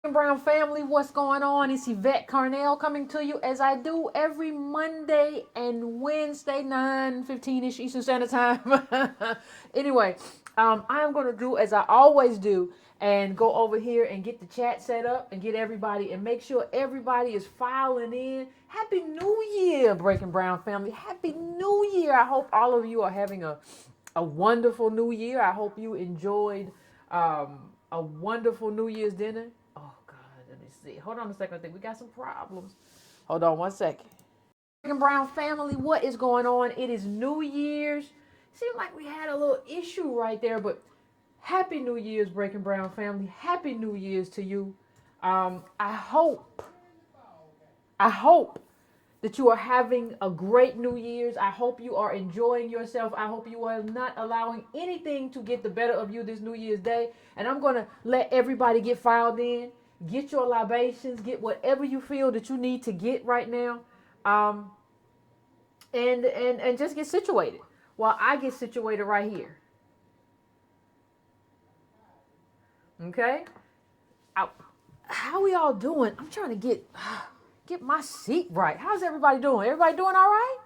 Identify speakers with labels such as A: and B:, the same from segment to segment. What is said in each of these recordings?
A: Brown family, what's going on? It's Yvette Carnell coming to you as I do every Monday and Wednesday, 9:15ish Eastern Standard Time. Anyway, I am going to do as I always do and go over here and get the chat set up and get everybody and make sure everybody is filing in. Happy New Year, Breaking Brown family. Happy New Year. I hope all of you are having a wonderful New Year. I hope you enjoyed a wonderful New Year's dinner. Oh God, let me see. Hold on a second. I think we got some problems. Hold on one second. Brown family, what is going on? It is New Year's. Seemed like we had a little issue right there, but Happy New Year's, Breaking Brown family. Happy New Year's to you. I hope that you are having a great New Year's. I hope you are enjoying yourself. I hope you are not allowing anything to get the better of you this New Year's Day. And I'm going to let everybody get filed in, get your libations, get whatever you feel that you need to get right now, and just get situated while I get situated right here. Okay? How we all doing? I'm trying to get my seat right. How's everybody doing? Everybody doing all right?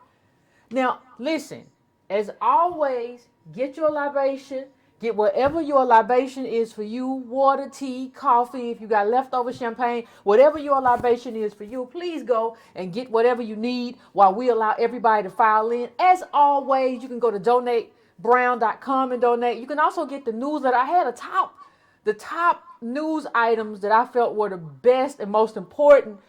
A: Now, listen, as always, get your libation. Get whatever your libation is for you, water, tea, coffee, if you got leftover champagne, whatever your libation is for you, please go and get whatever you need while we allow everybody to file in. As always, you can go to donatebrown.com and donate. You can also get the news that I had the top news items that I felt were the best and most important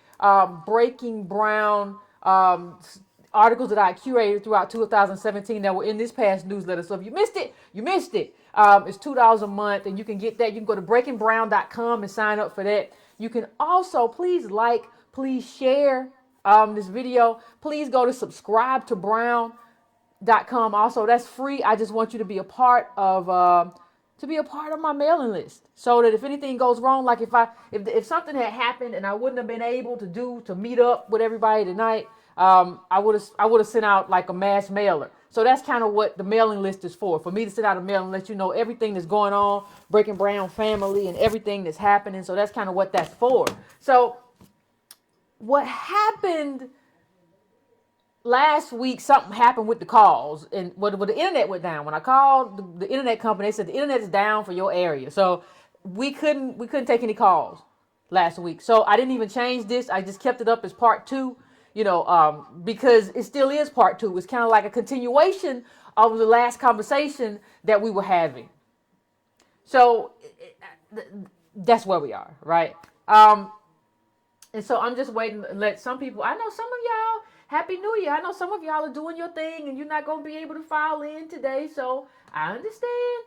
A: Breaking Brown articles that I curated throughout 2017 that were in this past newsletter. So if you missed it, you missed it. It's $2 a month, and you can get that. You can go to breakingbrown.com and sign up for that. You can also please share this video. Please go to subscribe-to-brown.com. Also, that's free. I just want you to be a part of my mailing list, so that if anything goes wrong, like if something had happened and I wouldn't have been able to meet up with everybody tonight, I would have sent out like a mass mailer. So that's kind of what the mailing list is for me to send out a mail and let you know everything that's going on, Breaking Brown family, and everything that's happening. So that's kind of what that's for. So what happened last week, something happened with the calls, and the internet went down. When I called the internet company, they said the internet is down for your area, so we couldn't take any calls last week. So I didn't even change this. I just kept it up as part two, because it still is part two. It's kind of like a continuation of the last conversation that we were having. So that's where we are, right? And so I'm just waiting to let some people. I know some of y'all. Happy New Year. I know some of y'all are doing your thing and you're not going to be able to file in today. So I understand.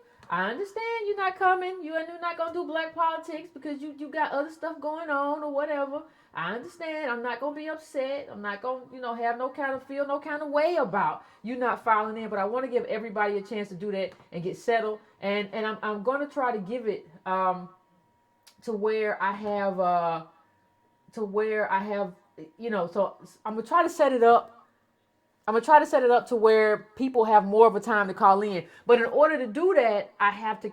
A: You're not coming. You're not going to do black politics because you got other stuff going on or whatever. I understand. I'm not going to be upset. I'm not going to, have feel no kind of way about you not filing in. But I want to give everybody a chance to do that and get settled. And I'm going to try to give it to where I have so I'm going to try to set it up. To where people have more of a time to call in. But in order to do that, I have to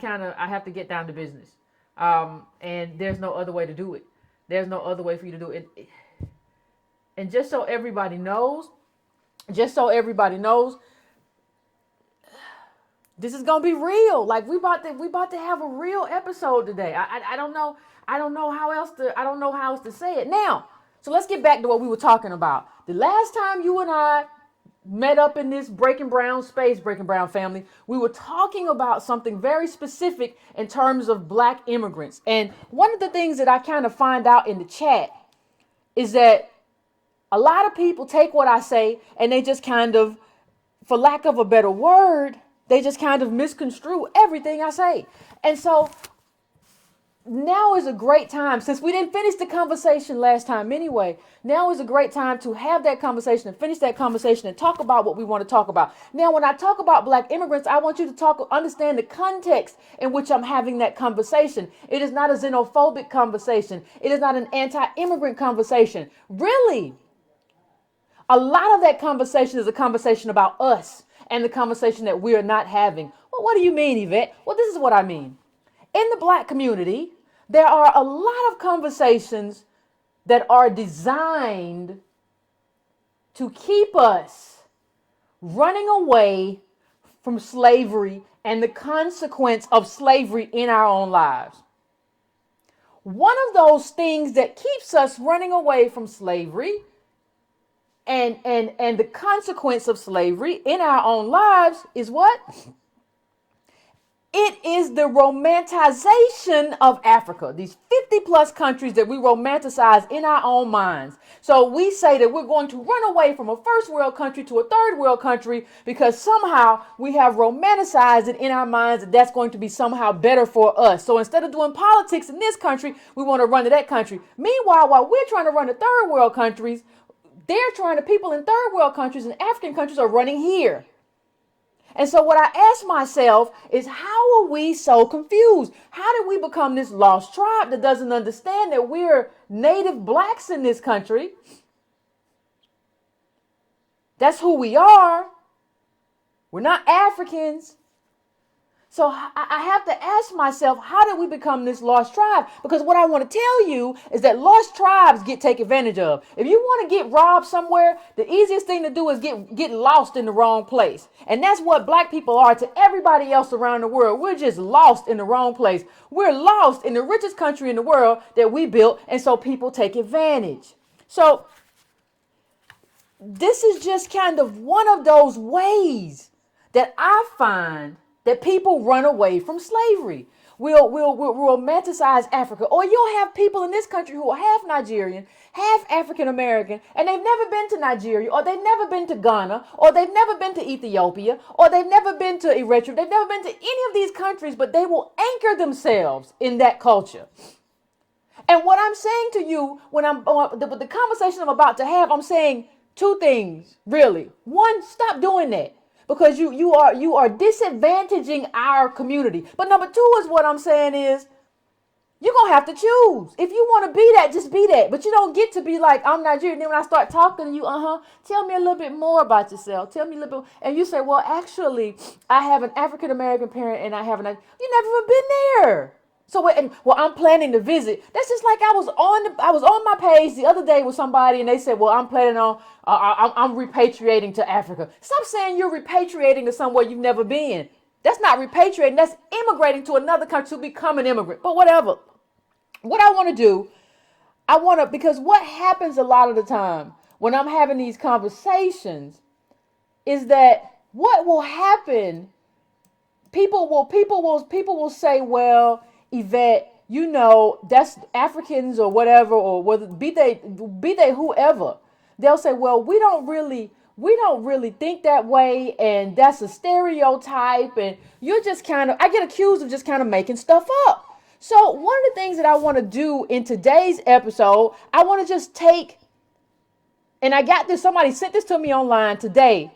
A: get down to business. And there's no other way to do it. There's no other way for you to do it. And just so everybody knows, this is going to be real. Like we about to have a real episode today. I don't know how else to say it. Now, so let's get back to what we were talking about. The last time you and I met up in this Breaking Brown space, Breaking Brown family, we were talking about something very specific in terms of black immigrants. And one of the things that I kind of find out in the chat is that a lot of people take what I say and they just kind of, for lack of a better word, they just kind of misconstrue everything I say. And so now is a great time, since we didn't finish the conversation last time anyway, now is a great time to have that conversation and finish that conversation and talk about what we want to talk about. Now, when I talk about black immigrants, I want you to understand the context in which I'm having that conversation. It is not a xenophobic conversation. It is not an anti-immigrant conversation. Really, a lot of that conversation is a conversation about us and the conversation that we are not having. Well, what do you mean, Yvette? Well, this is what I mean. In the black community, There are a lot of conversations that are designed to keep us running away from slavery and the consequence of slavery in our own lives. One of those things that keeps us running away from slavery and the consequence of slavery in our own lives is what? It is the romanticization of Africa, these 50 plus countries that we romanticize in our own minds. So we say that we're going to run away from a first world country to a third world country because somehow we have romanticized it in our minds that that's going to be somehow better for us. So instead of doing politics in this country, we want to run to that country. Meanwhile, while we're trying to run to third world countries, people in third world countries and African countries are running here. And so what I ask myself is, how are we so confused? How did we become this lost tribe that doesn't understand that we're native blacks in this country? That's who we are. We're not Africans. So I have to ask myself, how did we become this lost tribe? Because what I want to tell you is that lost tribes get taken advantage of. If you want to get robbed somewhere, the easiest thing to do is get lost in the wrong place. And that's what black people are to everybody else around the world. We're just lost in the wrong place. We're lost in the richest country in the world that we built. And so people take advantage. So this is just kind of one of those ways that I find that people run away from slavery. We'll romanticize Africa. Or you'll have people in this country who are half Nigerian, half African American, and they've never been to Nigeria, or they've never been to Ghana, or they've never been to Ethiopia, or they've never been to Eritrea. They've never been to any of these countries, but they will anchor themselves in that culture. And what I'm saying to you, when the conversation I'm about to have, I'm saying two things, really. One, stop doing that. Because you are disadvantaging our community. But number two is what I'm saying is, you're going to have to choose. If you want to be that, just be that. But you don't get to be like, I'm Nigerian. Then when I start talking to you, tell me a little bit more about yourself. Tell me a little bit. And you say, well, actually, I have an African-American parent and I have you've never even been there. So, I'm planning to visit. That's just like I was on my page the other day with somebody and they said, well, I'm planning on, I'm repatriating to Africa. Stop saying you're repatriating to somewhere you've never been. That's not repatriating. That's immigrating to another country to become an immigrant. But whatever. What I want to do, because what happens a lot of the time when I'm having these conversations is that what will happen, people will say, well, Yvette, that's Africans or whatever, or whether be they whoever. They'll say, well, we don't really think that way, and that's a stereotype, and I get accused of just kind of making stuff up. So one of the things that I want to do in today's episode, I want to just take, and I got this, somebody sent this to me online today,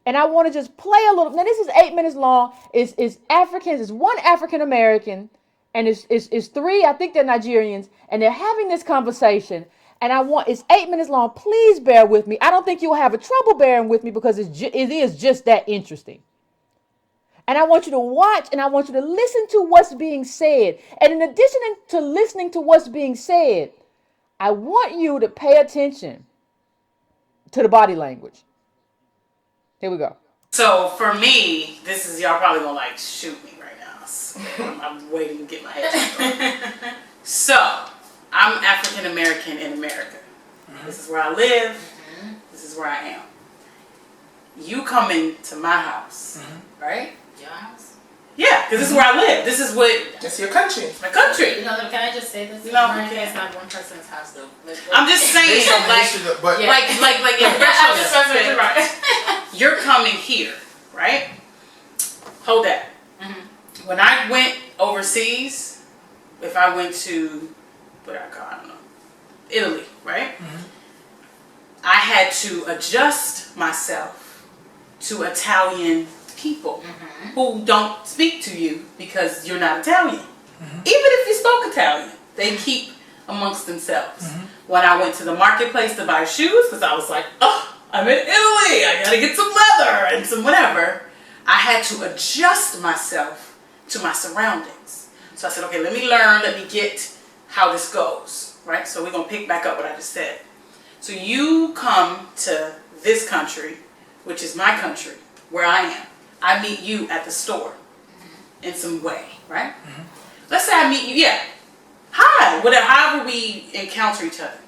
A: and I want to just play a little. Now this is 8 minutes long. It's Africans, it's one African American, and it's three, I think they're Nigerians, and they're having this conversation. And it's 8 minutes long. Please bear with me. I don't think you'll have a trouble bearing with me because it is just that interesting. And I want you to watch and I want you to listen to what's being said. And in addition to listening to what's being said, I want you to pay attention to the body language. Here we go.
B: So for me, y'all probably gonna shoot me right now. So I'm waiting to get my head. So I'm African American in America. Mm-hmm. This is where I live. Mm-hmm. This is where I am. You come into my house, mm-hmm. right?
C: Your house?
B: Yeah, because this is where I live. This is what.
C: That's your country.
B: It's my country.
C: Can I just say this?
B: No,
C: it's not one person's house though.
B: I'm just saying, you're coming here, right? Hold that. Mm-hmm. When I went overseas, if I went to I don't know, Italy, right? Mm-hmm. I had to adjust myself to Italian people, mm-hmm. who don't speak to you because you're not Italian. Mm-hmm. Even if you spoke Italian, they keep amongst themselves. Mm-hmm. When I went to the marketplace to buy shoes, because I was like, oh, I'm in Italy, I gotta get some leather and some whatever, I had to adjust myself to my surroundings. So I said, okay, let me learn, let me get how this goes, right? So we're going to pick back up what I just said. So you come to this country, which is my country, where I am. I meet you at the store in some way, right? Mm-hmm. Let's say I meet you, yeah. Hi, whatever, however we encounter each other.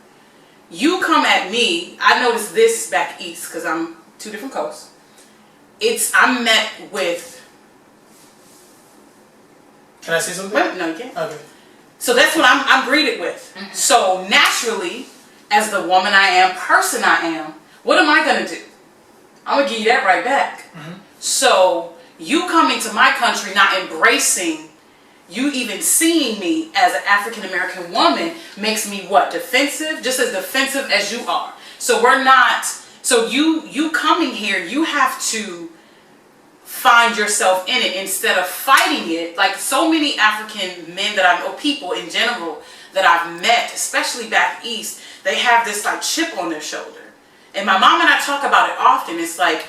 B: You come at me, I noticed this back east because I'm 2 different coasts. I'm met with...
D: Can I say something?
B: Wait, no, you can't.
D: Okay.
B: So that's what I'm greeted with. Mm-hmm. So naturally, as the woman I am, person I am, what am I going to do? I'm going to give you that right back. Mm-hmm. So you coming to my country, not embracing, you even seeing me as an African American woman makes me what? Defensive? Just as defensive as you are. So we're not, so you coming here, you have to find yourself in it instead of fighting it. Like so many African men or people in general that I've met, especially back east, they have this like chip on their shoulder. And my mom and I talk about it often. It's like,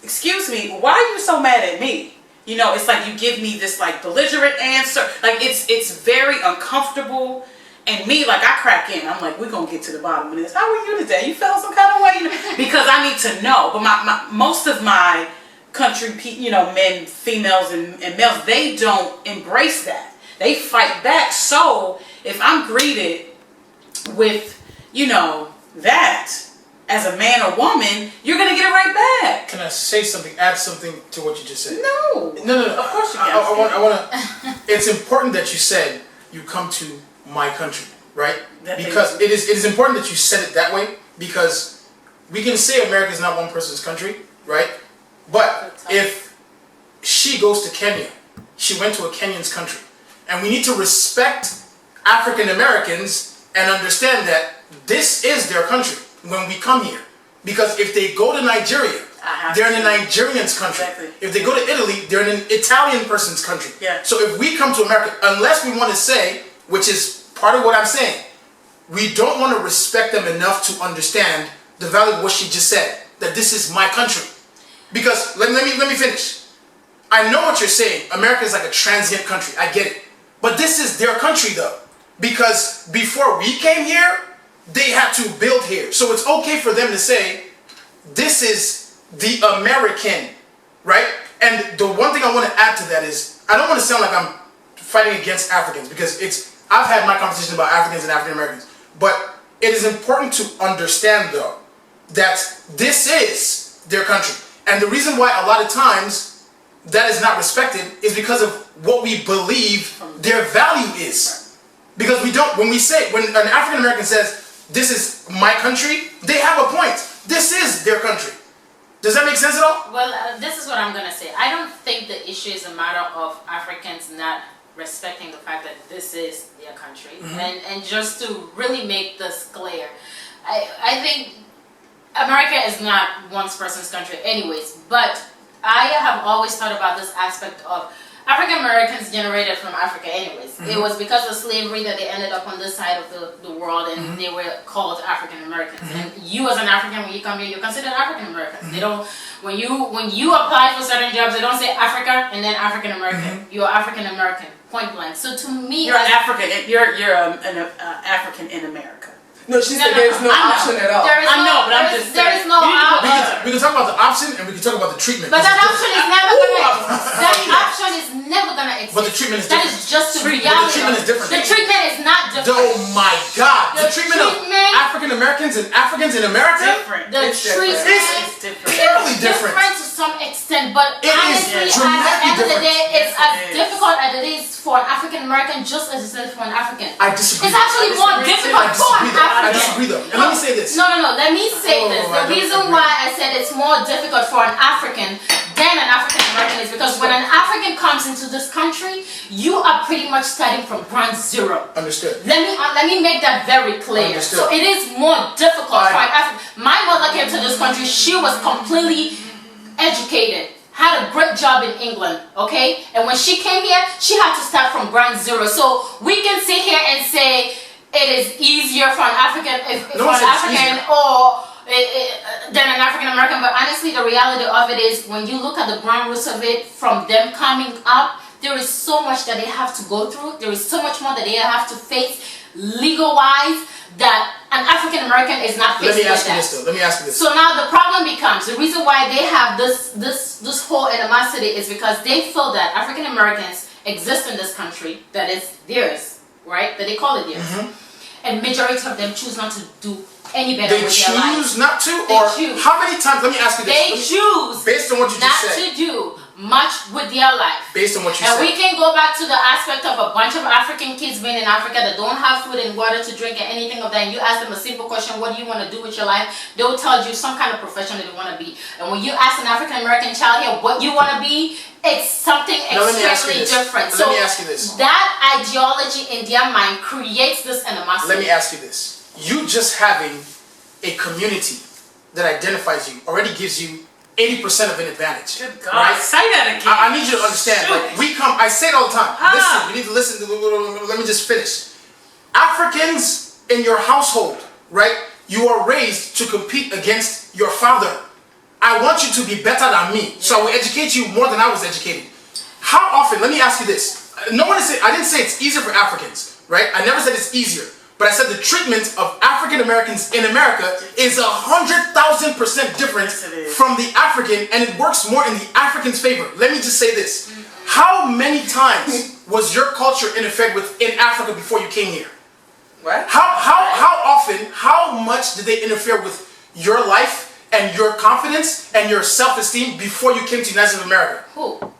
B: excuse me, why are you so mad at me? You know, it's like you give me this like belligerent answer. Like it's very uncomfortable. And me, like I crack in. I'm like, we're going to get to the bottom of this. How were you today? You felt some kind of way? Because I need to know. But most of my country, men, females, and males, they don't embrace that. They fight back. So if I'm greeted with, that as a man or woman, you're going to get it right back.
D: Can I say something, add something to what you just said?
B: No.
D: No.
B: Of course you can.
D: I want to, it's important that you said you come to my country, right? Because it is important that you said it that way, because we can say America is not one person's country, right? But if she goes to Kenya, she went to a Kenyan's country. And we need to respect African Americans and understand that this is their country when we come here. Because if they go to Nigeria, they're in a Nigerian's country.
B: Exactly.
D: If they go to Italy, they're in an Italian person's country.
B: Yeah.
D: So if we come to America, unless we want to say, which is part of what I'm saying, we don't want to respect them enough to understand the value of what she just said, that this is my country. Because, let me finish. I know what you're saying. America is like a transient country. I get it. But this is their country though. Because before we came here, they had to build here. So it's okay for them to say, this is the American, right? And the one thing I want to add to that is, I don't want to sound like I'm fighting against Africans, because I've had my conversation about Africans and African Americans. But it is important to understand though, that this is their country. And the reason why a lot of times that is not respected is because of what we believe their value is. Because when an African American says, this is my country, they have a point. This is their country. Does that make sense at all?
C: Well, this is what I'm going to say. I don't think the issue is a matter of Africans not respecting the fact that this is their country. Mm-hmm. And just to really make this clear, I think America is not one person's country anyways, but I have always thought about this aspect of African Americans generated from Africa anyways. Mm-hmm. It was because of slavery that they ended up on this side of the world, and mm-hmm. they were called African Americans. Mm-hmm. And you as an African, when you come here, you're considered African Americans. Mm-hmm. They don't, when you apply for certain jobs, they don't say Africa and then African American. Mm-hmm. You're African American, point blank. So to me,
B: you're African. You're an African in America.
E: No, she said there's no option at all.
C: There is there is no option.
D: We can talk about the option and we can talk about the treatment.
C: But that option is never gonna exist.
D: But the treatment is
C: different. That is just the reality.
D: The treatment is different.
C: The treatment is not different.
D: Oh my God! The treatment of African Americans and Africans in America?
C: The treatment is
D: fairly different
C: to some extent, but
D: it
C: honestly,
D: is
C: at the end of the day, it's as
B: difficult
C: as it is for an African American just as it is for an African.
D: I disagree.
C: It's actually more difficult for an African.
D: I disagree though. And let me say this.
C: No. Let me say this. The reason why I said it's more difficult for an African than an African American is because when an African comes into this country, you are pretty much starting from ground zero.
D: Understood.
C: Let me make that very clear.
D: Understood.
C: So it is more difficult for an African. My mother came to this country. She was completely educated. Had a great job in England, okay? And when she came here, she had to start from ground zero. So we can sit here and say it is easier for an African than an African American, but honestly, the reality of it is when you look at the ground roots of it, from them coming up, there is so much that they have to go through. There is so much more that they have to face legal-wise that an African American is not faced with that.
D: Let me ask you this.
C: So now the problem becomes, the reason why they have this whole animosity is because they feel that African Americans exist in this country that is theirs, right? That they call it theirs. And majority of them choose not to do any better with their lives.
D: They choose not to?
C: They
D: or
C: choose.
D: How many times, let me ask you this.
C: They choose
D: based on what you just said.
C: Not to do much with their life.
D: Based on what you
C: said.
D: said.
C: And we can go back to the aspect of a bunch of African kids being in Africa that don't have food and water to drink and anything of that, and you ask them a simple question, what do you want to do with your life? They'll tell you some kind of profession that they want to be. And when you ask an African American child here what you want to be, it's something extremely different.
D: Let me ask you this.
C: That ideology in their mind creates this animosity.
D: Let me ask you this. You just having a community that identifies you already gives you 80% of an advantage.
B: Good God.
D: Right?
B: Say that again.
D: I need you to understand. Like, I say it all the time. Listen, you need to listen. Let me just finish. Africans in your household, right? You are raised to compete against your father. I want you to be better than me. So I will educate you more than I was educated. How often, let me ask you this. I didn't say it's easier for Africans, right? I never said it's easier. But I said the treatment of African Americans in America is 100,000% different from the African, and it works more in the African's favor. Let me just say this. How many times was your culture interfered with in Africa before you came here?
E: What?
D: How often, how much did they interfere with your life and your confidence and your self-esteem before you came to the United States of America?
C: Who?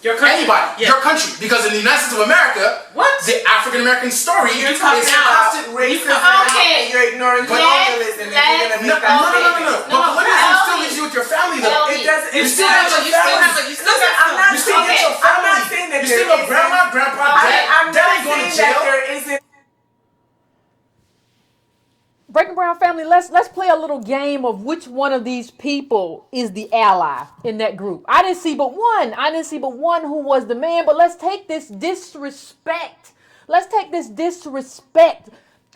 B: Your country.
D: Anybody. Yeah. Your country. Because in the United States of America, the African American story is constant
E: racism.
C: Okay.
E: You're ignoring colonialism.
D: No. But colonialism still leaves you with your family, though.
E: It doesn't.
D: You still get your family. You still get your family.
E: I'm not saying that
D: you still have grandma, grandpa, dad. Dad ain't going to jail.
E: There isn't.
A: Breaking Brown family, let's play a little game of which one of these people is the ally in that group. I didn't see but one who was the man, but let's take this disrespect. Let's take this disrespect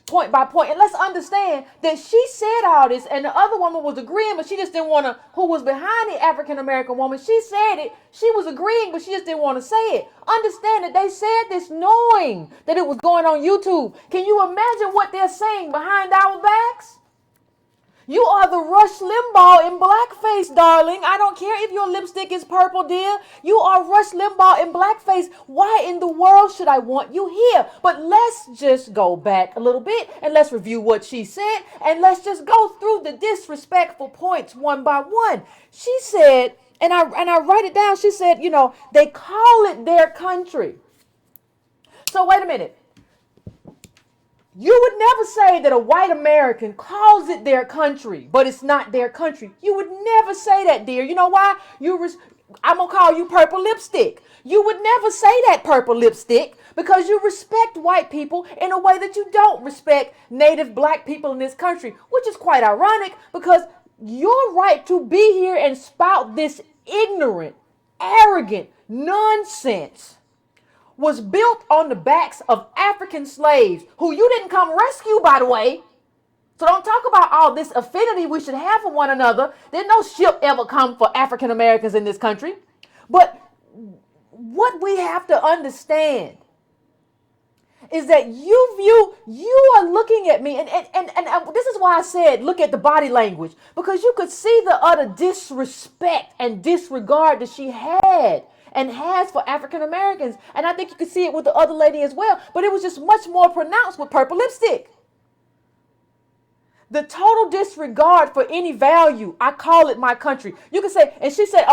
A: point by point, and let's understand that she said all this, and the other woman was agreeing, but she just didn't want to, who was behind the African American woman, she said it, she was agreeing, but she just didn't want to say it. Understand that they said this knowing that it was going on YouTube. Can you imagine what they're saying behind our backs? You are the Rush Limbaugh in blackface, darling. I don't care if your lipstick is purple, dear. You are Rush Limbaugh in blackface. Why in the world should I want you here? But let's just go back a little bit and let's review what she said, and let's just go through the disrespectful points one by one. She said, and I write it down, she said, they call it their country. So wait a minute. You would never say that a white American calls it their country, but it's not their country. You would never say that, dear. You know why? I'm going to call you purple lipstick. You would never say that, purple lipstick, because you respect white people in a way that you don't respect native black people in this country, which is quite ironic because your right to be here and spout this ignorant, arrogant nonsense was built on the backs of African slaves who you didn't come rescue, by the way. So don't talk about all this affinity we should have for one another. There's no ship ever come for African Americans in this country. But what we have to understand is that you are looking at me, and this is why I said look at the body language, because you could see the utter disrespect and disregard that she had and has for African Americans. And I think you could see it with the other lady as well. But it was just much more pronounced with purple lipstick. The total disregard for any value. I call it my country. You can say, and she said,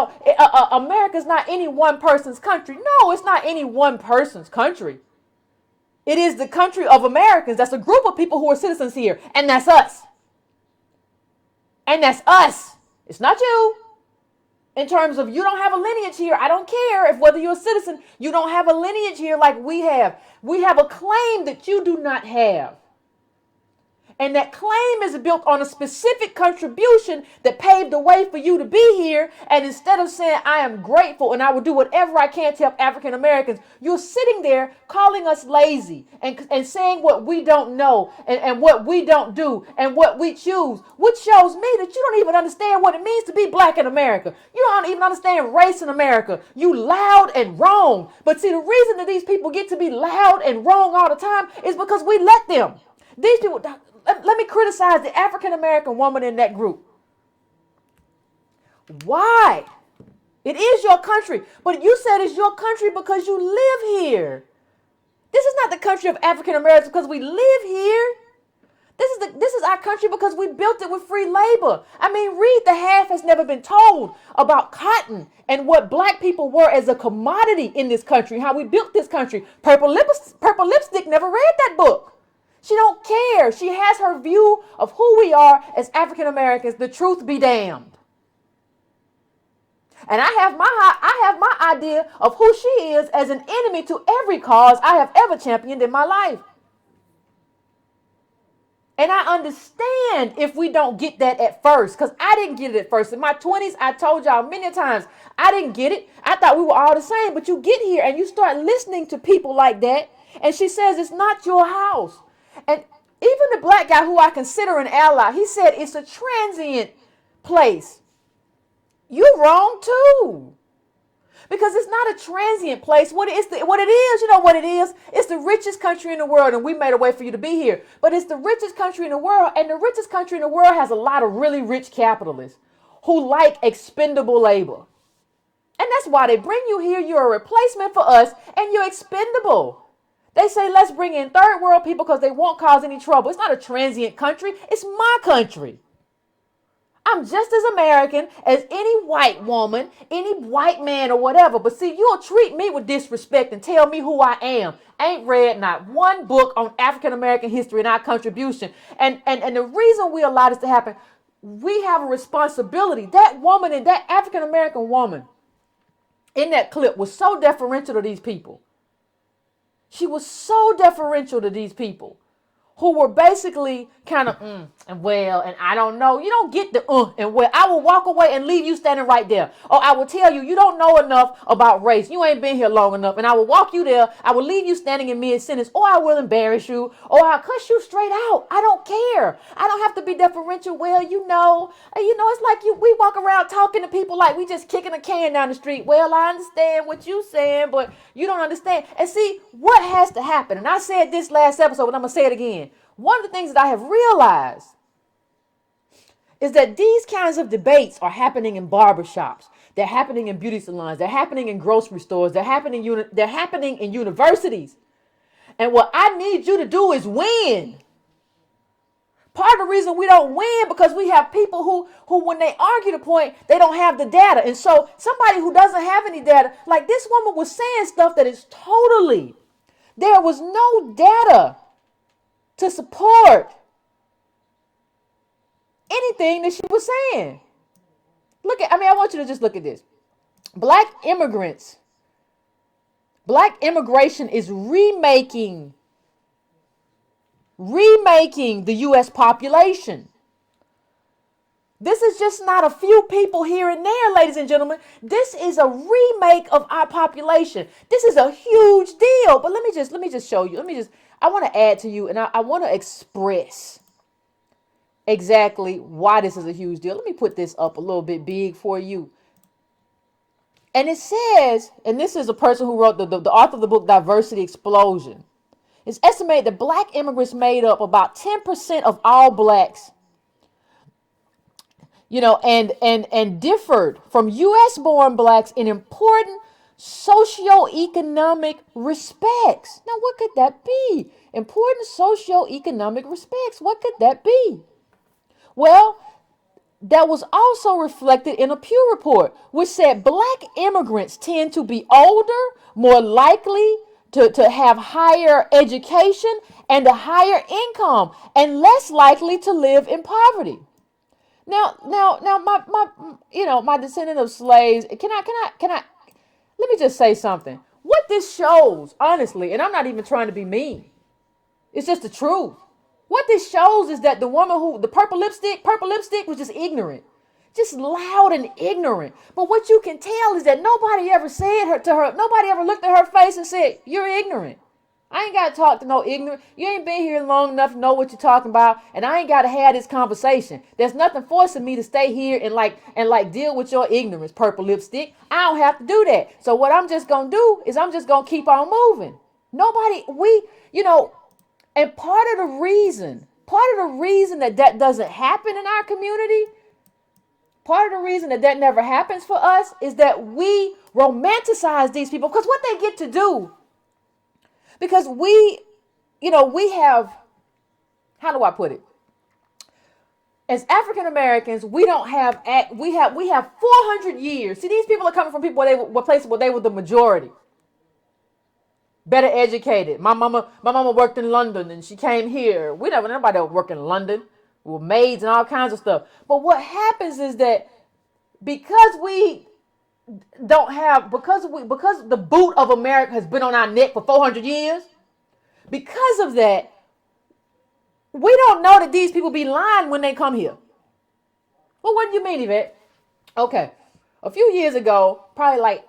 A: America's not any one person's country. No, it's not any one person's country. It is the country of Americans. That's a group of people who are citizens here. And that's us. And that's us. It's not you. In terms of you don't have a lineage here. I don't care if whether you're a citizen, you don't have a lineage here like we have. We have a claim that you do not have. And that claim is built on a specific contribution that paved the way for you to be here. And instead of saying, I am grateful and I will do whatever I can to help African Americans, you're sitting there calling us lazy and saying what we don't know and what we don't do and what we choose, which shows me that you don't even understand what it means to be black in America. You don't even understand race in America. You loud and wrong. But see, the reason that these people get to be loud and wrong all the time is because we let them. These people... Let me criticize the African American woman in that group. Why? It is your country, but you said it's your country because you live here. This is not the country of African Americans because we live here. This is our country because we built it with free labor. I mean, read The Half Has Never Been Told about cotton and what black people were as a commodity in this country, how we built this country. Purple Lipstick never read that book. She don't care. She has her view of who we are as African Americans. The truth be damned. And I have my idea of who she is as an enemy to every cause I have ever championed in my life. And I understand if we don't get that at first, because I didn't get it at first. In my 20s, I told y'all many times, I didn't get it. I thought we were all the same. But you get here and you start listening to people like that. And she says, it's not your house. And even the black guy who I consider an ally, he said it's a transient place. You're wrong too. Because it's not a transient place. What it is, you know what it is? It's the richest country in the world, and we made a way for you to be here. But it's the richest country in the world, and the richest country in the world has a lot of really rich capitalists who like expendable labor. And that's why they bring you here. You're a replacement for us, and you're expendable. They say, let's bring in third world people because they won't cause any trouble. It's not a transient country. It's my country. I'm just as American as any white woman, any white man or whatever. But see, you'll treat me with disrespect and tell me who I am. Ain't read not one book on African American history and our contribution. And the reason we allow this to happen, we have a responsibility. That woman and that African American woman in that clip was so deferential to these people. She was so deferential to these people who were basically kind of, and well, and I don't know. You don't get the and well. I will walk away and leave you standing right there. Or I will tell you, you don't know enough about race. You ain't been here long enough. And I will walk you there. I will leave you standing in mid-sentence. Or I will embarrass you. Or I'll cuss you straight out. I don't care. I don't have to be deferential. Well, it's like we walk around talking to people like we just kicking a can down the street. Well, I understand what you're saying, but you don't understand. And see, what has to happen? And I said this last episode, but I'm going to say it again. One of the things that I have realized is that these kinds of debates are happening in barbershops. They're happening in beauty salons. They're happening in grocery stores. They're happening in universities. And what I need you to do is win. Part of the reason we don't win because we have people who when they argue the point, they don't have the data. And so somebody who doesn't have any data, like this woman was saying stuff that is there was no data to support anything that she was saying. I want you to just look at this. Black immigration is remaking the U.S. population. This is just not a few people here and there, ladies and gentlemen. This is a remake of our population. This is a huge deal. But let me just show you. I want to add to you, and I want to express exactly why this is a huge deal. Let me put this up a little bit big for you. And it says, and this is a person who wrote the author of the book, Diversity Explosion. It's estimated that black immigrants made up about 10% of all blacks, and differed from U.S.-born blacks in important socioeconomic respects. Now, what could that be? Important socioeconomic respects. What could that be? Well, that was also reflected in a Pew report, which said black immigrants tend to be older, more likely to have higher education and a higher income, and less likely to live in poverty. Now, my descendant of slaves. Can I? Let me just say something. What this shows, honestly, and I'm not even trying to be mean. It's just the truth. What this shows is that the woman who, the purple lipstick was just ignorant. Just loud and ignorant. But what you can tell is that nobody ever said to her, nobody ever looked at her face and said, you're ignorant. I ain't got to talk to no ignorant. You ain't been here long enough to know what you're talking about, and I ain't got to have this conversation. There's nothing forcing me to stay here and deal with your ignorance, purple lipstick. I don't have to do that. So what I'm just going to do is I'm just going to keep on moving. And part of the reason that doesn't happen in our community, part of the reason that never happens for us is that we romanticize these people because what they get to do. Because we have, how do I put it? As African Americans, we have 400 years. See, these people are coming from places where they were the majority. Better educated. My mama worked in London and she came here. Nobody ever worked in London. We were maids and all kinds of stuff. But what happens is that because the boot of America has been on our neck for 400 years, because of that, we don't know that these people be lying when they come here. Well, what do you mean, Yvette? Okay. A few years ago, probably like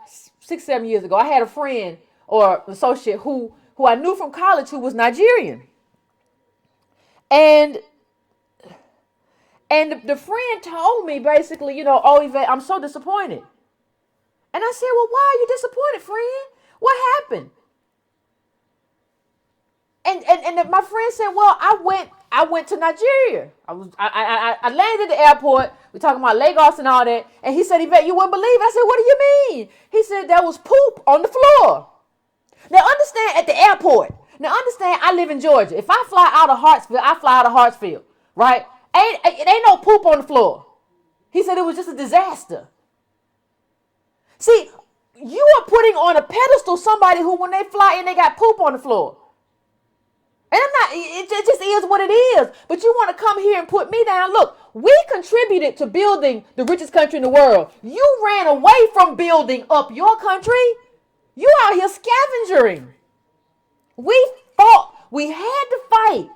A: 6-7 years ago, I had a friend or associate who I knew from college who was Nigerian. And the friend told me basically, oh, Yvette, I'm so disappointed. And I said, well, why are you disappointed, friend? What happened? And my friend said, well, I went to Nigeria. I landed at the airport. We're talking about Lagos and all that. And he said, Yvette, you wouldn't believe it. I said, what do you mean? He said, there was poop on the floor. Now understand, at the airport. Now understand, I live in Georgia. If I fly out of Hartsfield, I fly out of Hartsfield, right? It ain't no poop on the floor. He said it was just a disaster. See, you are putting on a pedestal somebody who, when they fly in, they got poop on the floor. And it just is what it is. But you want to come here and put me down. Look, we contributed to building the richest country in the world. You ran away from building up your country. You out here scavenging. We fought. We had to fight.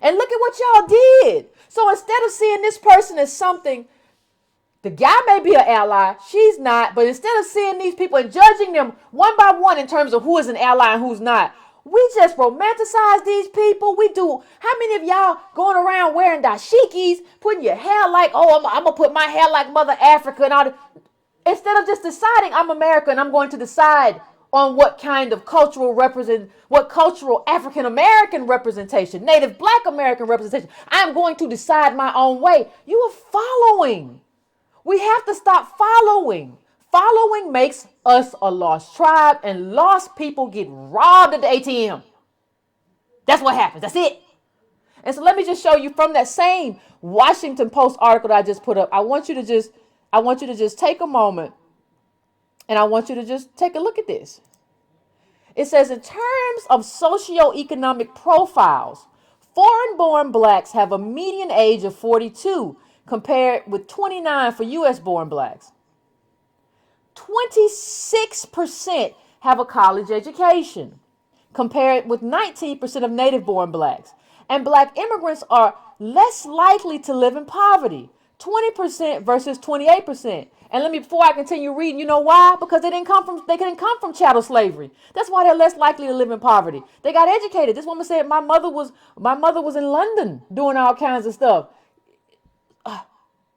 A: And look at what y'all did. So instead of seeing this person as something, the guy may be an ally, she's not, but instead of seeing these people and judging them one by one in terms of who is an ally and who's not, we just romanticize these people. We do. How many of y'all going around wearing dashikis, putting your hair like, oh, I'm going to put my hair like Mother Africa and all that. Instead of just deciding I'm American, and I'm going to decide on what kind of cultural African American representation, Native Black American representation. I'm going to decide my own way. You are following. We have to stop following. Following makes us a lost tribe, and lost people get robbed at the ATM. That's what happens. That's it. And so let me just show you from that same Washington Post article that I just put up. I want you to just take a moment, and I want you to just take a look at this. It says, in terms of socioeconomic profiles, foreign-born blacks have a median age of 42, compared with 29 for U.S.-born blacks. 26% have a college education, compared with 19% of native-born blacks. And black immigrants are less likely to live in poverty, 20% versus 28%. And before I continue reading, you know why? Because they didn't come from chattel slavery. That's why they're less likely to live in poverty. They got educated. This woman said, my mother was in London doing all kinds of stuff.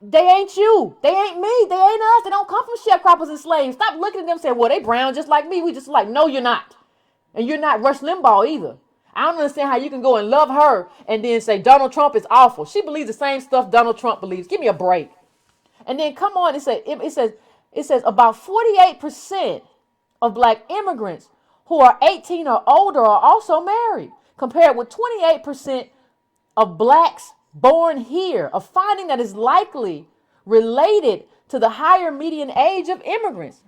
A: They ain't you. They ain't me. They ain't us. They don't come from sharecroppers and slaves. Stop looking at them and saying, well, they brown just like me. We just like, no, you're not. And you're not Rush Limbaugh either. I don't understand how you can go and love her and then say Donald Trump is awful. She believes the same stuff Donald Trump believes. Give me a break. And then come on, it says about 48% of black immigrants who are 18 or older are also married, compared with 28% of blacks born here, a finding that is likely related to the higher median age of immigrants.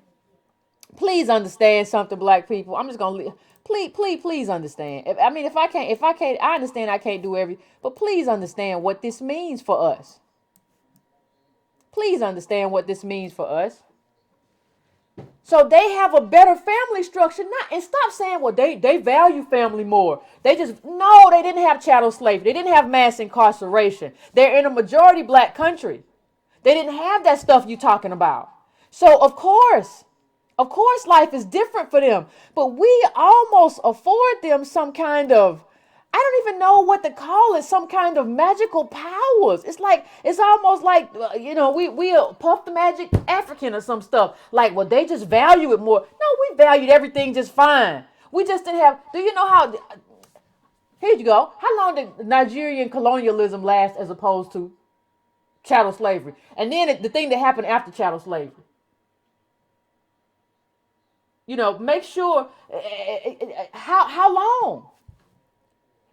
A: Please understand something, black people. I'm just gonna please understand. If I can't, I understand I can't do but please understand what this means for us. Please understand what this means for us. So they have a better family structure. And stop saying, well, they value family more. They didn't have chattel slavery. They didn't have mass incarceration. They're in a majority black country. They didn't have that stuff you're talking about. So of course life is different for them. But we almost afford them some kind of, I don't even know what to call it, some kind of magical powers. It's almost like, we Puff the Magic African or some stuff. Like, well, they just value it more. No, we valued everything just fine. We just didn't have, do you know how, here you go. How long did Nigerian colonialism last as opposed to chattel slavery? And then the thing that happened after chattel slavery. Make sure, how long?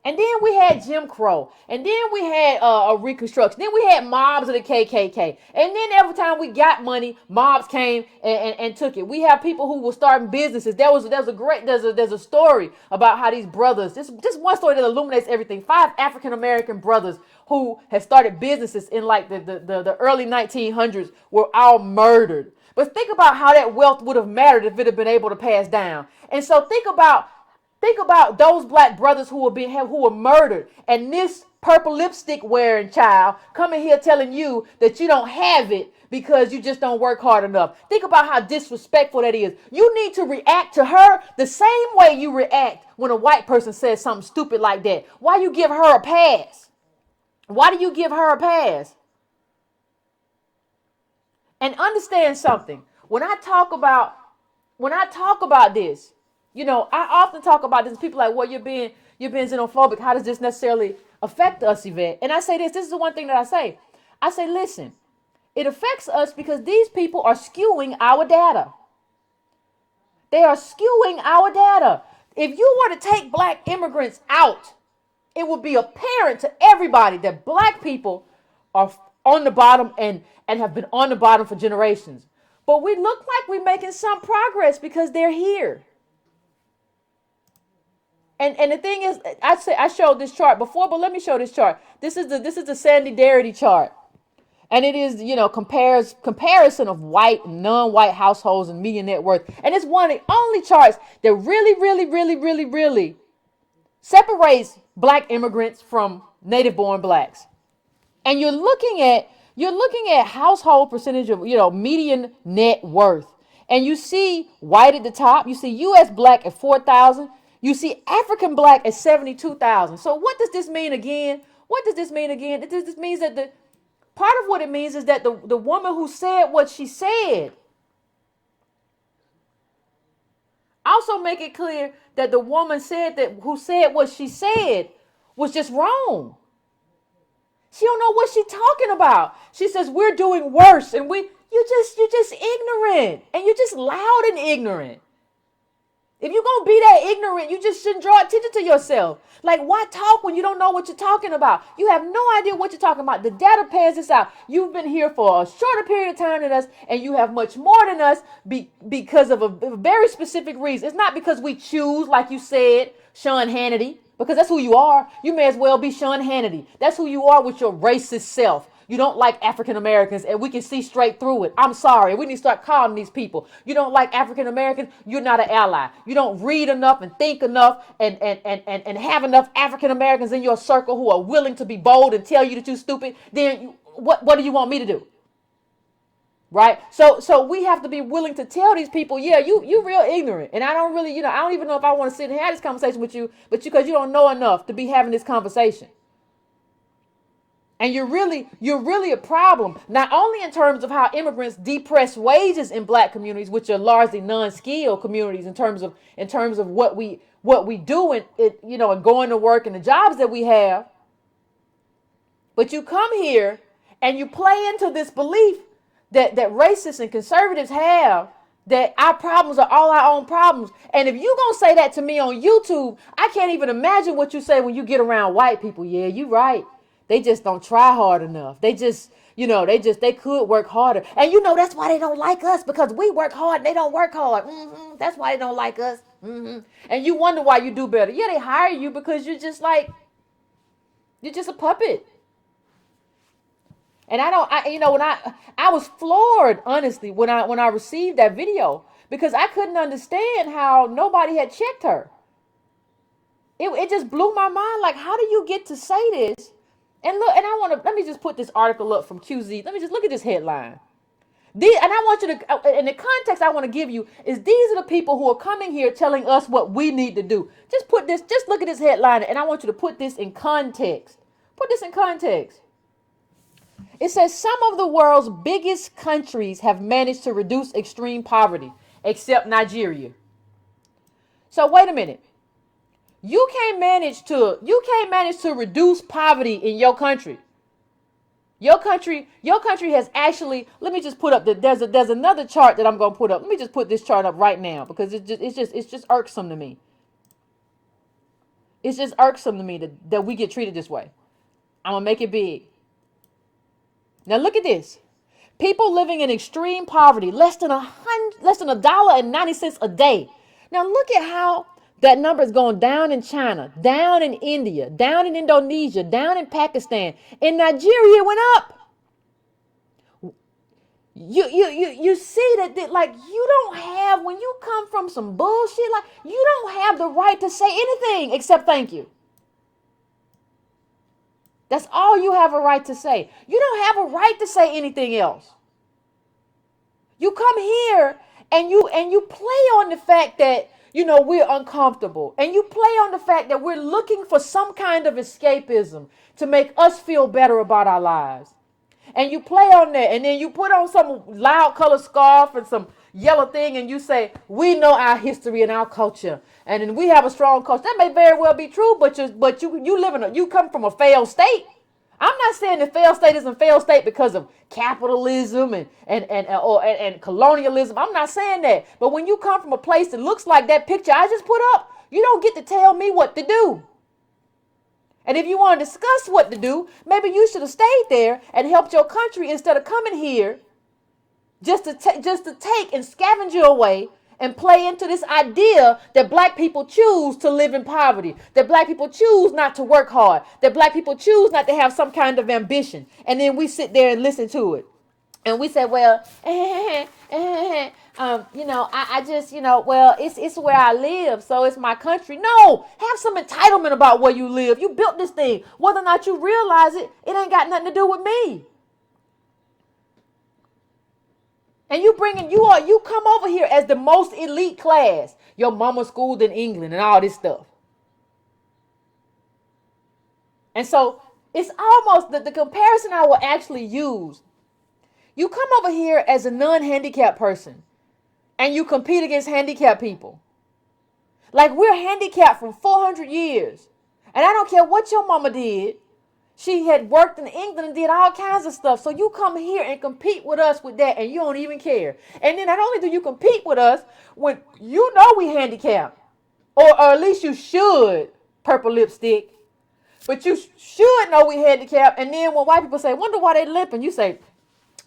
A: And then we had Jim Crow. And then we had a Reconstruction. Then we had mobs of the KKK. And then every time we got money, mobs came and took it. We have people who were starting businesses. There's a story about how these brothers, just one story that illuminates everything. 5 African-American brothers who had started businesses in like the early 1900s were all murdered. But think about how that wealth would have mattered if it had been able to pass down. And so think about those black brothers who were murdered, and this purple lipstick wearing child coming here telling you that you don't have it because you just don't work hard enough. Think about how disrespectful that is. You need to react to her the same way you react when a white person says something stupid like that. Why you give her a pass? Why do you give her a pass? And understand something. When I talk about this, I often talk about this. People are like, well, you're being xenophobic. How does this necessarily affect us, Yvette? And I say this is the one thing that I say. I say, listen, it affects us because these people are skewing our data. They are skewing our data. If you were to take black immigrants out, it would be apparent to everybody that black people are on the bottom and have been on the bottom for generations. But we look like we're making some progress because they're here. And the thing is, I showed this chart before, but let me show this chart. This is the Sandy Darity chart. And it is, comparison of white and non-white households and median net worth. And it's one of the only charts that really, really, really, really, really separates black immigrants from native-born blacks. And you're looking at household percentage of, median net worth. And you see white at the top. You see U.S. black at 4,000. You see African black at 72,000. So what does this mean again? This means that part of what it means is that the woman who said what she said, also make it clear that the woman who said what she said was just wrong. She don't know what she's talking about. She says we're doing worse, and you're just ignorant, and you're just loud and ignorant. If you're going to be that ignorant, you just shouldn't draw attention to yourself. Like, why talk when you don't know what you're talking about? You have no idea what you're talking about. The data bears this out. You've been here for a shorter period of time than us, and you have much more than us because of a very specific reason. It's not because we choose, like you said, Sean Hannity, because that's who you are. You may as well be Sean Hannity. That's who you are with your racist self. You don't like African Americans, and we can see straight through it. I'm sorry. We need to start calling these people. You don't like African Americans, you're not an ally. You don't read enough and think enough and have enough African Americans in your circle who are willing to be bold and tell you that you're stupid. Then what do you want me to do? Right? So we have to be willing to tell these people, yeah, you real ignorant. And I don't really, I don't even know if I want to sit and have this conversation with you, but because you don't know enough to be having this conversation. And you're really a problem, not only in terms of how immigrants depress wages in black communities, which are largely non-skilled communities in terms of what we do and going to work and the jobs that we have. But you come here and you play into this belief that racists and conservatives have, that our problems are all our own problems. And if you're going to say that to me on YouTube, I can't even imagine what you say when you get around white people. Yeah, you're right. They just don't try hard enough. They just, they could work harder. And that's why they don't like us, because we work hard and they don't work hard. That's why they don't like us. And you wonder why you do better. Yeah, they hire you because you're just a puppet. And when I was floored, honestly, when I received that video, because I couldn't understand how nobody had checked her. It just blew my mind. Like, how do you get to say this? And look, and let me just put this article up from QZ. Let me just look at this headline. And I want you to, in the context I want to give you is these are the people who are coming here telling us what we need to do. Just look at this headline, and I want you to put this in context. Put this in context. It says some of the world's biggest countries have managed to reduce extreme poverty, except Nigeria. So wait a minute. You can't manage to reduce poverty in your country. Your country has actually, let me just put up there's another chart that I'm going to put up. Let me just put this chart up right now because it's just irksome to me. It's just irksome to me that we get treated this way. I'm going to make it big. Now look at this. People living in extreme poverty, less than $1.90 a day. Now look at how that number is going down in China, down in India, down in Indonesia, down in Pakistan. In Nigeria, it went up. You see that like you don't have, when you come from some bullshit, like you don't have the right to say anything except thank you. That's all you have a right to say. You don't have a right to say anything else. You come here and you play on the fact that we're uncomfortable. And you play on the fact that we're looking for some kind of escapism to make us feel better about our lives. And you play on that. And then you put on some loud colored scarf and some yellow thing. And you say, we know our history and our culture. And then we have a strong culture. That may very well be true. But you come from a failed state. I'm not saying that failed state isn't failed state because of capitalism and colonialism. I'm not saying that. But when you come from a place that looks like that picture I just put up, you don't get to tell me what to do. And if you want to discuss what to do, maybe you should have stayed there and helped your country instead of coming here just to take and scavenge your way and play into this idea that black people choose to live in poverty, that black people choose not to work hard, that black people choose not to have some kind of ambition. And then we sit there and listen to it. And we say, well, it's where I live, so it's my country. No, have some entitlement about where you live. You built this thing. Whether or not you realize it, it ain't got nothing to do with me. And you come over here as the most elite class. Your mama schooled in England and all this stuff. And so it's almost the comparison I will actually use. You come over here as a non-handicapped person and you compete against handicapped people. Like we're handicapped from 400 years. And I don't care what your mama did. She had worked in England and did all kinds of stuff. So you come here and compete with us with that and you don't even care. And then not only do you compete with us when you know we handicapped, or at least you should, purple lipstick, but you should know we handicapped. And then when white people say, wonder why they limping, you say,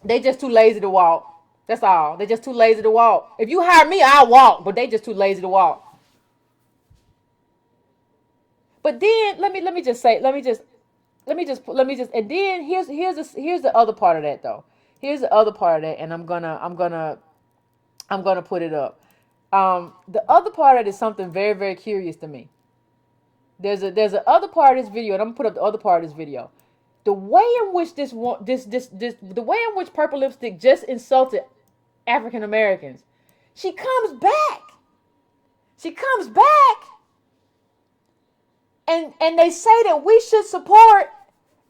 A: they just too lazy to walk. That's all. They just too lazy to walk. If you hire me, I'll walk, but they just too lazy to walk. But then and then here's the other part of that though. Here's the other part of that, and I'm gonna put it up. The other part of it is something very, very curious to me. There's a other part of this video, and I'm gonna put up the other part of this video. The way in which the way in which Purple Lipstick just insulted African Americans, she comes back. And they say that we should support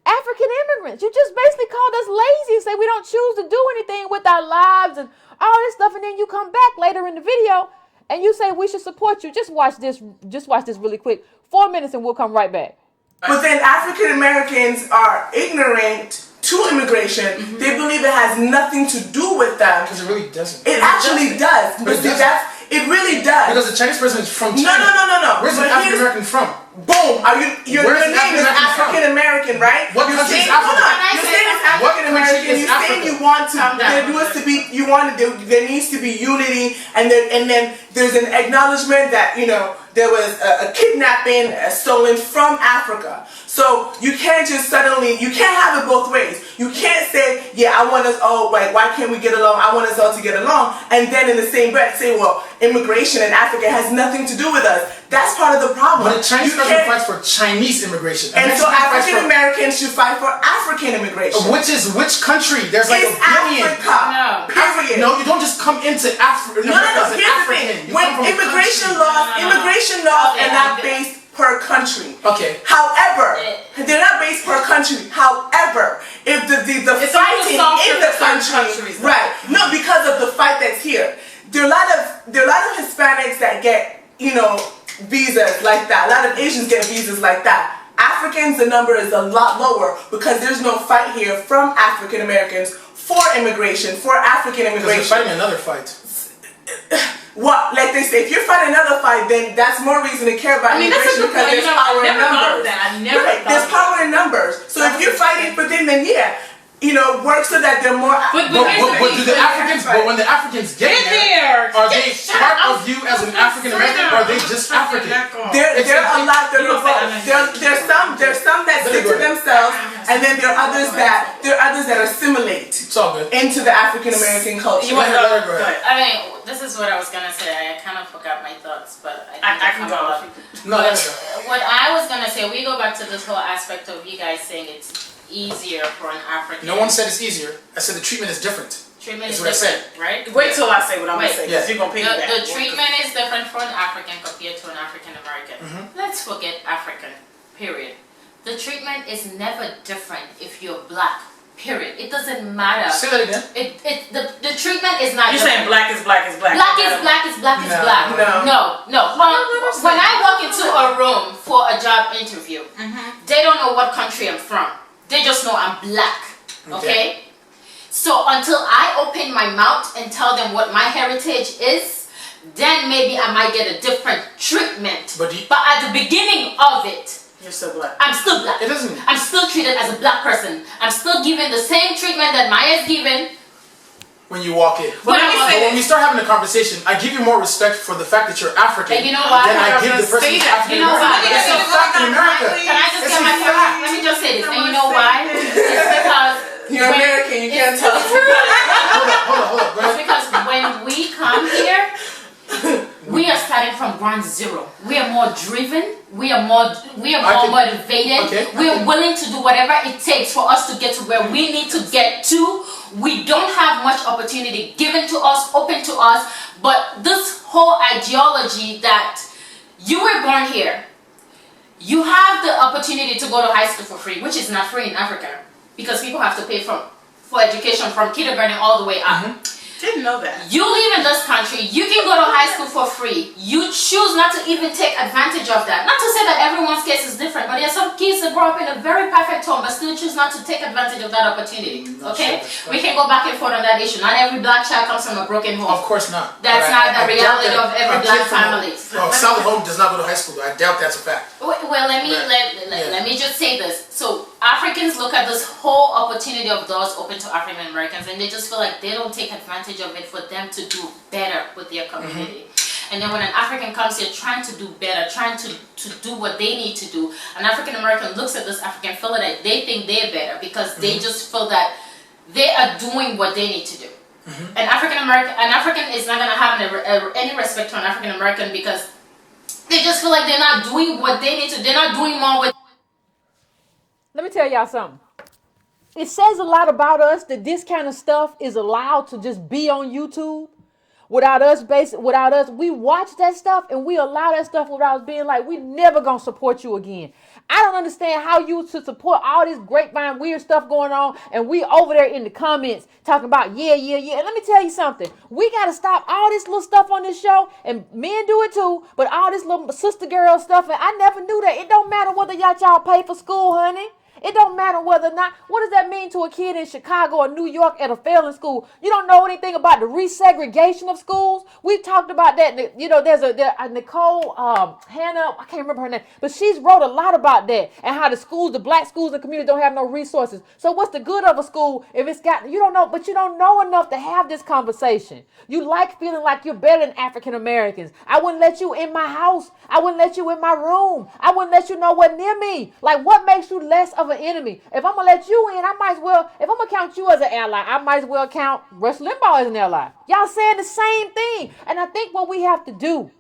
A: African immigrants. You just basically called us lazy and say we don't choose to do anything with our lives and all this stuff. And then you come back later in the video and you say we should support you. Just watch this really quick. 4 minutes and we'll come right back.
E: But then African Americans are ignorant to immigration. Mm-hmm. They believe it has nothing to do with them.
D: Because it really doesn't.
E: It actually does. It really does.
D: Because the Chinese person is from China.
E: No.
D: Where's the African American from?
E: boom, your
D: Where's
E: name is African American, right?
D: What
E: You're
D: country is
E: saying, hold
D: Africa?
E: on, you're saying it's
D: What
E: African
D: country
E: American.
D: is
E: You're saying
D: Africa?
E: you want to,
C: Calm down.
E: there needs to be unity, and then there's an acknowledgement that there was a kidnapping stolen from Africa. So you can't just you can't have it both ways. You can't say, yeah, I want us all, like, why can't we get along? I want us all to get along. And then in the same breath say, well, immigration in Africa has nothing to do with us. That's part of the problem.
D: But the Chinese government fights for Chinese immigration.
E: And so
D: Mexican fights
E: African Americans should fight for African immigration.
D: Which country? There's like
E: It's
D: a billion.
E: Africa. Period.
D: No, you don't just come into Africa.
E: No. Here's the thing. When immigration laws are not based per country.
D: Okay.
E: However, they're not based per country. However, if the
B: It's
E: fighting
B: almost
E: in the country,
B: countries, though.
E: right? No, because of the fight that's here. There are a lot of Hispanics that get visas like that. A lot of Asians get visas like that. Africans, the number is a lot lower because there's no fight here from African Americans for immigration, for African
D: Because
E: immigration.
D: you're fighting another fight.
E: What, like they say, if you're fighting another fight, then that's more reason to care about
B: that's a
E: immigration
B: good
E: because
B: point.
E: there's
B: I
E: power in
B: never thought of
E: numbers.
B: that. I never
E: Right,
B: thought
E: there's
B: of
E: power in numbers. So if you're fighting for them, then work so that they're more.
B: But
D: But
B: here's the thing.
D: when the Africans get here, are they part of you as an African American, or are they just African?
E: There are a lot that are both. There's some that stick to themselves, and then there are others that assimilate
D: It's all good.
E: into the African American culture.
B: You want to
D: Go ahead.
B: go ahead.
C: I mean, this is what I was gonna say. I kind of forgot my thoughts, but
B: I can go.
D: No,
C: But
D: that's
C: what I was gonna say, we go back to this whole aspect of you guys saying it's easier for an African.
D: no one said it's easier. I said the treatment is different.
C: treatment is
D: That's what I
C: different, right?
B: Wait till I say what I'm going
C: Wait.
B: to say, because you're going to pay me back.
C: The treatment is different for an African compared to an African American. Let's forget African, period. The treatment is never different if you're black, period. It doesn't matter.
D: Say that again.
C: The treatment is not
B: You're
C: different.
B: saying black is black is black.
C: Black is black is black is
D: No.
C: black.
E: No.
C: When I walk into a room for a job interview, they don't know what country I'm from. They just know I'm black. Okay? So until I open my mouth and tell them what my heritage is, then maybe I might get a different treatment.
D: But
C: at the beginning of it,
B: You're still black.
C: I'm still black.
D: It doesn't.
C: I'm still treated as a black person. I'm still given the same treatment that Maya's given.
D: When you walk in.
C: When I walk
D: But
C: in.
D: when we start having a conversation, I give you more respect for the fact that you're African.
C: And you know why?
D: Then I give the person
B: Say
D: who's
B: that.
D: African
C: You know why?
D: American. It's a
C: Because-
D: fact in America.
C: Can I just
D: It's
C: get
D: a
C: my
D: fact.
C: Let me just say this. And you know why? It's because
E: You're American, you can't tell.
D: Hold on. Go
C: It's
D: ahead.
C: because when we come here, we are starting from ground zero. We are more driven. We are more motivated.
D: Okay.
C: We are willing to do whatever it takes for us to get to where we need to get to. We don't have much opportunity given to us, open to us. But this whole ideology that you were born here, you have the opportunity to go to high school for free, which is not free in Africa because people have to pay for education from kindergarten all the way up.
B: Didn't know that.
C: You live in this country, you can go to high school for free. You choose not to even take advantage of that. Not to say that everyone's case is different, but there are some kids that grow up in a very perfect home but still choose not to take advantage of that opportunity. Okay? We can go back and forth on that issue. Not every black child comes from a broken home.
D: Of course not.
C: That's
D: But
C: not
D: I
C: the reality
D: doubt
C: of
D: that
C: every
D: a
C: black
D: kid from
C: family.
D: a solid home does not go to high school. I doubt that's a fact.
C: Well, let me just say this. So Africans look at this whole opportunity of doors open to African Americans, and they just feel like they don't take advantage of it for them to do better with their community. And then when an African comes here trying to do better, trying to do what they need to do, an African American looks at this African, feel that they think they're better because they just feel that they are doing what they need to do. An African is not gonna have any respect to an African American because they just feel like they're not doing what they need to. They're not doing more with.
A: Let me tell y'all something. It says a lot about us that this kind of stuff is allowed to just be on YouTube without us. We watch that stuff and we allow that stuff without us being like, we never gonna support you again. I don't understand how you should support all this grapevine weird stuff going on and we over there in the comments talking about yeah. And let me tell you something. We gotta stop all this little stuff on this show, and men do it too, but all this little sister girl stuff, and I never knew that. It don't matter whether y'all pay for school, honey. It don't matter whether or not. What does that mean to a kid in Chicago or New York at a failing school? You don't know anything about the resegregation of schools. We talked about that. You know, there's a Nicole Hannah, I can't remember her name, but she's wrote a lot about that and how the black schools and communities don't have no resources. So what's the good of a school if it's got, you don't know, but you don't know enough to have this conversation. You like feeling like you're better than African Americans. I wouldn't let you in my house. I wouldn't let you in my room. I wouldn't let you know what near me. Like, what makes you less of an enemy? If I'm going to let you in, I might as well, if I'm going to count you as an ally, I might as well count Rush Limbaugh as an ally. Y'all saying the same thing. And I think what we have to do,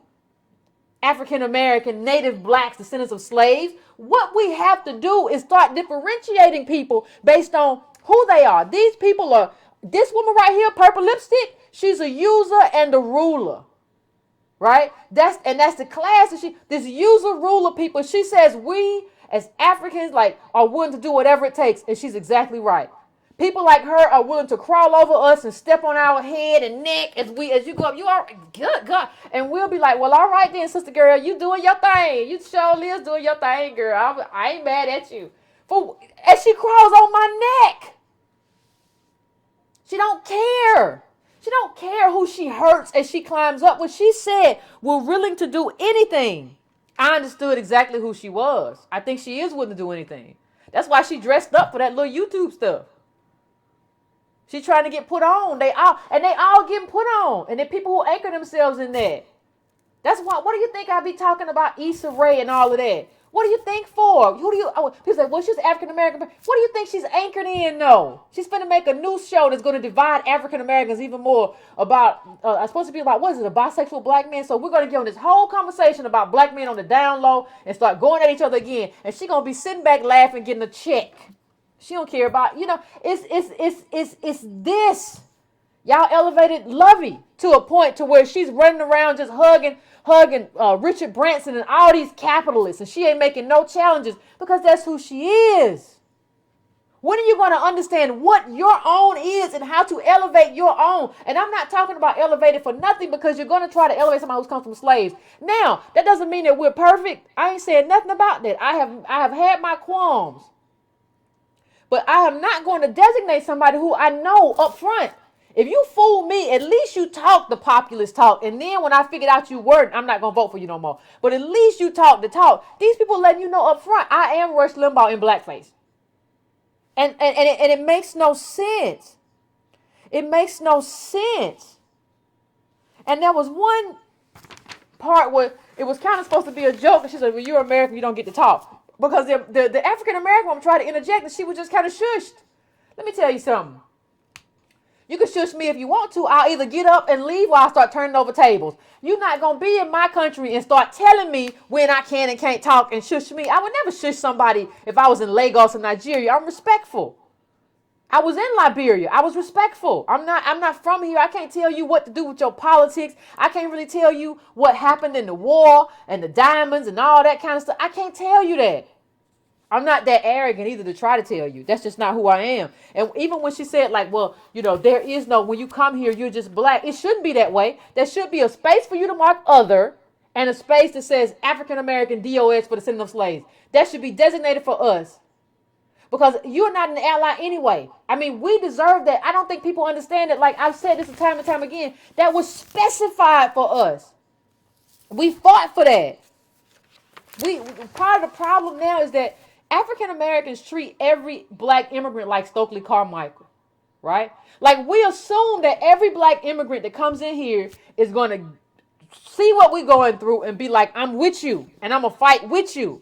A: African American, native blacks, descendants of slaves, what we have to do is start differentiating people based on who they are. These people are, this woman right here, purple lipstick, she's a user and a ruler. Right? That's the class that this user ruler people. She says we as Africans are willing to do whatever it takes, and she's exactly right. People like her are willing to crawl over us and step on our head and neck as you go up. You are good God, and we'll be like, well, all right then, sister girl, you doing your thing. You surely is doing your thing, girl. I ain't mad at you. As she crawls on my neck, she don't care. She don't care who she hurts as she climbs up. When she said, we're willing to do anything, I understood exactly who she was. I think she is willing to do anything. That's why she dressed up for that little YouTube stuff. She's trying to get put on. They all getting put on. And the people who anchor themselves in that. That's why, what do you think I be talking about Issa Rae and all of that? What do you think for? People say, well, she's African American. What do you think she's anchored in? No. She's finna make a new show that's going to divide African Americans even more about, it's supposed to be about, what is it, a bisexual black man? So we're going to get on this whole conversation about black men on the down low and start going at each other again. And she's going to be sitting back laughing, getting a check. She don't care about, it's this. Y'all elevated Lovey to a point to where she's running around just hugging Richard Branson and all these capitalists, and she ain't making no challenges because that's who she is. When are you going to understand what your own is and how to elevate your own? And I'm not talking about elevated for nothing, because you're going to try to elevate somebody who's come from slaves. Now, that doesn't mean that we're perfect. I ain't saying nothing about that. I have had my qualms. But I am not going to designate somebody who I know up front. If you fool me, at least you talk the populist talk. And then when I figured out you weren't, I'm not going to vote for you no more. But at least you talk the talk. These people letting you know up front, I am Rush Limbaugh in blackface. And it makes no sense. It makes no sense. And there was one part where it was kind of supposed to be a joke. And she said, well, you're American, you don't get to talk. Because the African-American woman tried to interject and she was just kind of shushed. Let me tell you something. You can shush me if you want to. I'll either get up and leave or I'll start turning over tables. You're not going to be in my country and start telling me when I can and can't talk and shush me. I would never shush somebody if I was in Lagos or Nigeria. I'm respectful. I was in Liberia. I was respectful. I'm not from here. I can't tell you what to do with your politics. I can't really tell you what happened in the war and the diamonds and all that kind of stuff. I can't tell you that. I'm not that arrogant either to try to tell you. That's just not who I am. And even when she said there is no, when you come here, you're just black. It shouldn't be that way. There should be a space for you to mark other and a space that says African American DOS for the descendant of slaves. That should be designated for us. Because you're not an ally anyway. I mean, we deserve that. I don't think people understand it. Like I've said this time and time again, that was specified for us. We fought for that. Part of the problem now is that African Americans treat every black immigrant like Stokely Carmichael, right? Like we assume that every black immigrant that comes in here is going to see what we're going through and be like, I'm with you and I'm going to fight with you.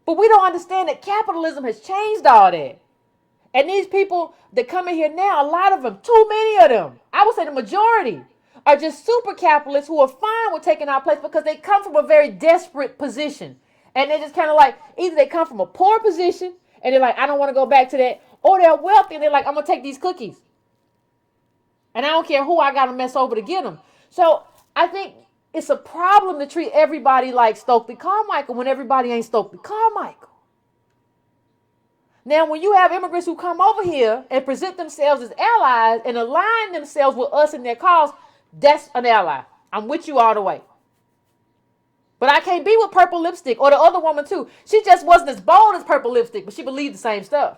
A: But we don't understand that capitalism has changed all that. And these people that come in here now, a lot of them, too many of them, I would say the majority, are just super capitalists who are fine with taking our place because they come from a very desperate position. And they're just kind of like, either they come from a poor position and they're like, I don't want to go back to that. Or they're wealthy and they're like, I'm going to take these cookies. And I don't care who I got to mess over to get them. So I think it's a problem to treat everybody like Stokely Carmichael when everybody ain't Stokely Carmichael. Now, when you have immigrants who come over here and present themselves as allies and align themselves with us in their cause, that's an ally. I'm with you all the way. But I can't be with purple lipstick, or the other woman too. She just wasn't as bold as purple lipstick, but she believed the same stuff.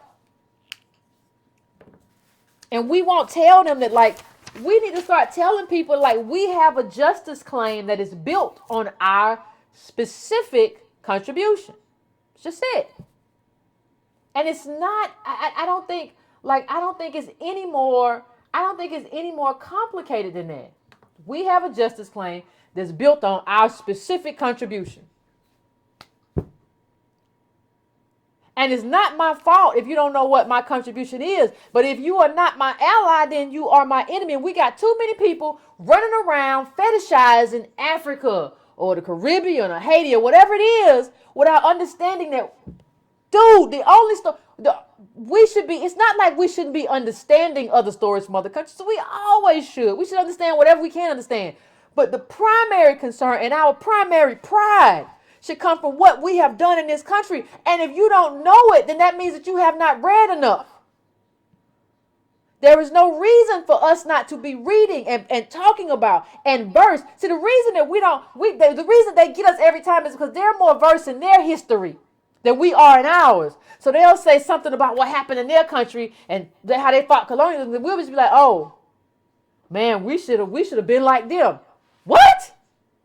A: And we won't tell them that, like, we need to start telling people, like, we have a justice claim that is built on our specific contribution. It's just it. And it's not, I don't think it's any more complicated than that. We have a justice claim that's built on our specific contribution. And it's not my fault if you don't know what my contribution is. But if you are not my ally, then you are my enemy. And we got too many people running around fetishizing Africa or the Caribbean or Haiti or whatever it is without understanding that, dude, it's not like we shouldn't be understanding other stories from other countries. So we always should. We should understand whatever we can understand. But the primary concern and our primary pride should come from what we have done in this country. And if you don't know it, then that means that you have not read enough. There is no reason for us not to be reading and talking about and verse. See, the reason that the reason they get us every time is because they're more versed in their history than we are in ours. So they'll say something about what happened in their country and how they fought colonialism. And we'll just be like, oh, man, we should have been like them. What?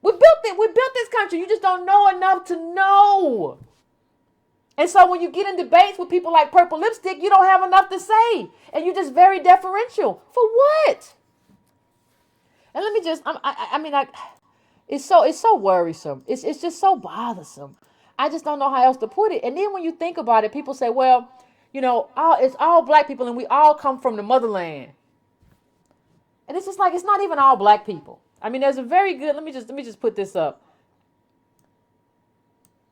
A: We built this country. You just don't know enough to know. And so when you get in debates with people like Purple Lipstick, you don't have enough to say. And you're just very deferential. For what? And let me just, it's so worrisome. It's just so bothersome. I just don't know how else to put it. And then when you think about it, people say, well, it's all black people and we all come from the motherland. And it's just like, it's not even all black people. I mean, there's a very good, let me just put this up.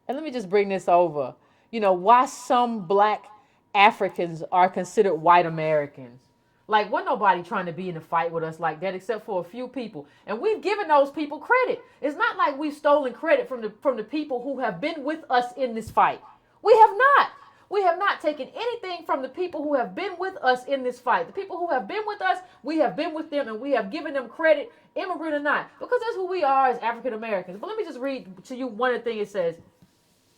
A: And let me just bring this over. Why some black Africans are considered white Americans. Like, wasn't nobody trying to be in a fight with us like that except for a few people. And we've given those people credit. It's not like we've stolen credit from the people who have been with us in this fight. We have not. We have not taken anything from the people who have been with us in this fight. The people who have been with us, we have been with them and we have given them credit, immigrant or not, because that's who we are as African Americans. But let me just read to you one of the things it says.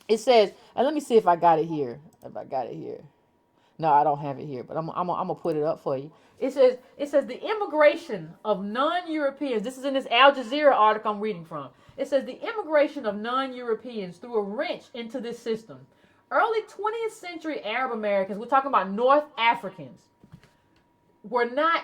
A: It says, and let me see if I got it here. No, I don't have it here, but I'm gonna put it up for you. It says the immigration of non-Europeans. This is in this Al Jazeera article I'm reading from. It says the immigration of non-Europeans threw a wrench into this system. Early 20th century Arab Americans, we're talking about North Africans, were not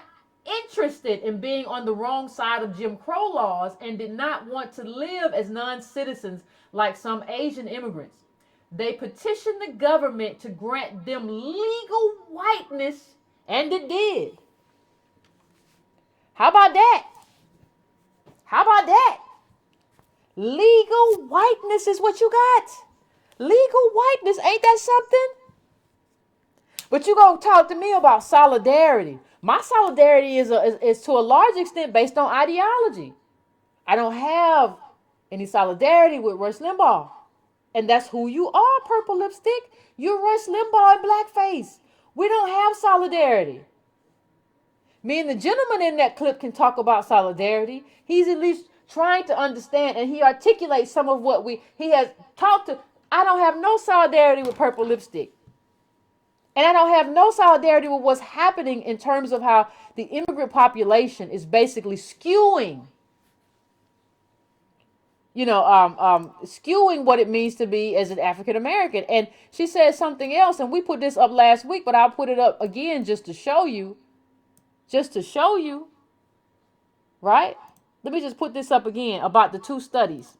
A: interested in being on the wrong side of Jim Crow laws and did not want to live as non-citizens like some Asian immigrants. They petitioned the government to grant them legal whiteness, and it did. How about that? Legal whiteness is what you got. Legal whiteness, ain't that something? But you gonna talk to me about solidarity. My solidarity is to a large extent based on ideology. I don't have any solidarity with Rush Limbaugh. And that's who you are, Purple Lipstick. You're Rush Limbaugh in blackface. We don't have solidarity. Me and the gentleman in that clip can talk about solidarity. He's at least trying to understand, and he articulates some of what he has talked to. I don't have no solidarity with Purple Lipstick. And I don't have no solidarity with what's happening in terms of how the immigrant population is basically skewing skewing what it means to be as an African American. And she said something else, and we put this up last week, but I'll put it up again just to show you, right? Let me just put this up again about the two studies.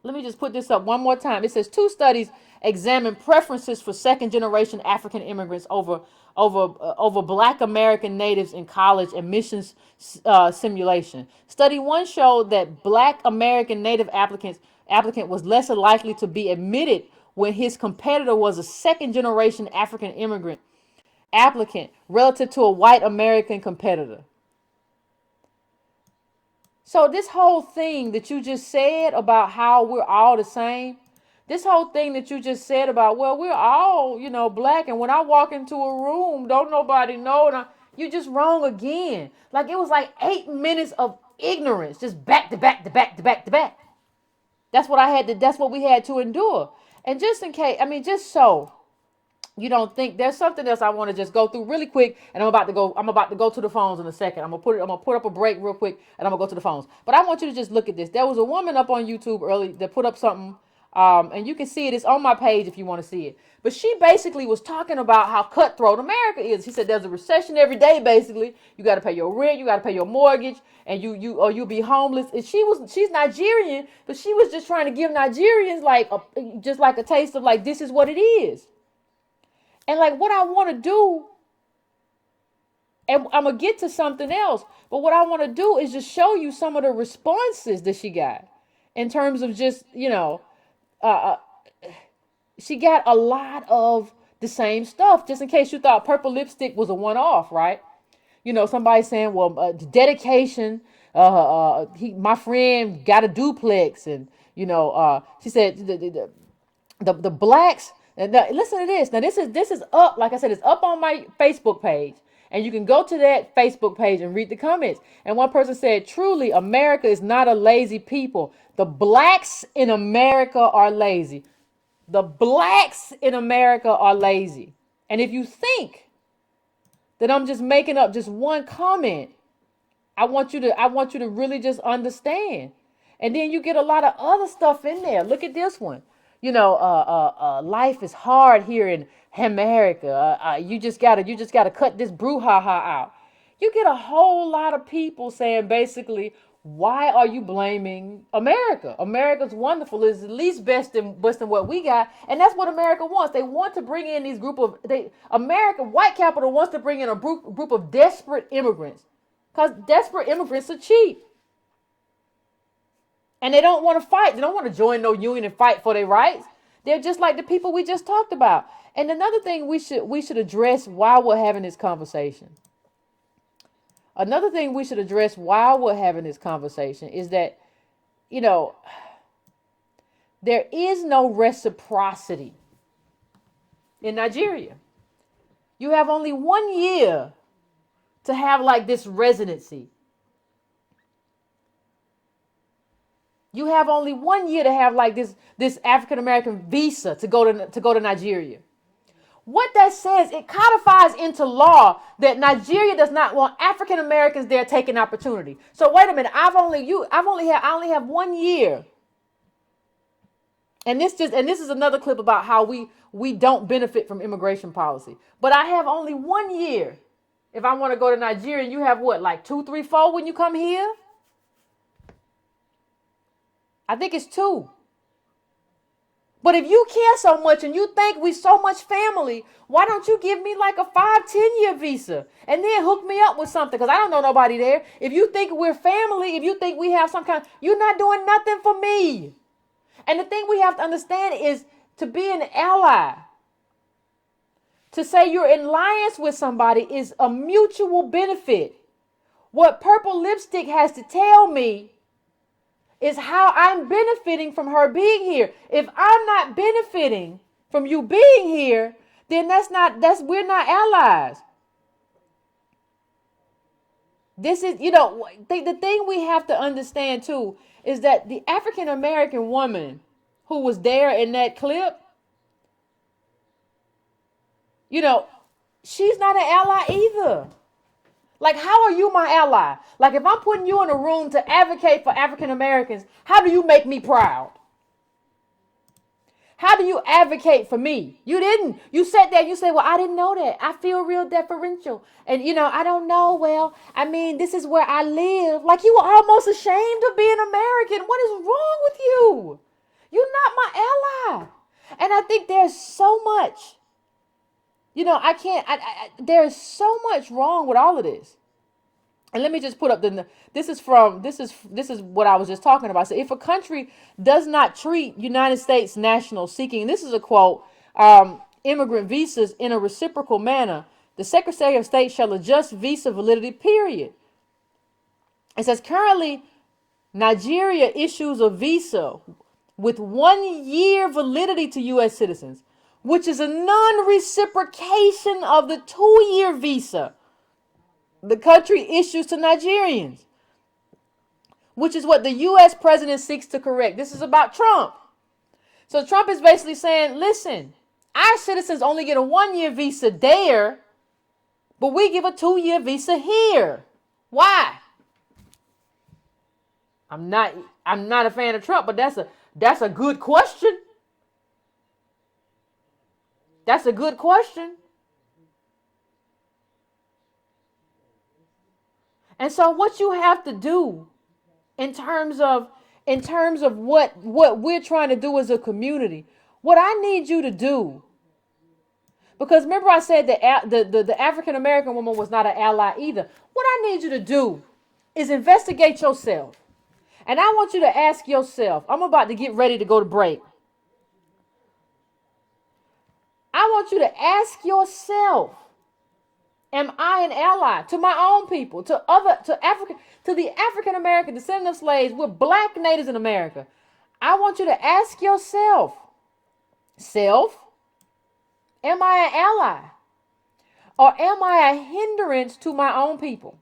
A: Let me just put this up one more time. It says 2 studies examine preferences for second-generation African immigrants over Black American natives in college admissions simulation. Study 1 showed that Black American native applicant was less likely to be admitted when his competitor was a second-generation African immigrant applicant relative to a white American competitor. So this whole thing that you just said about how we're all the same, this whole thing that you just said about, well, we're all, black, and when I walk into a room, don't nobody know, you're just wrong again. Like, it was like 8 minutes of ignorance, just back to back to back to back to back. That's what we had to endure. And just in case, just so you don't think, there's something else I want to just go through really quick, and I'm about to go to the phones in a second. I'm gonna put up a break real quick, and I'm gonna go to the phones. But I want you to just look at this. There was a woman up on YouTube early that put up something, and you can see it. It's on my page if you want to see it. But she basically was talking about how cutthroat America is. She said there's a recession every day. Basically, you got to pay your rent, you got to pay your mortgage, and you'll be homeless. And she's Nigerian, but she was just trying to give Nigerians just like a taste of like, this is what it is. And like what I want to do, and I'm going to get to something else, but what I want to do is just show you some of the responses that she got in terms of just, she got a lot of the same stuff, just in case you thought purple lipstick was a one-off, right? Somebody saying, well, dedication, my friend got a duplex, and, she said the blacks, and now, listen to this. Now, this is up, like I said, it's up on my Facebook page. And you can go to that Facebook page and read the comments. And one person said, truly, America is not a lazy people. The blacks in America are lazy. The blacks in America are lazy. And if you think that I'm just making up just one comment, I want you to really just understand. And then you get a lot of other stuff in there. Look at this one. Life is hard here in America. You just gotta cut this brouhaha out. You get a whole lot of people saying basically, why are you blaming America? America's wonderful. It's at least best than what we got. And that's what America wants. They want to bring in these America, white capital wants to bring in a group of desperate immigrants. Because desperate immigrants are cheap. And they don't want to fight. They don't want to join no union and fight for their rights. They're just like the people we just talked about. And another thing we should address while we're having this conversation. Another thing we should address while we're having this conversation is that, there is no reciprocity in Nigeria. You have only 1 year to have like this residency. You have only 1 year to have like this African American visa to go to Nigeria. What that says, it codifies into law that Nigeria does not want African Americans there taking opportunity. So wait a minute, I only have 1 year. And this is another clip about how we don't benefit from immigration policy. But I have only 1 year. If I want to go to Nigeria, you have what, like 2, 3, 4 when you come here? I think it's 2. But if you care so much and you think we so much family, why don't you give me like a 5, 10-year visa and then hook me up with something? Because I don't know nobody there. If you think we're family, if you think we have some kind, you're not doing nothing for me. And the thing we have to understand is to be an ally. To say you're in alliance with somebody is a mutual benefit. What purple lipstick has to tell me is how I'm benefiting from her being here. If I'm not benefiting from you being here, then we're not allies. This is, the thing we have to understand too is that the African American woman who was there in that clip, she's not an ally either. Like, how are you my ally? Like, if I'm putting you in a room to advocate for African Americans, how do you make me proud? How do you advocate for me? You didn't. You sat there and you said, well, I didn't know that. I feel real deferential. And, I don't know. Well, this is where I live. Like, you were almost ashamed of being American. What is wrong with you? You're not my ally. And I think there's so much. There's so much wrong with all of this. And let me just put up this is what I was just talking about. So if a country does not treat United States nationals seeking, and this is a quote, immigrant visas in a reciprocal manner, the Secretary of State shall adjust visa validity, period. It says currently Nigeria issues a visa with 1 year validity to U.S. citizens, which is a non-reciprocation of the 2-year visa the country issues to Nigerians. which is what the U.S. president seeks to correct. This is about Trump. So Trump is basically saying, listen, our citizens only get a 1-year visa there, but we give a 2-year visa here. Why? I'm not a fan of Trump, but that's a good question. That's a good question. And so what you have to do in terms of what we're trying to do as a community, what I need you to do, because remember I said that the African American woman was not an ally either. What I need you to do is investigate yourself. And I want you to ask yourself, I'm about to get ready to go to break. I want you to ask yourself, am I an ally to my own people, to the African American descendants of slaves? We're black natives in America. I want you to ask yourself, am I an ally? Or am I a hindrance to my own people?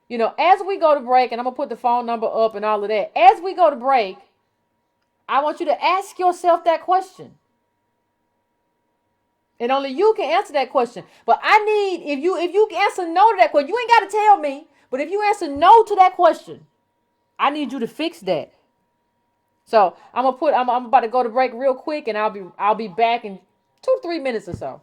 A: You know, as we go to break, and I'm going to put the phone number up and all of that. As we go to break, I want you to ask yourself that question. And only you can answer that question. But I need, if you answer no to that question, you ain't got to tell me. But if you answer no to that question, I need you to fix that. So I'm about to go to break real quick, and I'll be back in 2 to 3 minutes or so.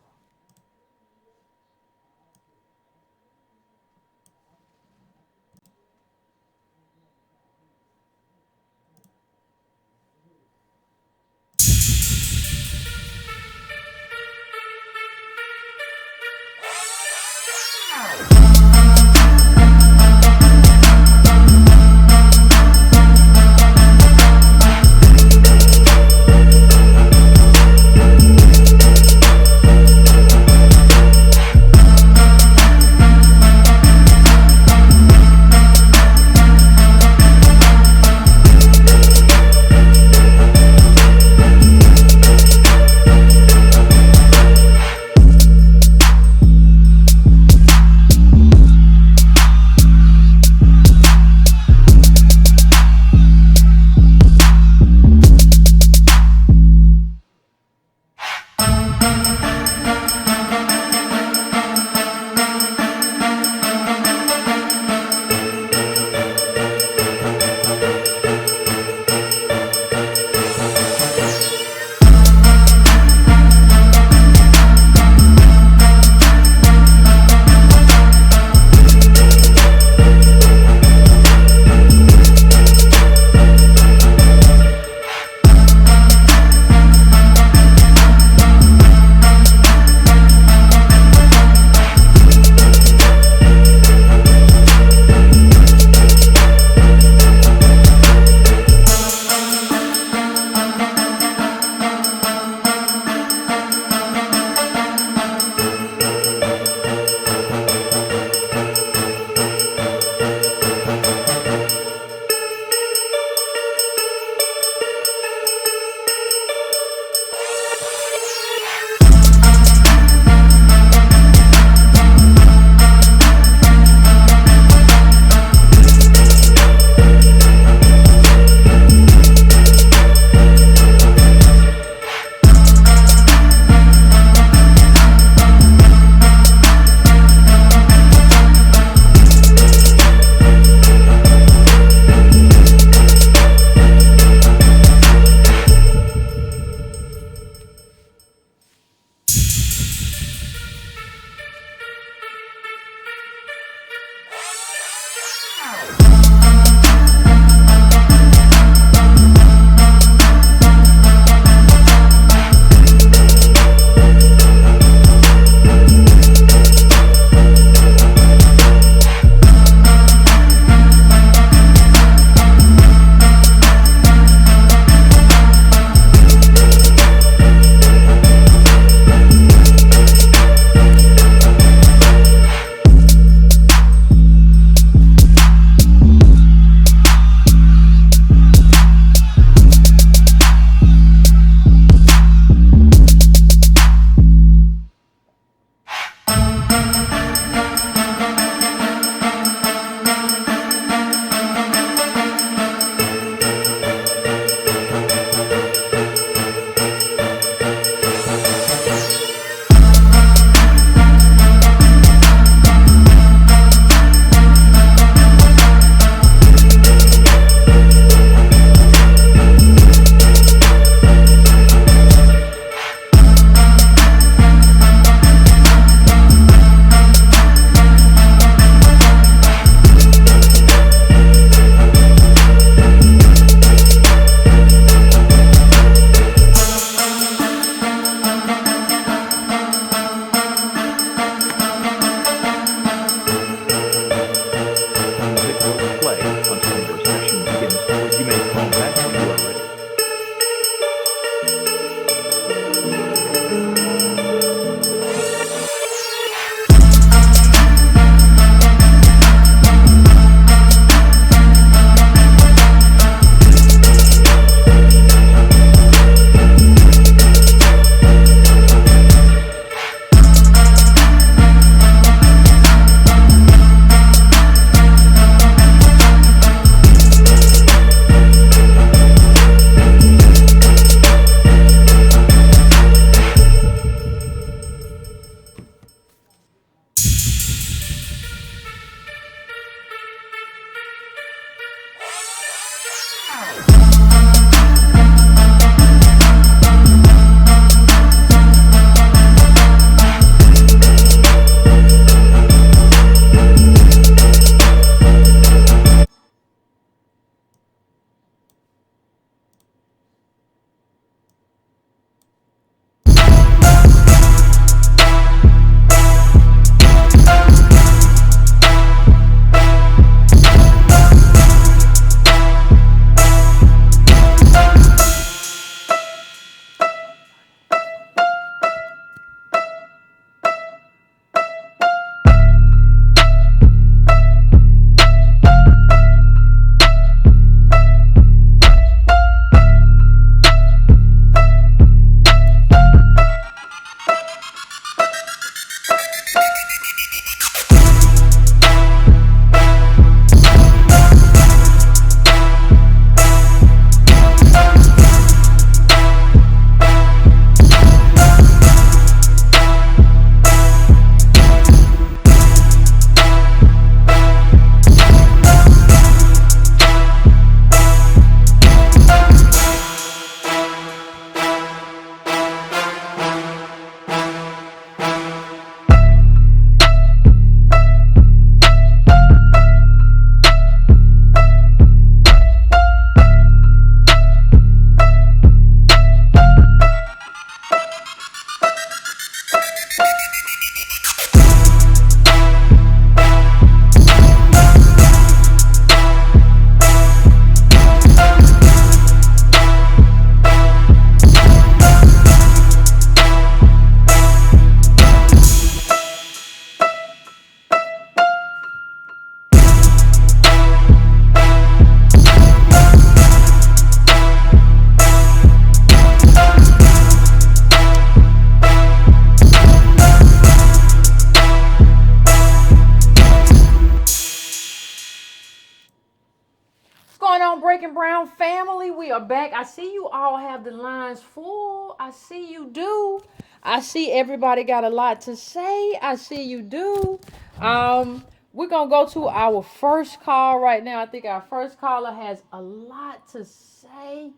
A: we are back. I see you all have the lines full. I see you do. I see everybody got a lot to say. I see you do. We're gonna go to our first call right now. I think our first caller has a lot to say.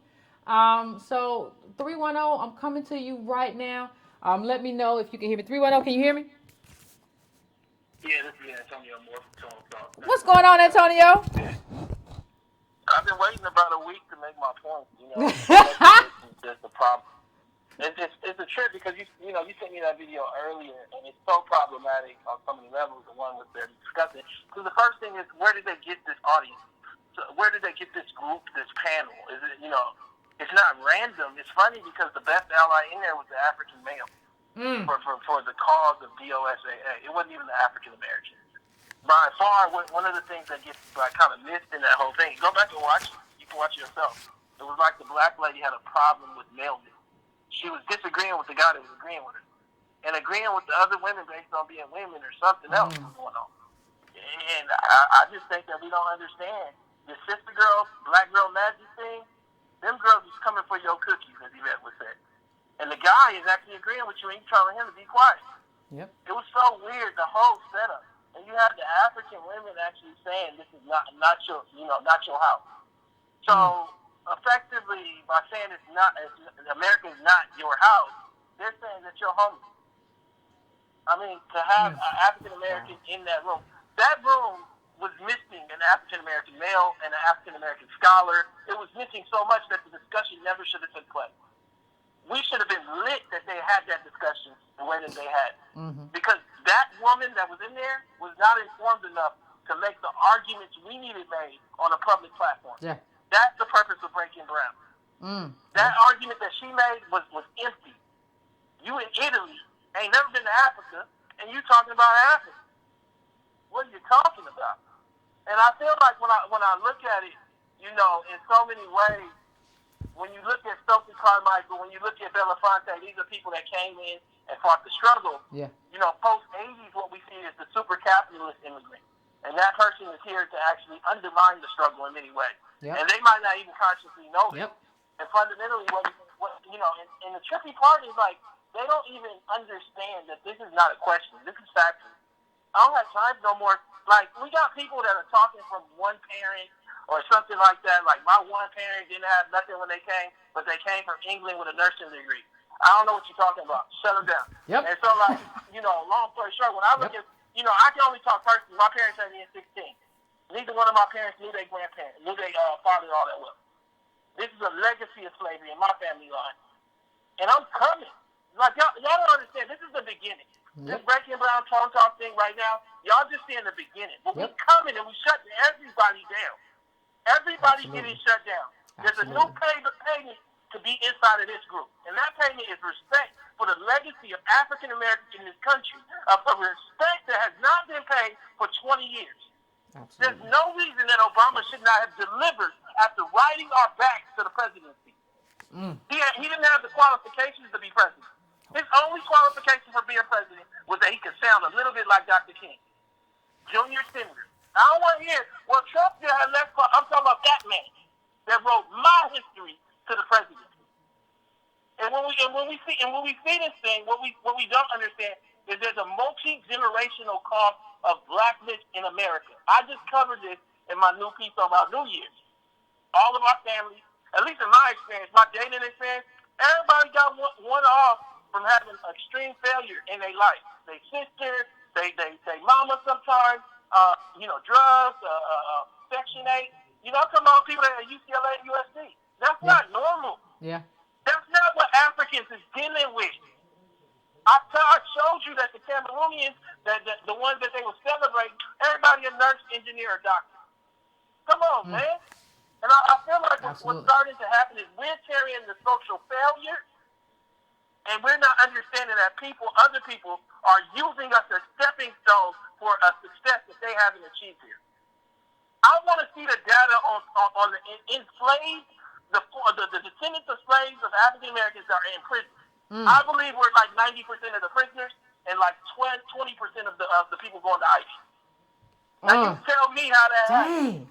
A: So 310, I'm coming to you right now. Let me know if you can hear me. 310, can you hear me?
F: Yeah, this is Antonio Moore from Total Talk.
A: What's going on, Antonio?
F: I've been waiting about a week to make my point. You know, that's the problem. It's a trip because you sent me that video earlier, and it's so problematic on so many levels. The one that they're discussing. So the first thing is, where did they get this audience? So where did they get this group, this panel? Is it, it's not random. It's funny because the best ally in there was the African male for the cause of DOSAA. It wasn't even the African American. By far, one of the things that gets kind of missed in that whole thing. Go back and watch it. You can watch it yourself. It was like the black lady had a problem with maleness. She was disagreeing with the guy that was agreeing with her, and agreeing with the other women based on being women or something else was going on. And I just think that we don't understand the sister girl, black girl magic thing. Them girls is coming for your cookies, as Yvette would say. And the guy is actually agreeing with you and telling him to be quiet.
A: Yep.
F: It was so weird, the whole setup. And you have the African women actually saying this is not your house. So effectively, by saying America is not your house, they're saying that you're homeless. I mean, to have an African American in that room was missing an African American male and an African American scholar. It was missing so much that the discussion never should have took place. We should have been lit that they had that discussion the way that they had. Because that woman that was in there was not informed enough to make the arguments we needed made on a public platform. Yeah. That's the purpose of Breaking Brown. That argument that she made was empty. You in Italy ain't never been to Africa, and you talking about Africa. What are you talking about? And I feel like when I look at it, in so many ways, when you look at Stokely Carmichael, when you look at Belafonte, these are people that came in and fought the struggle. Yeah. Post-'80s, what we see is the super capitalist immigrant. And that person is here to actually undermine the struggle in many ways. Yep. And they might not even consciously know it. Yep. And fundamentally, and the tricky part is, like, they don't even understand that this is not a question. This is factual. I don't have time no more. Like, we got people that are talking from one parent or something like that. Like, my one parent didn't have nothing when they came, but they came from England with a nursing degree. I don't know what you're talking about. Shut them down. Yep. And so, like, long story short, when I look at, I can only talk personally. My parents had me at 16. Neither one of my parents knew their grandparents, knew their father all that well. This is a legacy of slavery in my family line. And I'm coming. Like, y'all don't understand. This is the beginning. This Breaking Brown Tone Talk thing right now, y'all just seeing the beginning. But we coming and we shutting everybody down. Everybody getting shut down. There's a new payment to be inside of this group. And that payment is respect for the legacy of African Americans in this country, of a respect that has not been paid for 20 years. Absolutely. There's no reason that Obama should not have delivered after riding our backs to the presidency. He didn't have the qualifications to be president. His only qualification for being president was that he could sound a little bit like Dr. King. Junior Senator. I don't want to hear, well, Trump still had less, I'm talking about that man that wrote my history to the presidency. And when we see this thing, what we don't understand is there's a multi-generational cost of blackness in America. I just covered this in my new piece about New Year's. All of our families, at least in my experience, my dating experience, everybody got one off from having extreme failure in their life. They sister, they mama sometimes, drugs, Section 8. Come on, people that are at UCLA and USC. That's not normal. Yeah. That's not what Africans is dealing with. I showed you that the Cameroonians, the ones that they were celebrating, everybody a nurse, engineer, or doctor. Come on, man. And I feel like what's starting to happen is we're carrying the social failure, and we're not understanding that other people are using us as stepping stones for a success that they haven't achieved here. I want to see the data on the enslaved, the descendants of slaves of African Americans that are in prison. I believe we're like 90% of the prisoners and like 20% of the people going to ICE. Now you tell me how that happens.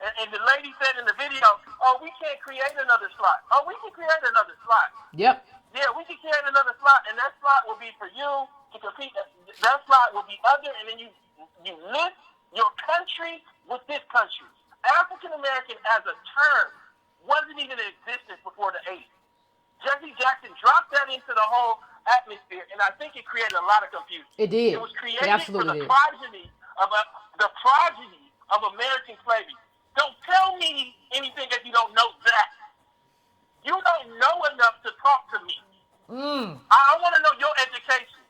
F: And the lady said in the video, oh, we can't create another slot. Oh, we can create another slot.
A: Yep.
F: Yeah, we can create another slot, and that slot will be for you to compete. That slot will be other, and then you list your country with this country. African American as a term wasn't even in existence before the 80s. Jesse Jackson dropped that into the whole atmosphere, and I think it created a lot of confusion.
A: It did.
F: It was created
A: It
F: for
A: absolutely
F: the
A: did.
F: progeny of American slavery. Don't tell me anything that you don't know that. You don't know enough to talk to me. I want to know your education.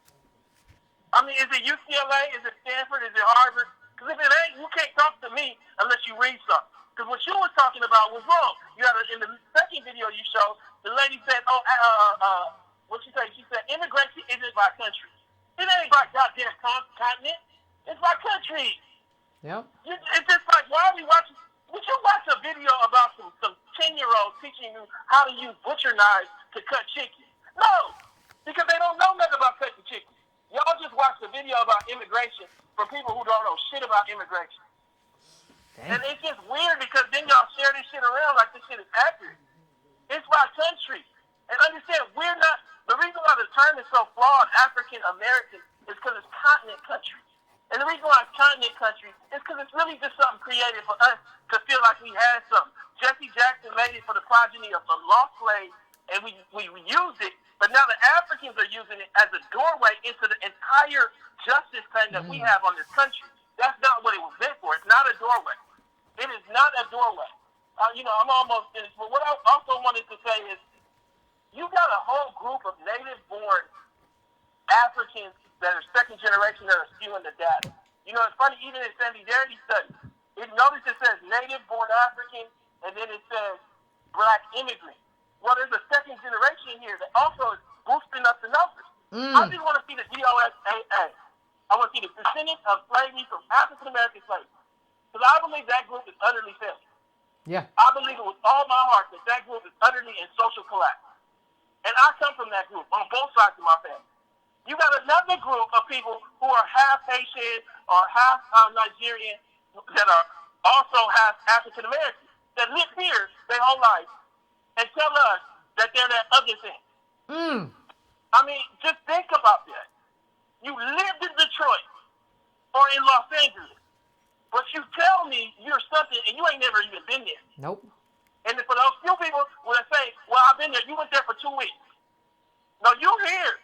F: I mean, is it UCLA? Is it Stanford? Is it Harvard? Because if it ain't, you can't talk to me unless you read something. Because what you were talking about was wrong. You had in the second video you showed, the lady said, what she said? She said, immigration isn't by country. It ain't by goddamn continent. It's by country.
A: Yep.
F: It's just like, why are we watching? Would you watch a video about some 10-year-olds teaching you how to use butcher knives to cut chicken? No, because they don't know nothing about cutting chicken. Y'all just watched a video about immigration from people who don't know shit about immigration.
A: Dang.
F: And it's just weird because then y'all share this shit around like this shit is accurate. It's by country. And understand, we're not, the reason why the term is so flawed, African American, is because it's continent country. And the reason why it's continent country is because it's really just something created for us to feel like we had something. Jesse Jackson made it for the progeny of the lost slaves, and we used it, but now the Africans are using it as a doorway into the entire justice plan that we have on this country. That's not what it was meant for. It's not a doorway. It is not a doorway. I'm almost finished, but what I also wanted to say is you got a whole group of native-born Africans that are second generation that are skewing the data. You know, it's funny, even in Solidarity studies, notice it says native-born African, and then it says black immigrant. Well, there's a second generation here that also is boosting up the numbers. I just want to see the DOSAA. I want to see the percentage of slavery from African American slaves. Because I believe that group is utterly failing.
A: Yeah.
F: I believe it with all my heart that group is utterly in social collapse. And I come from that group on both sides of my family. You got another group of people who are half Haitian or half Nigerian that are also half African American that live here their whole life and tell us that they're that other thing. I mean, just think about that. You lived in Detroit or in Los Angeles, but you tell me you're something and you ain't never even been there.
A: Nope.
F: And for those few people, when I say, well, I've been there, you went there for 2 weeks. No, you're here.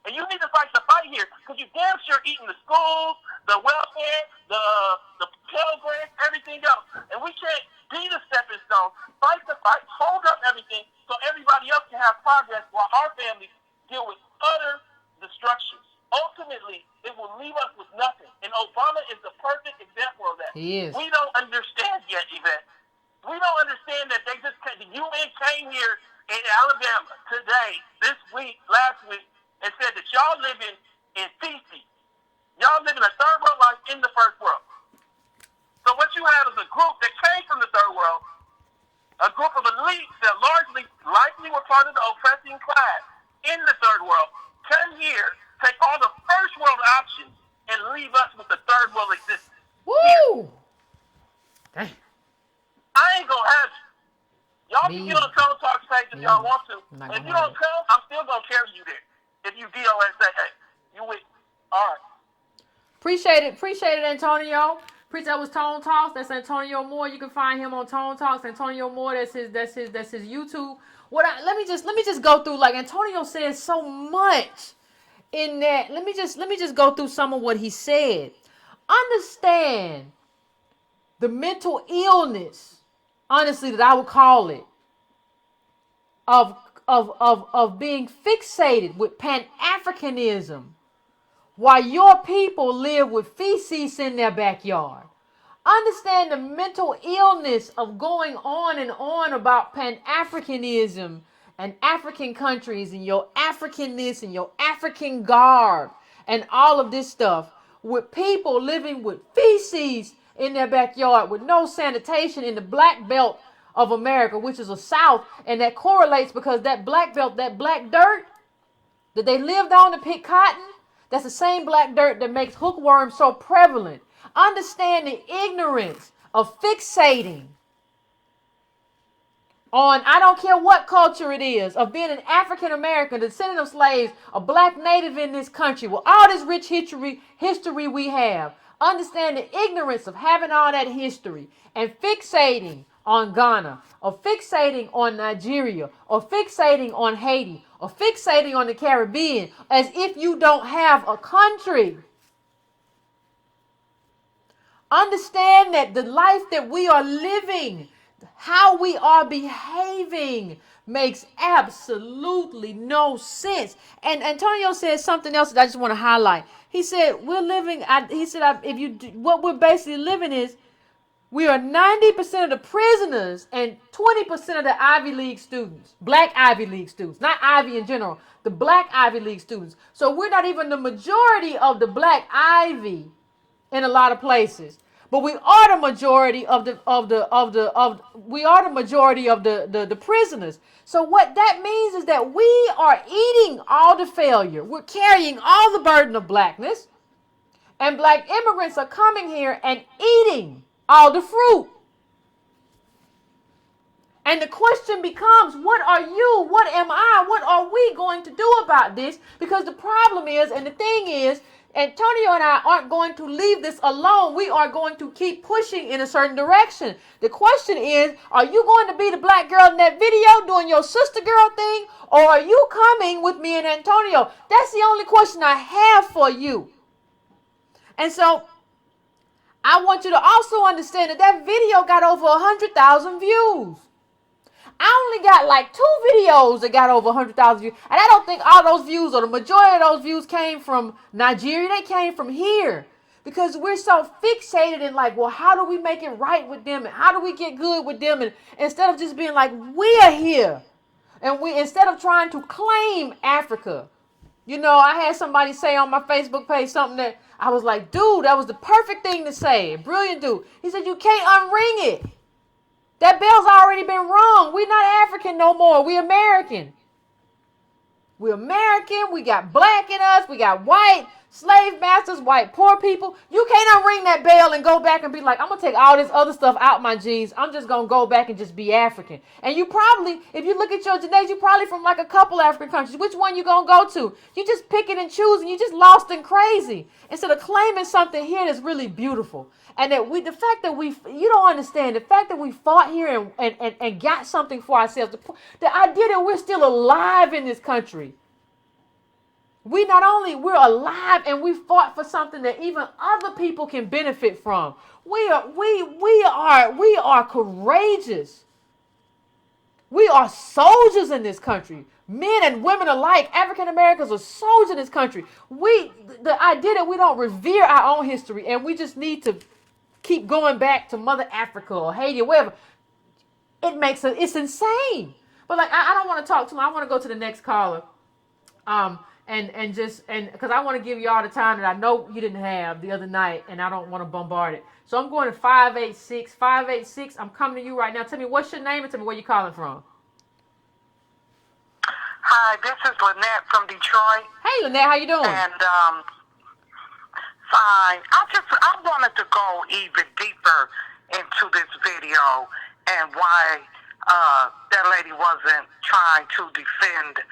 F: And you need to fight the fight here because you damn sure eating the schools, the welfare, the Pell Grants, everything else. And we can't be the stepping stone. Fight the fight, hold up everything so everybody else can have progress while our families deal with utter destruction. Ultimately, it will leave us with nothing. And Obama is the perfect example of that.
A: He is.
F: We don't understand yet, Yvette. We don't understand that the UN came here in Alabama today, this week, last week, and said that y'all living in feces. Y'all living a third world life in the first world. So what you have is a group that came from the third world, a group of elites that likely were part of the oppressing class in the third world, come here, take all the first world options, and leave us with the third world existence.
A: Woo! Dang.
F: I ain't gonna have it. Y'all
A: Me.
F: can get on the Tone Talk page if y'all want to.
A: I'm not
F: And if
A: gonna
F: you
A: have
F: don't
A: it.
F: come, I'm still gonna carry you there. If you deal and say, hey, you with all right.
A: Appreciate it, Antonio. That was Tone Talks. That's Antonio Moore. You can find him on Tone Talks. Antonio Moore. That's his YouTube. Let me just go through. Like Antonio says so much in that. Let me just go through some of what he said. Understand the mental illness, honestly, that I would call it, of being fixated with Pan-Africanism while your people live with feces in their backyard. Understand the mental illness of going on and on about Pan-Africanism and African countries and your Africanness and your African garb and all of this stuff with people living with feces in their backyard with no sanitation in the black belt of America, which is a South, and that correlates because that black belt, that black dirt that they lived on to pick cotton, that's the same black dirt that makes hookworms so prevalent. Understand the ignorance of fixating on, I don't care what culture it is, of being an African American, descendant of slaves, a black native in this country, with all this rich history we have, understand the ignorance of having all that history and fixating on Ghana, or fixating on Nigeria, or fixating on Haiti, or fixating on the Caribbean, as if you don't have a country. Understand that the life that we are living, how we are behaving, makes absolutely no sense. And Antonio said something else that I just want to highlight. He said, what we're basically living is, we are 90% of the prisoners and 20% of the Ivy League students, black Ivy League students, not Ivy in general, the black Ivy League students. So we're not even the majority of the black Ivy in a lot of places, but we are the majority of the prisoners. So what that means is that we are eating all the failure. We're carrying all the burden of blackness, and black immigrants are coming here and eating all the fruit. And the question becomes, what are you, what am I, what are we going to do about this? Because the problem is, and the thing is, Antonio and I aren't going to leave this alone. We are going to keep pushing in a certain direction. The question is, are you going to be the black girl in that video doing your sister girl thing? Or are you coming with me and Antonio? That's the only question I have for you. And so I want you to also understand that that video got over 100,000 views. I only got like 2 videos that got over 100,000 views. And I don't think all those views, or the majority of those views, came from Nigeria. They came from here. Because we're so fixated in like, well, how do we make it right with them? And how do we get good with them? And instead of just being like, we're here. And instead of trying to claim Africa. You know, I had somebody say on my Facebook page something that I was like, dude, that was the perfect thing to say. Brilliant dude. He said, you can't unring it. That bell's already been rung. We're not African no more. We're American. We're American. We got black in us. We got white slave masters, white poor people. You can't unring that bell and go back and be like, I'm going to take all this other stuff out my genes. I'm just going to go back and just be African. And you probably, if you look at your genetics, you're probably from like a couple African countries. Which one you going to go to? You just picking and choosing. You just lost and crazy. Instead of claiming something here that's really beautiful. And that the fact that you don't understand, the fact that we fought here and got something for ourselves, the idea that we're still alive in this country. We're alive, and we fought for something that even other people can benefit from. We are courageous. We are soldiers in this country. Men and women alike, African Americans are soldiers in this country. The idea that we don't revere our own history and we just need to keep going back to Mother Africa or Haiti or wherever, it's insane. But like, I don't want to talk too long. I want to go to the next caller. And because I want to give you all the time that I know you didn't have the other night, and I don't want to bombard it. So I'm going to 586. 586, I'm coming to you right now. Tell me what's your name and tell me where you're calling from.
G: Hi, this is Lynette from Detroit.
A: Hey, Lynette, how you doing?
G: And fine. I wanted to go even deeper into this video and why that lady wasn't trying to defend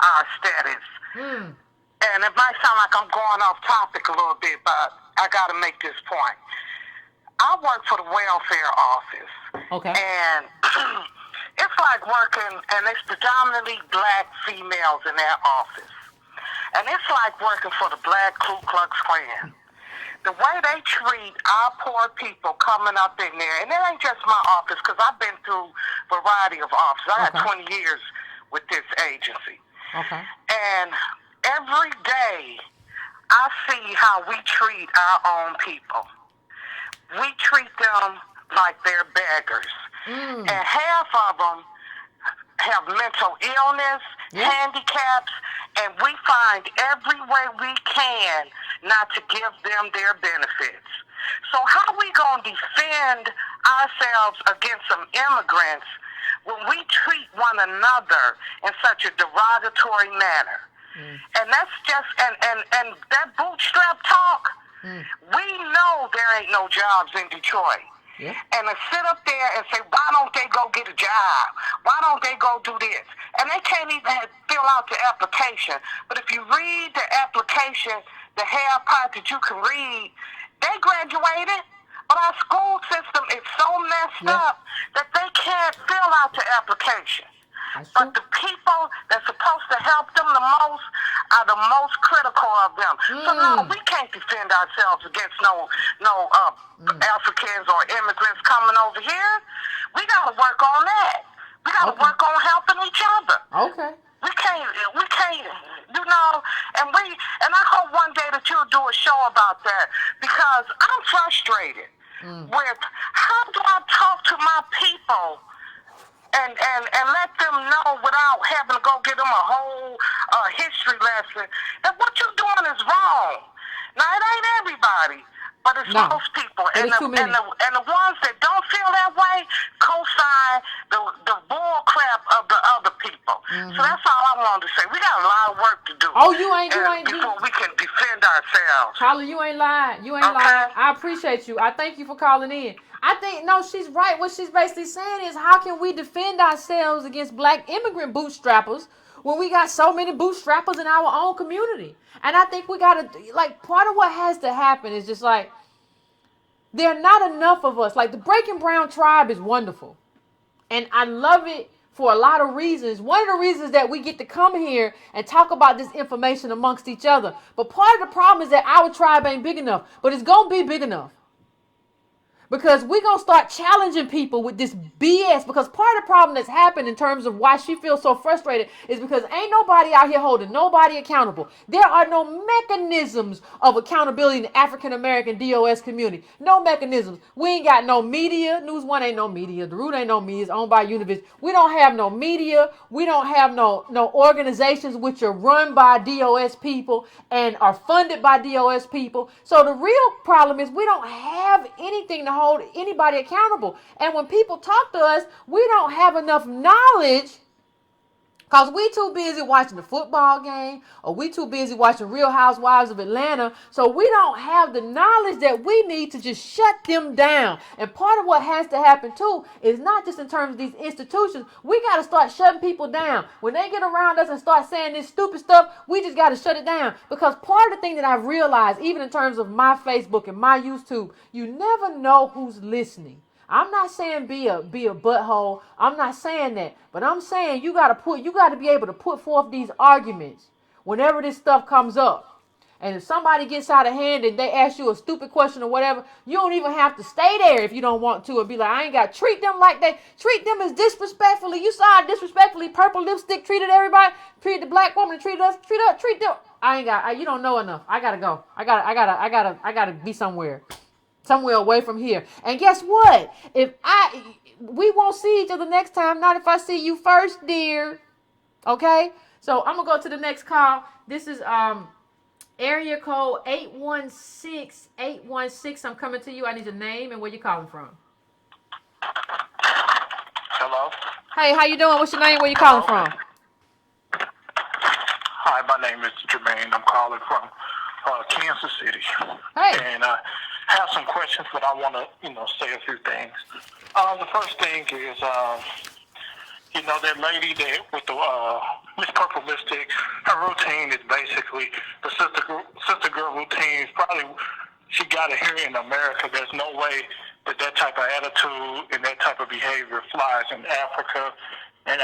G: our status. And it might sound like I'm going off topic a little bit, but I got to make this point. I work for the welfare office.
A: Okay.
G: And it's like working, and it's predominantly black females in that office. And it's like working for the Black Ku Klux Klan. The way they treat our poor people coming up in there, and it ain't just my office, because I've been through a variety of offices. I had 20 years with this agency.
A: Okay.
G: And every day, I see how we treat our own people. We treat them like they're beggars. And half of them have mental illness, handicaps, and we find every way we can not to give them their benefits. So how are we going to defend ourselves against some immigrants when we treat one another in such a derogatory manner? And that's just, and that bootstrap talk, we know there ain't no jobs in Detroit.
A: Yeah.
G: And to sit up there and say, why don't they go get a job? Why don't they go do this? And they can't even fill out the application. But if you read the application, the half part that you can read, they graduated. But our school system is so messed up that they can't fill out the application.
A: That's
G: But
A: true.
G: the people that's supposed to help them the most are the most critical of them. So no, we can't defend ourselves against no Africans or immigrants coming over here. We got to work on that. We got to work on helping each other.
A: Okay.
G: We can't, you know, and I hope one day that you'll do a show about that, because I'm frustrated with how do I talk to my people and let them know without having to go give them a whole history lesson that what you're doing is wrong. Now, it ain't everybody, but it's most people.
A: It is too many.
G: And the ones that don't feel that way co-sign the bull crap of the other people. So that's all I wanted to say. We got a lot of work to do.
A: Oh, you ain't
G: before we can defend ourselves.
A: Holly, you ain't lying. You ain't lying. I appreciate you. I thank you for calling in. I think, no, she's right. What she's basically saying is, how can we defend ourselves against black immigrant bootstrappers when we got so many bootstrappers in our own community? And I think we got to, like, part of what has to happen is just like, there are not enough of us. Like, the Breaking Brown tribe is wonderful. And I love it for a lot of reasons. One of the reasons that we get to come here and talk about this information amongst each other. But part of the problem is that our tribe ain't big enough. But it's going to be big enough. Because we're going to start challenging people with this BS. Because part of the problem that's happened in terms of why she feels so frustrated is because ain't nobody out here holding nobody accountable. There are no mechanisms of accountability in the African-American DOS community. No mechanisms. We ain't got no media. News One ain't no media. The Root ain't no media. It's owned by Univision. We don't have no media. We don't have no organizations which are run by DOS people and are funded by DOS people. So the real problem is we don't have anything to hold anybody accountable. And when people talk to us, we don't have enough knowledge because we too busy watching the football game, or we too busy watching Real Housewives of Atlanta. So we don't have the knowledge that we need to just shut them down. And part of what has to happen too is not just in terms of these institutions. We got to start shutting people down. When they get around us and start saying this stupid stuff, we just got to shut it down. Because part of the thing that I've realized, even in terms of my Facebook and my YouTube, you never know who's listening. I'm not saying be a butthole. I'm not saying that. But I'm saying you got to be able to put forth these arguments whenever this stuff comes up. And if somebody gets out of hand and they ask you a stupid question or whatever, you don't even have to stay there if you don't want to and be like, I ain't got to treat them like they treat them as disrespectfully. You saw how disrespectfully Purple Lipstick treated everybody, treated the black woman, treat them. You don't know enough. I gotta go. I gotta be somewhere away from here. And guess what? We won't see each other next time. Not if I see you first, dear. Okay? So I'm gonna go to the next call. This is area code 816. I'm coming to you. I need your name and where you're calling from.
F: Hello?
A: Hey, how you doing? What's your name? Where you calling from?
F: Hi, my name is Jermaine. I'm calling from Kansas City.
A: Hey.
F: And I have some questions, but I want to, say a few things. The first thing is, that lady with the Miss Purple Lipstick, her routine is basically the sister girl routine. Probably she got it here in America. There's no way that type of attitude and that type of behavior flies in Africa. And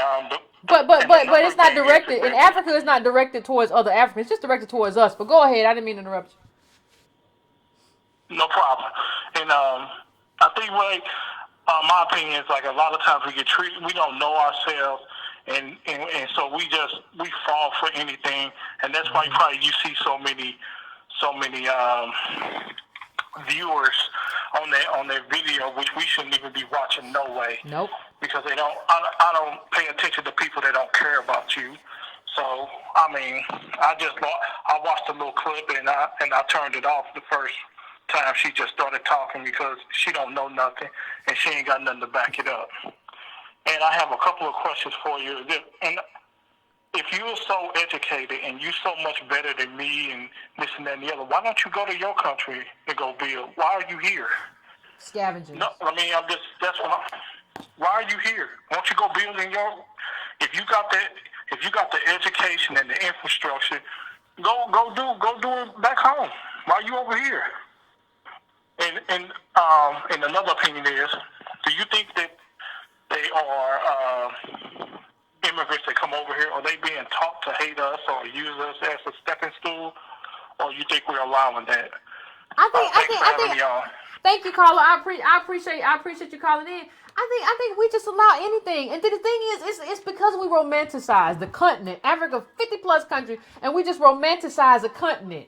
A: but it's not directed in Africa. It's not directed towards other Africans. It's just directed towards us. But go ahead. I didn't mean to interrupt you.
F: No problem. And I think my opinion is like a lot of times we get treated. We don't know ourselves, and so we fall for anything, and that's why probably you see so many viewers on their video, which we shouldn't even be watching. No way.
A: Nope.
F: Because they don't. I don't pay attention to people that don't care about you. So I watched a little clip and I turned it off the first time she just started talking because she don't know nothing and she ain't got nothing to back it up. And I have a couple of questions for you. And if you're so educated and you're so much better than me and this and that and the other, why don't you go to your country and go build? Why are you here?
A: Scavengers.
H: No, I mean, that's what why are you here? Won't you go build in your, if you got the education and the infrastructure, go do it back home. Why are you over here? And another opinion is, do you think that they are immigrants that come over here, are they being taught to hate us or use us as a stepping stool, or you think we're allowing that? Thanks for having me on.
A: Thank you, caller. I appreciate you calling in. I think we just allow anything. And the thing is, it's because we romanticize the continent, Africa, 50+ countries, and we just romanticize a continent.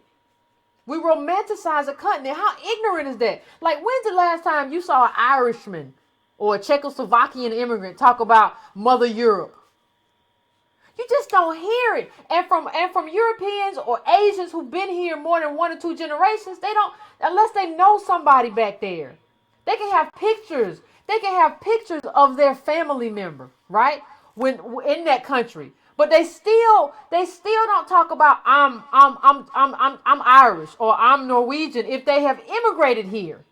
A: We romanticize a continent. How ignorant is that? Like, when's the last time you saw an Irishman or a Czechoslovakian immigrant talk about Mother Europe? You just don't hear it. And from Europeans or Asians who've been here more than 1 or 2 generations, they don't, unless they know somebody back there. They can have pictures. They can have pictures of their family member, right? When in that country. But they still don't talk about I'm Irish or I'm Norwegian if they have immigrated here.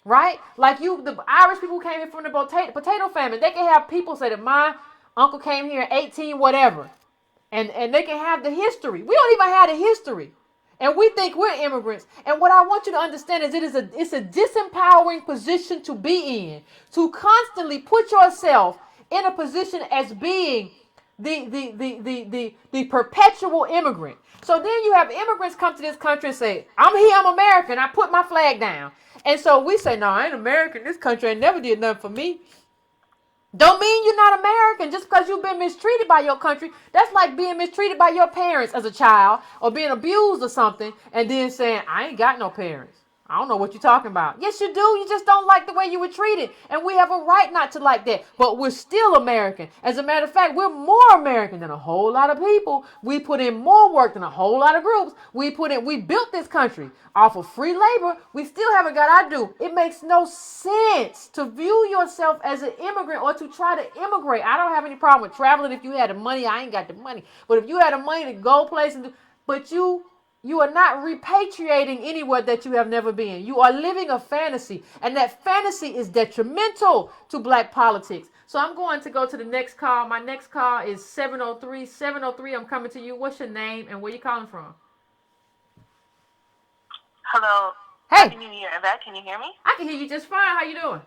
A: Right? Like the Irish people came here from the potato famine. They can have people say that my uncle came here at 18 whatever. And they can have the history. We don't even have the history. And we think we're immigrants. And what I want you to understand is it's a disempowering position to be in. To constantly put yourself in a position as being the perpetual immigrant. So then you have immigrants come to this country and say, I'm here, I'm American, I put my flag down. And so we say, no, I ain't American. This country ain't never did nothing for me. Don't mean you're not American just because you've been mistreated by your country. That's like being mistreated by your parents as a child or being abused or something and then saying, I ain't got no parents. I don't know what you're talking about. Yes, you do. You just don't like the way you were treated. And we have a right not to like that. But we're still American. As a matter of fact, we're more American than a whole lot of people. We put in more work than a whole lot of groups. We built this country off of free labor. We still haven't got our due. It makes no sense to view yourself as an immigrant or to try to immigrate. I don't have any problem with traveling if you had the money. I ain't got the money. But if you had the money to go places, but you are not repatriating anywhere that you have never been. You are living a fantasy, and that fantasy is detrimental to black politics. So I'm going to go to the next call. My next call is 703. 703, I'm coming to you. What's your name and where you calling from?
I: Hello.
A: Hey.
I: Happy New Year, Yvette. Can you hear me?
A: I can hear you just fine. How you doing?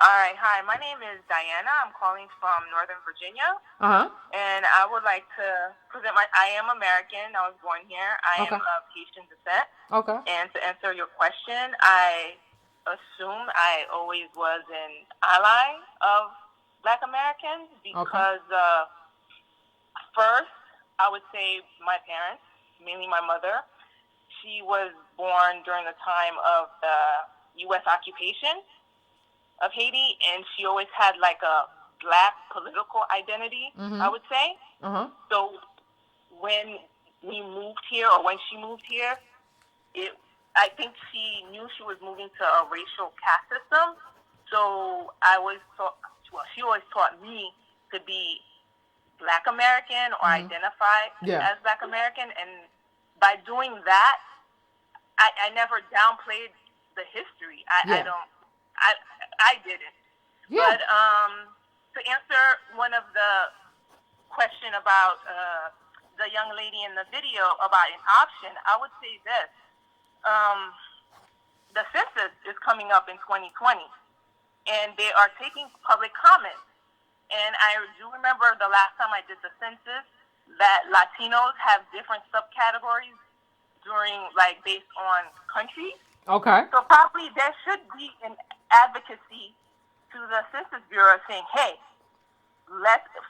I: All right. Hi. My name is Diana. I'm calling from Northern Virginia.
A: Uh-huh.
I: And I would like to present I am American. I was born here. I am of Haitian descent.
A: Okay.
I: And to answer your question, I assume I always was an ally of Black Americans because first, I would say my parents, mainly my mother, she was born during the time of the U.S. occupation of Haiti, and she always had like a Black political identity, I would say. So when we moved here, or when she moved here, I think she knew she was moving to a racial caste system. So she always taught me to be Black American or identify as Black American, and by doing that, I never downplayed the history. I didn't. But to answer one of the question about the young lady in the video about an option, I would say this. The census is coming up in 2020, and they are taking public comment. And I do remember the last time I did the census that Latinos have different subcategories based on countries.
A: Okay.
I: So probably there should be an advocacy to the Census Bureau saying, hey,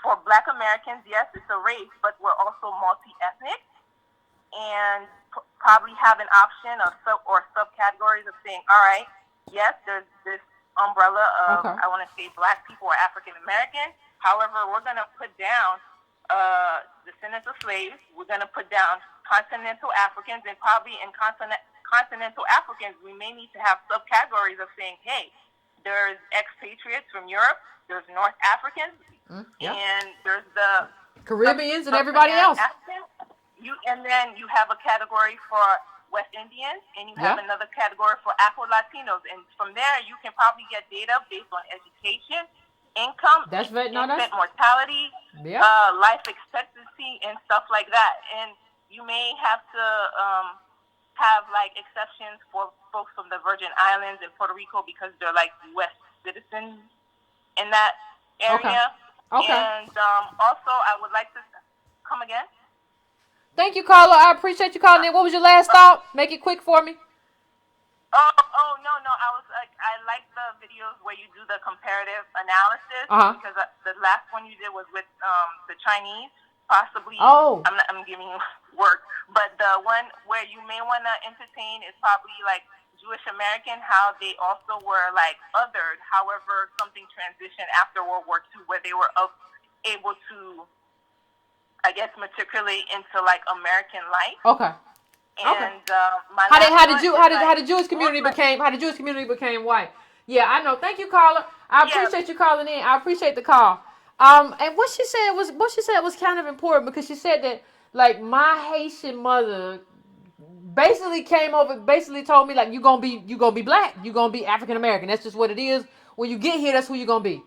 I: for Black Americans, yes, it's a race, but we're also multi-ethnic, and probably have an option of subcategories of saying, all right, yes, there's this umbrella of, I want to say Black people or African American. However, we're going to put down descendants of slaves. We're going to put down continental Africans, and probably in continental Africans, we may need to have subcategories of saying, hey, there's expatriates from Europe, there's North Africans, and there's the
A: Caribbeans and everybody else.
I: And then you have a category for West Indians, and you have another category for Afro-Latinos. And from there, you can probably get data based on education, income, infant mortality, life expectancy, and stuff like that. And you may have to have like exceptions for folks from the Virgin Islands and Puerto Rico because they're like U.S. citizens in that area. Okay. And also, I would like to come again.
A: Thank you, Carla. I appreciate you calling in. What was your last thought? Make it quick for me.
I: No. I was like, I like the videos where you do the comparative analysis because the last one you did was with the Chinese, possibly. I'm giving you work, but the one where you may want to entertain is probably like Jewish American, how they also were like othered. However, something transitioned after World War II where they were able to, I guess, matriculate into like American life. Okay. And
A: how the Jewish community became white. Yeah, I know. Thank you, Carla. I appreciate you calling in. I appreciate the call. And what she said was kind of important because she said that like my Haitian mother basically told me like you gonna be black, you gonna be African American. That's just what it is. When you get here, that's who you're gonna be.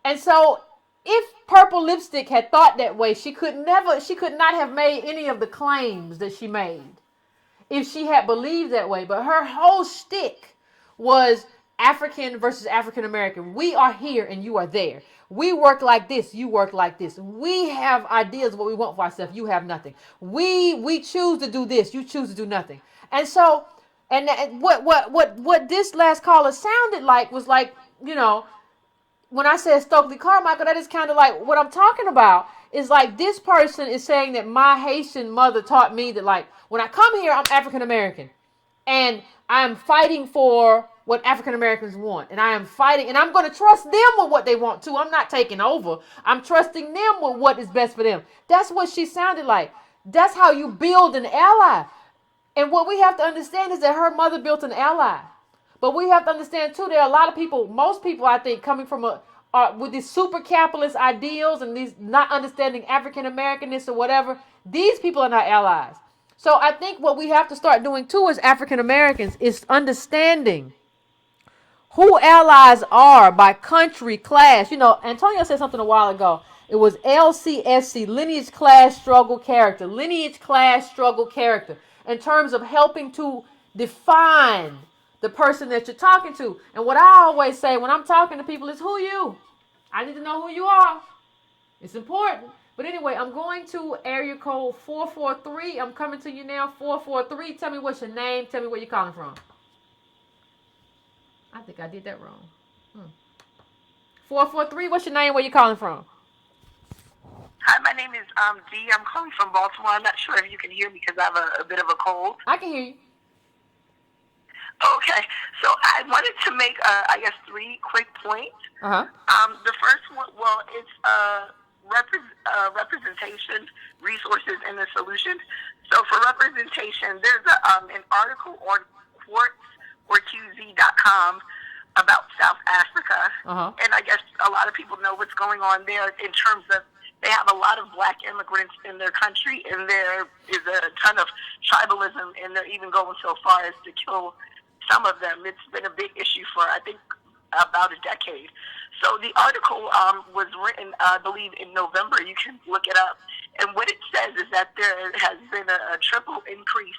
A: And so if Purple Lipstick had thought that way, she could not have made any of the claims that she made if she had believed that way. But her whole shtick was African versus African American. We are here and you are there. We work like this, you work like this. We have ideas of what we want for ourselves, you have nothing. We choose to do this, you choose to do nothing. And so, and what this last caller sounded like was like, you know, when I said Stokely Carmichael, that is kind of like what I'm talking about. Is like this person is saying that my Haitian mother taught me that like when I come here, I'm African American, and I'm fighting for what African Americans want, and I am fighting, and I'm going to trust them with what they want too. I'm not taking over. I'm trusting them with what is best for them. That's what she sounded like. That's how you build an ally. And what we have to understand is that her mother built an ally. But we have to understand, too, there are a lot of people, most people, I think, coming from with these super capitalist ideals and these not understanding African-Americanness or whatever. These people are not allies. So I think what we have to start doing, too, as African-Americans is understanding who allies are by country, class. You know, Antonio said something a while ago. It was LCSC, lineage, class, struggle, character. Lineage, class, struggle, character. In terms of helping to define the person that you're talking to. And what I always say when I'm talking to people is, who you? I need to know who you are. It's important. But anyway, I'm going to area code 443. I'm coming to you now, 443. Tell me what's your name. Tell me where you're calling from. I think I did that wrong. 443, what's your name? Where you calling from?
G: Hi, my name is Dee. I'm calling from Baltimore. I'm not sure if you can hear me because I have a bit of a cold.
A: I can hear you.
G: Okay, so I wanted to make, I guess, 3 quick points. The first one, well, it's representation, resources, and the solutions. So for representation, there's an article on quartz.com about South Africa, and I guess a lot of people know what's going on there in terms of they have a lot of black immigrants in their country, and there is a ton of tribalism, and they're even going so far as to kill some of them. It's been a big issue for, I think, about a decade. So the article was written, I believe, in November. You can look it up. And what it says is that there has been a triple increase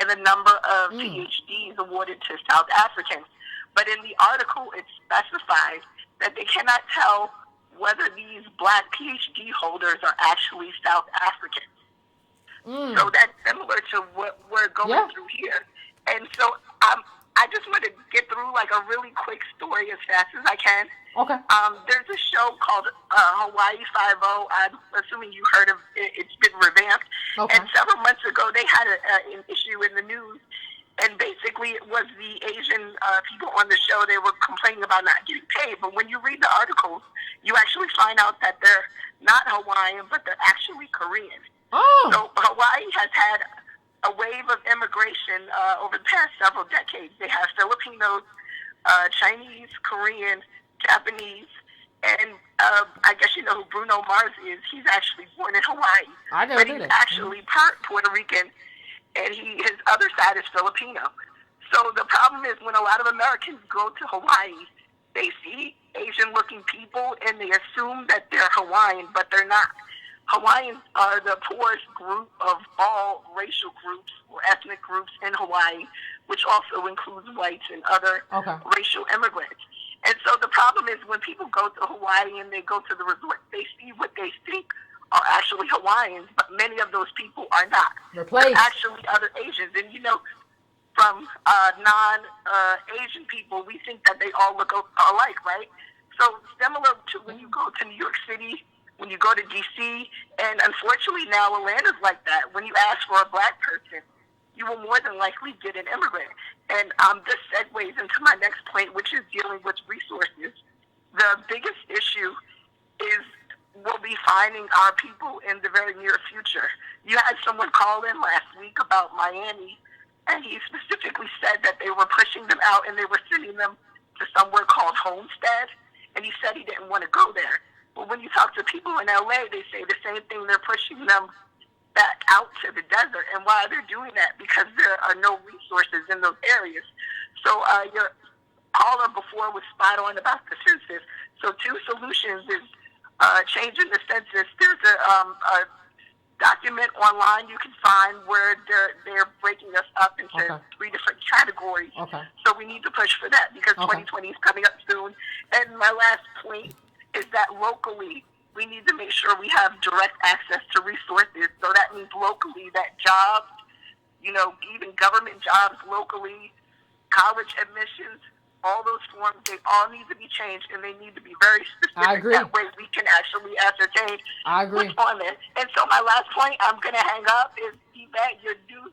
G: in the number of PhDs awarded to South Africans. But in the article, it specifies that they cannot tell whether these black PhD holders are actually South Africans. So that's similar to what we're going through here. And so I just want to get through like a really quick story as fast as I can. Okay. There's a show called Hawaii 5-0. I'm assuming you heard of it. It's been revamped. Okay. And several months ago, they had an issue in the news. And basically, it was the Asian people on the show. They were complaining about not getting paid. But when you read the articles, you actually find out that they're not Hawaiian, but they're actually Korean. Oh. So Hawaii has had a wave of immigration over the past several decades. They have Filipinos, Chinese, Korean, Japanese, and I guess you know who Bruno Mars is. He's actually born in Hawaii. I know. But he's actually part Puerto Rican. and his other side is Filipino. So the problem is when a lot of Americans go to Hawaii, they see Asian-looking people and they assume that they're Hawaiian, but they're not. Hawaiians are the poorest group of all racial groups or ethnic groups in Hawaii, which also includes whites and other racial immigrants. And so the problem is when people go to Hawaii and they go to the resort, they see what they think are actually Hawaiians, but many of those people are not. They're actually other Asians. And, you know, from non-Asian people, we think that they all look alike, right? So similar to when you go to New York City, when you go to D.C., and unfortunately now Atlanta's like that. When you ask for a black person, you will more than likely get an immigrant. And this segues into my next point, which is dealing with resources. The biggest issue is we'll be finding our people in the very near future. You had someone call in last week about Miami, and he specifically said that they were pushing them out and they were sending them to somewhere called Homestead, and he said he didn't want to go there. But when you talk to people in LA, they say the same thing. They're pushing them back out to the desert. And why they're doing that? Because there are no resources in those areas. So your caller before was spot on about the census. So two solutions is changing the census. There's a document online you can find where they're breaking us up into three different categories. So we need to push for that because 2020 is coming up soon. And my last point is that locally, we need to make sure we have direct access to resources. So that means locally that jobs, you know, even government jobs locally, college admissions, all those forms, they all need to be changed and they need to be very specific.
A: I agree.
G: That way we can actually ascertain which one is. And so my last point, I'm going to hang up, is Yvette, your due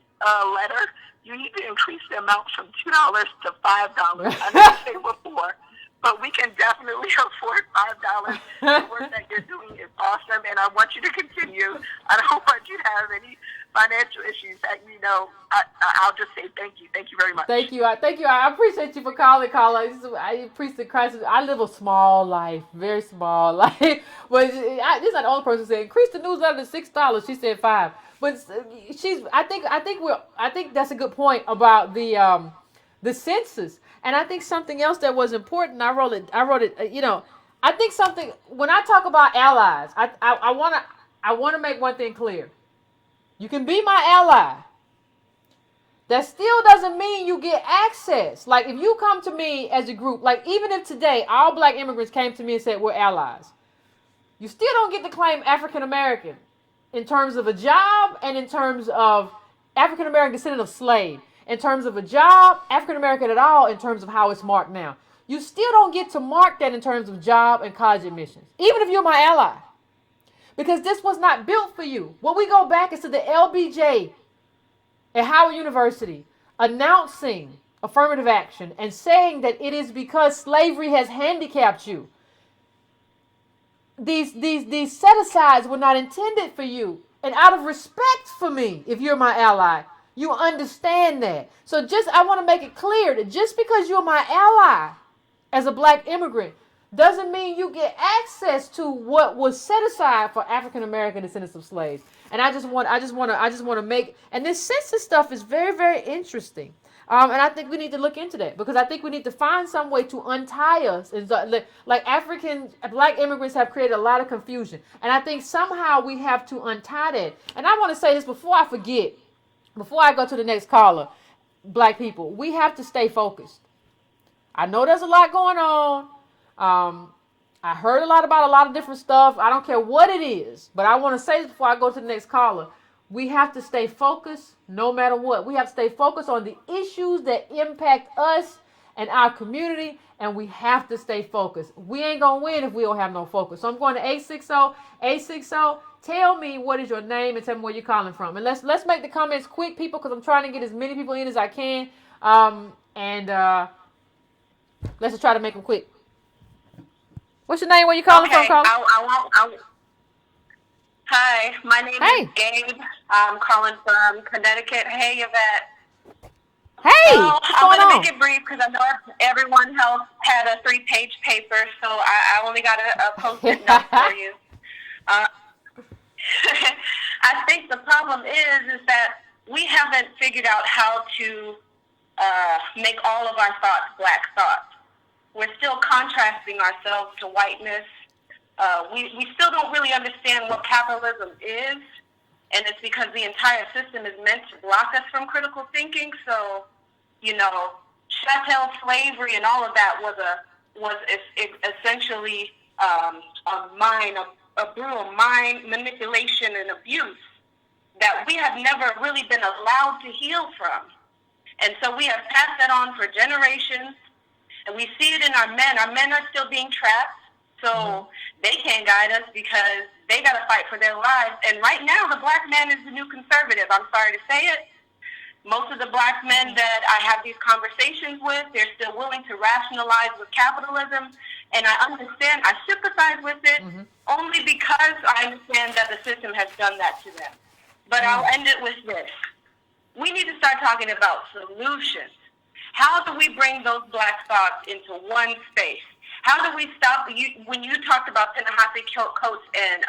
G: letter, you need to increase the amount from $2 to $5. I know you said before, but we can definitely afford $5. The work that you're doing is awesome, and I want you to continue. I don't want you to have any financial issues. That, you know, I'll just say thank you. Thank you very much.
A: Thank you. I appreciate you for calling, caller. I appreciate Christ. I live a small life, very small life. But this is not the only person saying increase the newsletter to $6. She said $5. But I think that's a good point about the census. And I think something else that was important, I wrote it, you know, I think something, when I talk about allies, I want to make one thing clear. You can be my ally. That still doesn't mean you get access. Like if you come to me as a group, like even if today all black immigrants came to me and said we're allies, you still don't get to claim African American in terms of a job and in terms of African American descendant of slave. In terms of a job, African American at all, in terms of how it's marked now. You still don't get to mark that in terms of job and college admissions, even if you're my ally. Because this was not built for you. When we go back into the LBJ at Howard University announcing affirmative action and saying that it is because slavery has handicapped you. These set-asides were not intended for you. And out of respect for me, if you're my ally, you understand that. So I want to make it clear that just because you're my ally as a black immigrant doesn't mean you get access to what was set aside for African American descendants of slaves. And I just want to make, and this census stuff is very, very interesting. And I think we need to look into that because I think we need to find some way to untie us. Like black immigrants have created a lot of confusion. And I think somehow we have to untie that. And I want to say this before I forget. Before I go to the next caller, black people, we have to stay focused. I know there's a lot going on. I heard a lot about a lot of different stuff. I don't care what it is, but I want to say this before I go to the next caller. We have to stay focused no matter what. We have to stay focused on the issues that impact us and our community, and we have to stay focused. We ain't going to win if we don't have no focus. So I'm going to 860. Tell me what is your name and tell me where you're calling from. And let's make the comments quick, people, because I'm trying to get as many people in as I can. Let's just try to make them quick. What's your name? Where you calling from, caller?
J: Hi, my name is Gabe. I'm calling from Connecticut. Hey, Yvette.
A: Hey,
J: so I'm going to make it brief because I know everyone else had a 3-page paper, so I only got a post-it note for you. I think the problem is that we haven't figured out how to make all of our thoughts black thoughts. We're still contrasting ourselves to whiteness. We still don't really understand what capitalism is, and it's because the entire system is meant to block us from critical thinking. So, chattel slavery and all of that was essentially a brutal mind manipulation and abuse that we have never really been allowed to heal from. And so we have passed that on for generations, and we see it in our men. Our men are still being trapped, so they can't guide us because they got to fight for their lives. And right now, the black man is the new conservative. I'm sorry to say it. Most of the black men that I have these conversations with, they're still willing to rationalize with capitalism. And I understand, I sympathize with it only because I understand that the system has done that to them. But I'll end it with this. We need to start talking about solutions. How do we bring those black thoughts into one space? How do we stop, when you talked about Ta-Nehisi Coates and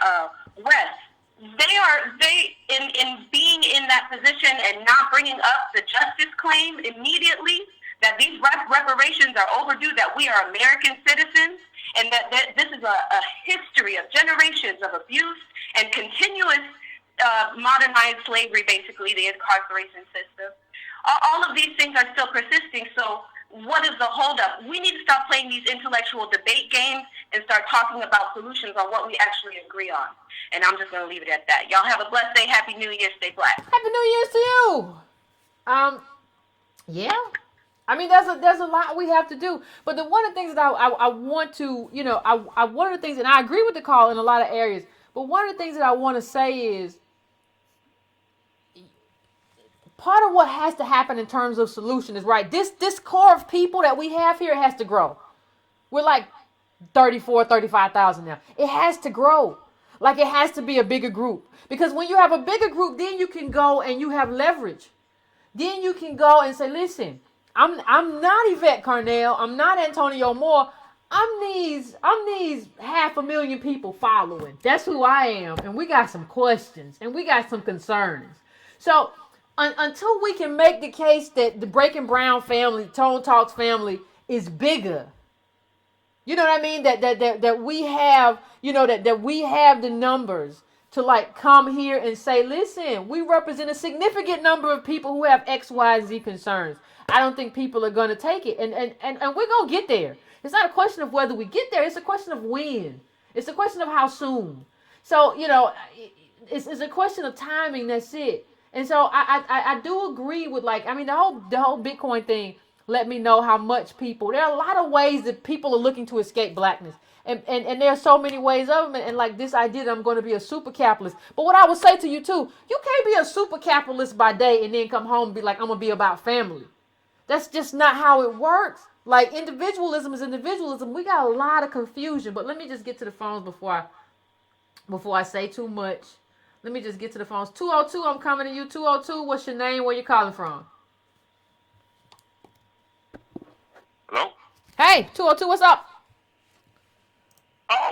J: West, in being in that position and not bringing up the justice claim immediately, that these reparations are overdue, that we are American citizens, and that this is a history of generations of abuse and continuous modernized slavery, basically, the incarceration system. All of these things are still persisting, so what is the holdup? We need to stop playing these intellectual debate games and start talking about solutions on what we actually agree on. And I'm just going to leave it at that. Y'all have a blessed day. Happy New Year. Stay black.
A: Happy New Year's to you. Yeah. I mean, there's a lot we have to do. But one of the things that I want to, one of the things, and I agree with the call in a lot of areas, but one of the things that I want to say is, part of what has to happen in terms of solution is, right, this core of people that we have here has to grow. We're like 35,000 now. It has to grow. Like, it has to be a bigger group. Because when you have a bigger group, then you can go and you have leverage. Then you can go and say, listen, I'm not Yvette Carnell. I'm not Antonio Moore. I'm these 500,000 people following. That's who I am. And we got some questions and we got some concerns. So until we can make the case that the Breaking Brown family, Tone Talks family is bigger, you know what I mean? That we have, that we have the numbers to like come here and say, listen, we represent a significant number of people who have X, Y, Z concerns. I don't think people are going to take it. And we're going to get there. It's not a question of whether we get there. It's a question of when. It's a question of how soon. So, it's a question of timing. That's it. And so I do agree with, like, I mean, the whole Bitcoin thing let me know how much people, there are a lot of ways that people are looking to escape blackness. And there are so many ways of them. And like this idea that I'm going to be a super capitalist. But what I would say to you too, you can't be a super capitalist by day and then come home and be like, I'm going to be about family. That's just not how it works. Like, individualism is individualism. We got a lot of confusion. But let me just get to the phones before I say too much. Let me just get to the phones. 202, I'm coming to you. 202, what's your name? Where you calling from?
K: Hello?
A: Hey, 202, what's up?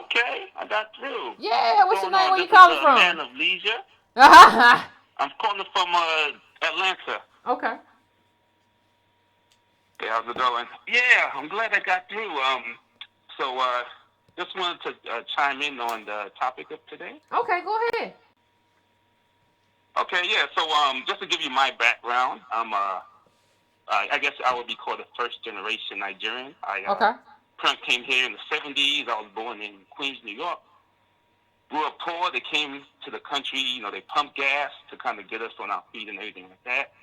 K: Okay, I got through.
A: Yeah, what's your name? Where you
K: This
A: calling
K: is
A: from?
K: Man of Leisure. I'm calling from Atlanta.
A: Okay.
K: Hey, how's it going? Yeah, I'm glad I got through. Just wanted to chime in on the topic of today.
A: Okay, go ahead.
K: Okay, yeah. So just to give you my background, I guess I would be called a first generation Nigerian. Parents came here in the 70s. I was born in Queens, New York. Grew up poor. They came to the country. They pumped gas to kind of get us on our feet and everything like that.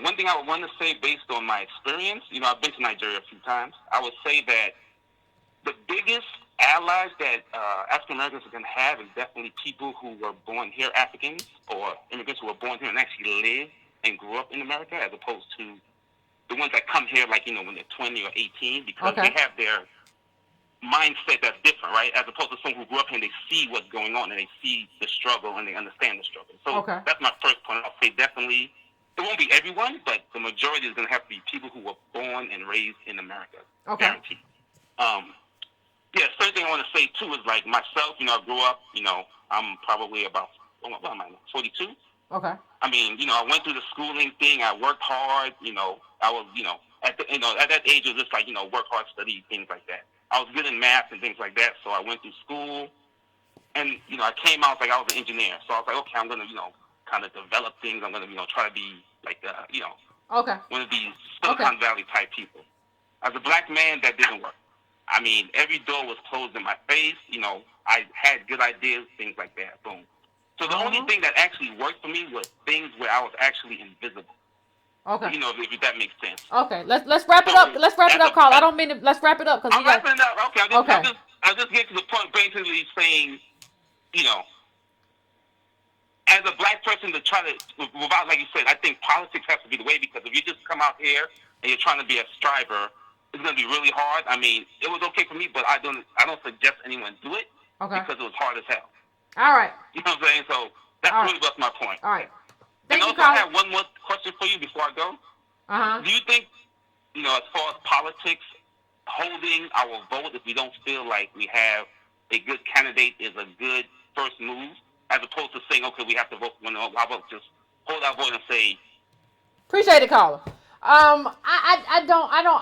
K: One thing I would want to say based on my experience, I've been to Nigeria a few times. I would say that the biggest allies that African Americans are going to have is definitely people who were born here, Africans, or immigrants who were born here and actually lived and grew up in America, as opposed to the ones that come here, like, when they're 20 or 18, because they have their mindset that's different, right? As opposed to someone who grew up here and they see what's going on and they see the struggle and they understand the struggle. So that's my first point. I'll say definitely, it won't be everyone, but the majority is going to have to be people who were born and raised in America. Guaranteed. Third thing I want to say, too, is like myself, I grew up, I'm probably about, what am I now, 42?
A: Okay.
K: I mean, I went through the schooling thing. I worked hard. I was, at that age, it was just like, work hard, study, things like that. I was good in math and things like that, so I went through school. And, I came out like I was an engineer. So I was like, okay, I'm going to, kind of develop things. I'm going to, try to be like,
A: okay.
K: one of these Silicon Valley type people. As a black man, that didn't work. I mean, every door was closed in my face. I had good ideas, things like that. Boom. So the only thing that actually worked for me was things where I was actually invisible.
A: Okay.
K: If that makes sense.
A: Okay. Let's wrap it up. Let's wrap it up, Carl. I don't mean to. Let's wrap it up because
K: I'm wrapping it up. Okay. I'll just get to the point, basically saying, as a black person, to try to, without, like you said, I think politics has to be the way, because if you just come out here and you're trying to be a striver, it's going to be really hard. I mean, it was okay for me, but I don't suggest anyone do it, because it was hard as hell.
A: All right.
K: You know what I'm saying? So that's really what's my point.
A: All right.
K: And also, I have one more question for you before I go. Do you think, as far as politics, holding our vote, if we don't feel like we have a good candidate, is a good first move, as opposed to saying, okay, we have to vote for one, how about just hold our vote and say.
A: Appreciate it, caller. I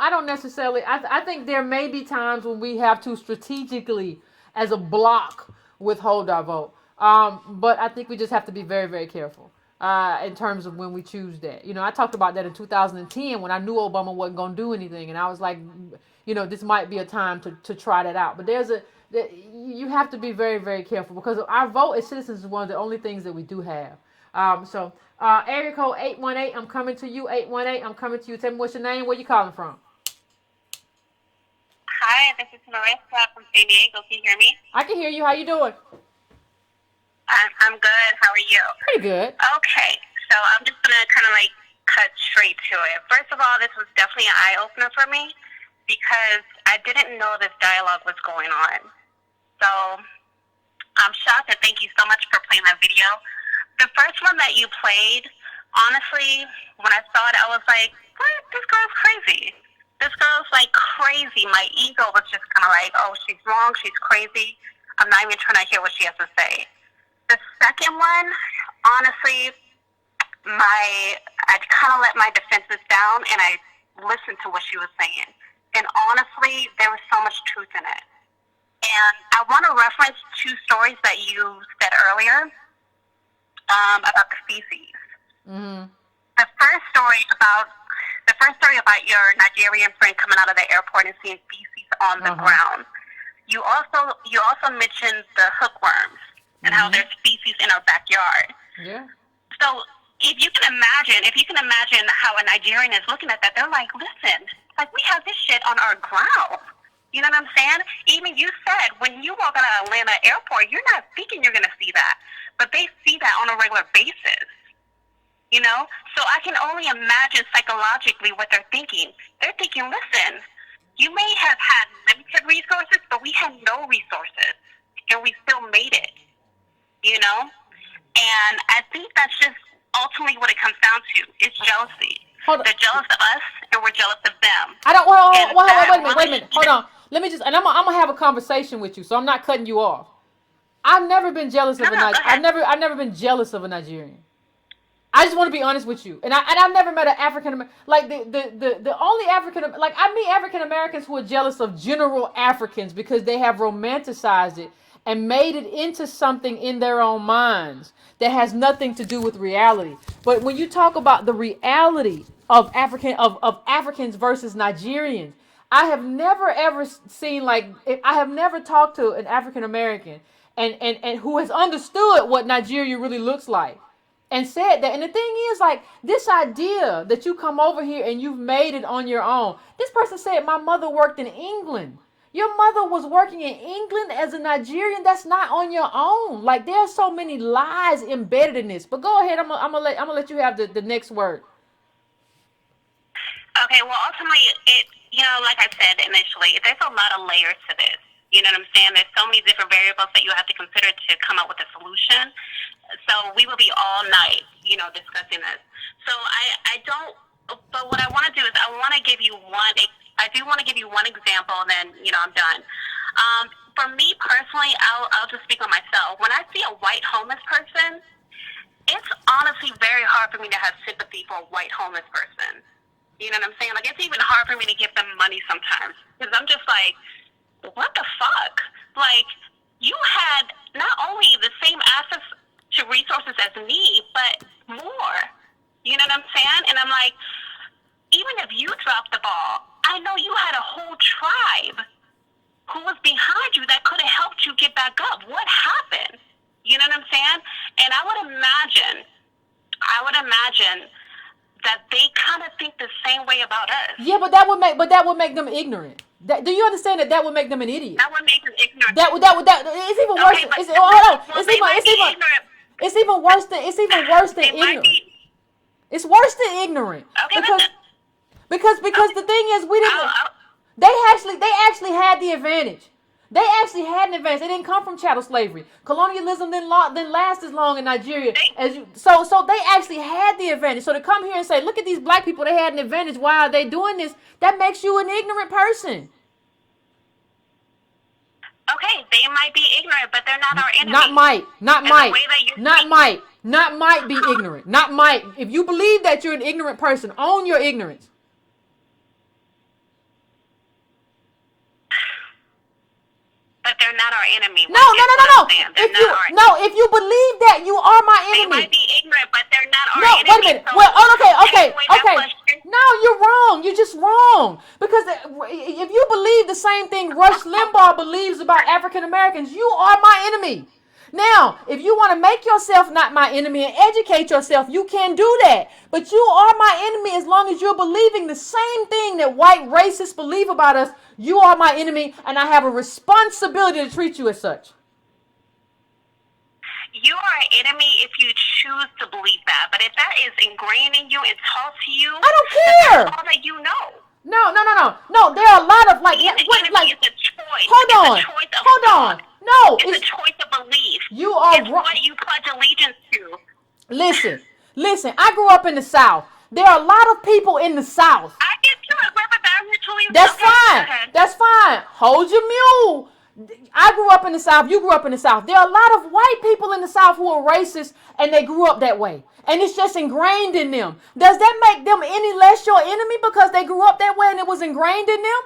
A: don't necessarily. I think there may be times when we have to strategically, as a block, withhold our vote. But I think we just have to be very, very careful in terms of when we choose that. I talked about that in 2010 when I knew Obama wasn't going to do anything, and I was like, this might be a time to try that out. But you have to be very, very careful, because our vote as citizens is one of the only things that we do have. Area code 818, I'm coming to you. 818, I'm coming to you. Tell me what's your name, where you calling from?
J: Hi, this is Marissa from San Diego. Can you hear me?
A: I can hear you. How you doing?
J: I'm good. How are you?
A: Pretty good.
J: Okay, so I'm just going to kind of cut straight to it. First of all, this was definitely an eye-opener for me, because I didn't know this dialogue was going on. So I'm shocked, and thank you so much for playing that video. The first one that you played, honestly, when I saw it, I was like, what? This girl's crazy. This girl's crazy. My ego was just kind of like, oh, she's wrong, she's crazy. I'm not even trying to hear what she has to say. The second one, honestly, I kind of let my defenses down, and I listened to what she was saying. And honestly, there was so much truth in it. And I want to reference two stories that you said earlier about the feces.
A: Mm-hmm.
J: The first story about your Nigerian friend coming out of the airport and seeing feces on the ground. You also mentioned the hookworms and how there's feces in our backyard.
A: Yeah.
J: So if you can imagine how a Nigerian is looking at that, they're like, listen, we have this shit on our ground. You know what I'm saying? Even you said, when you walk out of Atlanta airport, you're not thinking you're going to see that. But they see that on a regular basis. So I can only imagine psychologically what they're thinking. They're thinking, listen, you may have had limited resources, but we had no resources. And we still made it. And I think that's just ultimately what it comes down to. It's jealousy. They're jealous of us, and we're jealous of them.
A: Wait a minute. Hold on. Let me I'm gonna have a conversation with you, so I'm not cutting you off. I've never been jealous of I've never been jealous of a Nigerian. I just want to be honest with you, and I've never met an African the only African I meet African Americans who are jealous of general Africans because they have romanticized it and made it into something in their own minds that has nothing to do with reality. But when you talk about the reality of Africans versus Nigerians, I have never ever seen I have never talked to an African American and who has understood what Nigeria really looks like and said that. And the thing is, this idea that you come over here and you've made it on your own. This person said, my mother worked in England. Your mother was working in England as a Nigerian. That's not on your own. There's so many lies embedded in this. But go ahead. I'm gonna let you have the next word.
J: Okay. Well, ultimately, like I said initially, there's a lot of layers to this. You know what I'm saying? There's so many different variables that you have to consider to come up with a solution. So we will be all night, discussing this. So but what I want to do is I want to give you one example, and then, I'm done. For me personally, I'll just speak on myself. When I see a white homeless person, it's honestly very hard for me to have sympathy for a white homeless person. You know what I'm saying? Like, it's even hard for me to give them money sometimes. Because I'm just like, what the fuck? Like, you had not only the same access to resources as me, but more. You know what I'm saying? And I'm like, even if you dropped the ball, I know you had a whole tribe who was behind you that could have helped you get back up. What happened? You know what I'm saying? And I would imagine that they kind of think the same way about us.
A: Yeah, but that would make them ignorant. Do you understand that would make them an idiot?
J: That would make them ignorant.
A: It's even worse. It's even worse than ignorant. It's worse than ignorant.
J: Okay,
A: because the thing is, we didn't. They actually had the advantage. They actually had an advantage. They didn't come from chattel slavery. Colonialism didn't last as long in Nigeria so they actually had the advantage. So to come here and say, look at these black people, they had an advantage. Why are they doing this? That makes you an ignorant person.
J: Okay, they might be ignorant, but they're not our enemy.
A: Not might be ignorant. Not might. If you believe that you're an ignorant person, own your ignorance.
J: But they're not our enemy.
A: No. If you believe that, you are my enemy.
J: They might be ignorant, but they're not our enemy.
A: No, wait a minute. Okay. No, you're wrong. You're just wrong. Because if you believe the same thing Rush Limbaugh believes about African Americans, you are my enemy. Now, if you want to make yourself not my enemy and educate yourself, you can do that. But you are my enemy as long as you're believing the same thing that white racists believe about us. You are my enemy, and I have a responsibility to treat you as such.
J: You are an enemy if you choose to believe that. But if that is ingrained in you and taught to you,
A: I don't care.
J: That's all that you know.
A: No, there are a lot of
J: It's a choice.
A: Hold on. No,
J: it's a choice of belief.
A: You are
J: wrong. What you pledge allegiance to.
A: Listen. I grew up in the South. There are a lot of people in the South.
J: I get to it.
A: That's fine. Hold your mule. I grew up in the South. You grew up in the South. There are a lot of white people in the South who are racist, and they grew up that way. And it's just ingrained in them. Does that make them any less your enemy because they grew up that way and it was ingrained in them?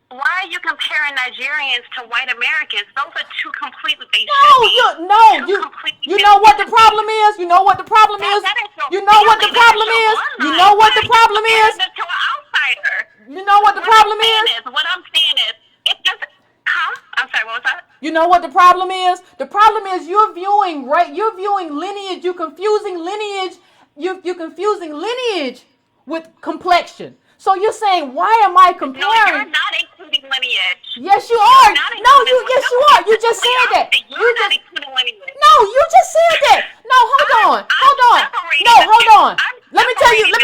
J: Why are you comparing Nigerians to white Americans? Those are two completely
A: You know what the problem is? You know what the problem is? You know what the problem is? You know what the problem is?
J: To an outsider.
A: You know what the problem is?
J: What I'm saying is, it's just, I'm sorry, what was that?
A: You know what the problem is? The problem is you're viewing lineage. You're confusing lineage. You're confusing lineage with complexion. So you're saying, why am I comparing?
J: No, you're not including lineage.
A: Yes, you are. Yes, you are. You just said that.
J: You're not including lineage.
A: No, you just said that. No, hold on. Let me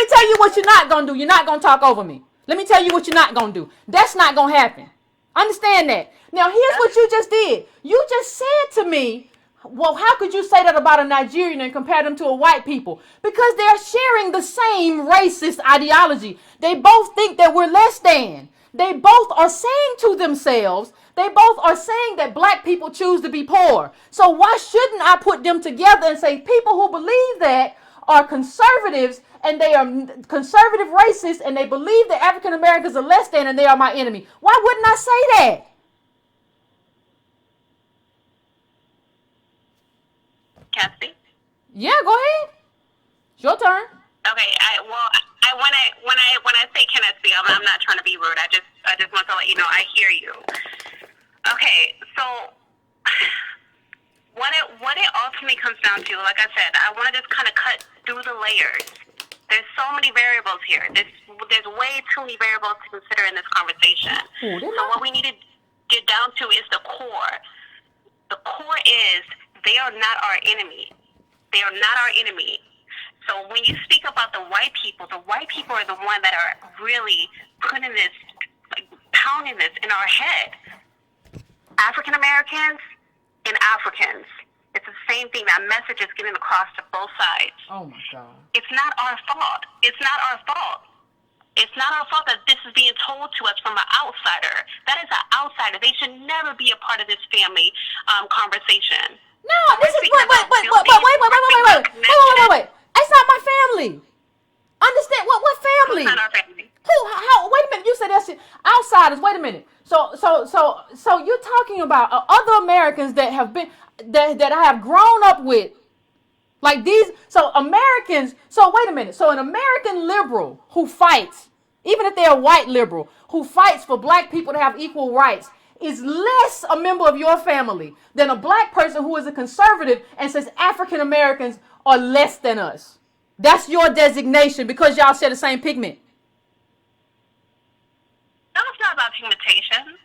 A: tell you what you're not gonna do. You're not gonna talk over me. Let me tell you what you're not gonna do. That's not gonna happen. Understand that. Now, here's what you just did. You just said to me, well, how could you say that about a Nigerian and compare them to a white people? Because they're sharing the same racist ideology. They both think that we're less than. They both are saying to themselves, they both are saying that black people choose to be poor. So why shouldn't I put them together and say people who believe that are conservatives and they are conservative racists and they believe that African Americans are less than and they are my enemy? Why wouldn't I say that?
J: Can I speak?
A: Yeah, go ahead. It's your turn.
J: Okay. When I say can I speak, I'm not trying to be rude. I just want to let you know I hear you. Okay. So what it ultimately comes down to, like I said, I want to just kind of cut through the layers. There's so many variables here. There's way too many variables to consider in this conversation. So what we need to get down to is the core. The core is they are not our enemy. They are not our enemy. So when you speak about the white people are the one that are really putting this, like, pounding this in our head. African Americans and Africans. It's the same thing. That message is getting across to both sides.
A: Oh my God.
J: It's not our fault. It's not our fault. It's not our fault that this is being told to us from an outsider. That is an outsider. They should never be a part of this family conversation.
A: No, this is but Wait. That's not my family. Understand what family?
J: Who's not our family?
A: Who? How? Wait a minute. You said that shit. Outsiders. Wait a minute. So you're talking about other Americans that have been that I have grown up with, like these. So Americans. So wait a minute. So an American liberal who fights, even if they're a white liberal who fights for black people to have equal rights, is less a member of your family than a black person who is a conservative and says African Americans are less than us. That's your designation because y'all share the same pigment.
J: No, it's not about pigmentation.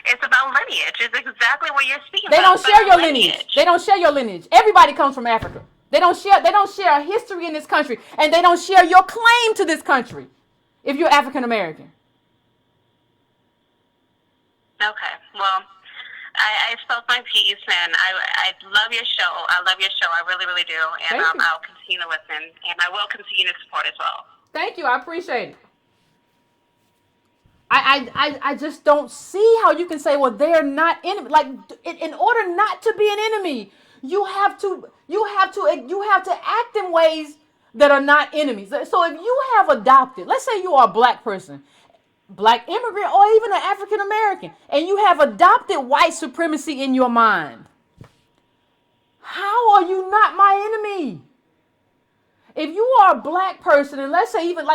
J: It's about lineage. It's exactly what you're speaking
A: They
J: about.
A: don't share your lineage. They don't share your lineage. Everybody comes from Africa. They don't share a history in this country, and they don't share your claim to this country if you're African American.
J: Okay, well, I spoke my piece, and I love your show. I love your show. I really, really do. And I'll continue to listen, and I will continue to support as well.
A: Thank you. I appreciate it. I just don't see how you can say, well, they're not enemy. Like, in order not to be an enemy, you have to act in ways that are not enemies. So if you have adopted, let's say you are a black person, black immigrant, or even an African American, and you have adopted white supremacy in your mind, how are you not my enemy? If you are a black person, and let's say let's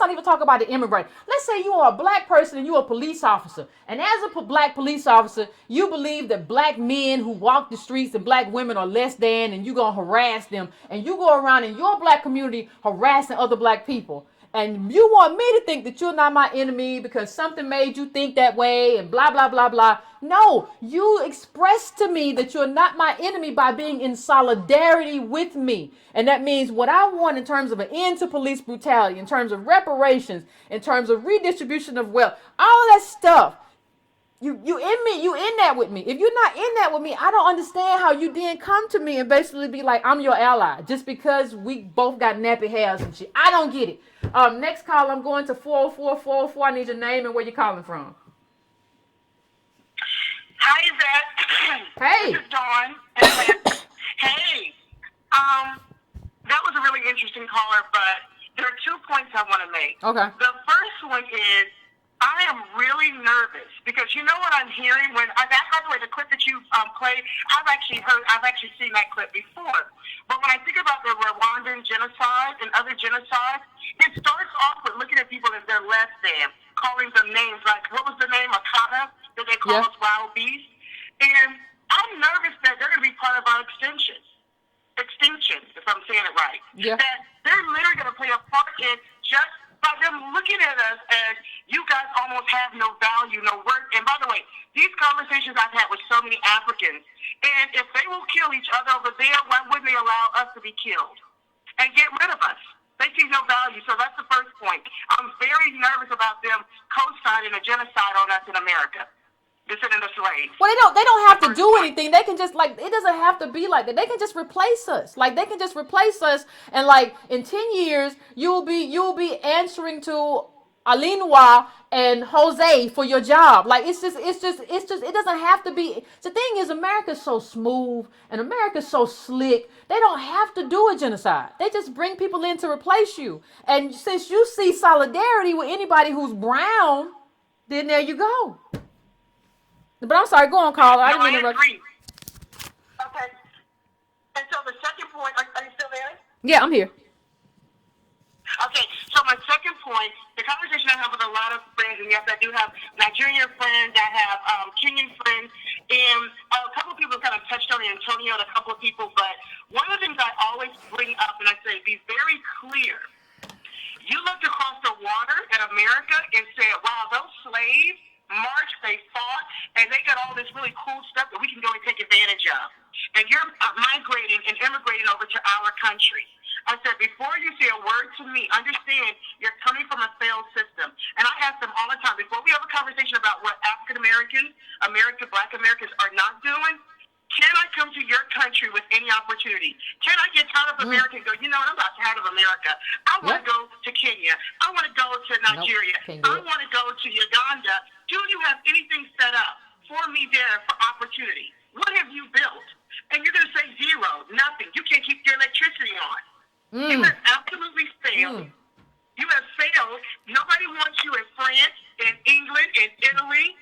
A: not even talk about the immigrant. Let's say you are a black person and you're a police officer. And as a black police officer, you believe that black men who walk the streets and black women are less than, and you're going to harass them. And you go around in your black community harassing other black people. And you want me to think that you're not my enemy because something made you think that way and blah, blah, blah, blah. No, you expressed to me that you're not my enemy by being in solidarity with me. And that means what I want in terms of an end to police brutality, in terms of reparations, in terms of redistribution of wealth, all that stuff. You in that with me. If you're not in that with me, I don't understand how you then come to me and basically be like, I'm your ally, just because we both got nappy hairs and shit. I don't get it. Next call, I'm going to 404. I need your name and where you're calling from.
G: Hi, Yvette.
A: Hey.
G: This is Dawn. Hey. That was a really interesting caller, but there are 2 points I want to make.
A: Okay.
G: The first one is, I am really nervous because you know what I'm hearing when by the way, the clip that you played, I've actually seen that clip before. But when I think about the Rwandan genocide and other genocides, it starts off with looking at people as they're less than, calling them names like, what was the name, Akata, that they call us wild beasts. And I'm nervous that they're going to be part of our extinction, if I'm saying it right.
A: Yeah.
G: That they're literally going to play a part in just by them looking at us as you guys almost have no value, no worth. And by the way, these conversations I've had with so many Africans, and if they will kill each other over there, why wouldn't they allow us to be killed and get rid of us? They see no value. So that's the first point. I'm very nervous about them co-signing a genocide on us in America. Descending the slaves.
A: Well, they don't have to do anything. They can just, like, it doesn't have to be like that. They can just replace us. Like, they can just replace us, and like in 10 years, you'll be answering to Alinwa and Jose for your job. Like, it's just it doesn't have to be. The thing is, America's so smooth and America's so slick. They don't have to do a genocide. They just bring people in to replace you. And since you see solidarity with anybody who's brown, then there you go. But I'm sorry, go on, caller. I didn't interrupt.
G: Agree. Okay. And so the second point, are you still there?
A: Yeah, I'm here.
G: Okay, so my second point, the conversation I have with a lot of friends, and yes, I do have Nigerian friends, I have Kenyan friends, and a couple of people kind of touched on Antonio, and a couple of people, but one of the things I always bring up, and I say, be very clear. You looked across the water at America and said, wow, those slaves marched, they fought, and they got all this really cool stuff that we can go and take advantage of. And you're migrating and immigrating over to our country. I said, before you say a word to me, understand you're coming from a failed system. And I ask them all the time, before we have a conversation about what African Americans, Black Americans are not doing, can I come to your country with any opportunity? Can I get tired of America and go, you know what, I'm not tired of America. I want to go to Kenya. I want to go to Nigeria. I want to go to Uganda. Do you have anything set up for me there for opportunity? What have you built? And you're going to say zero, nothing. You have absolutely failed. You have failed. Nobody wants you in France, in England, in Italy,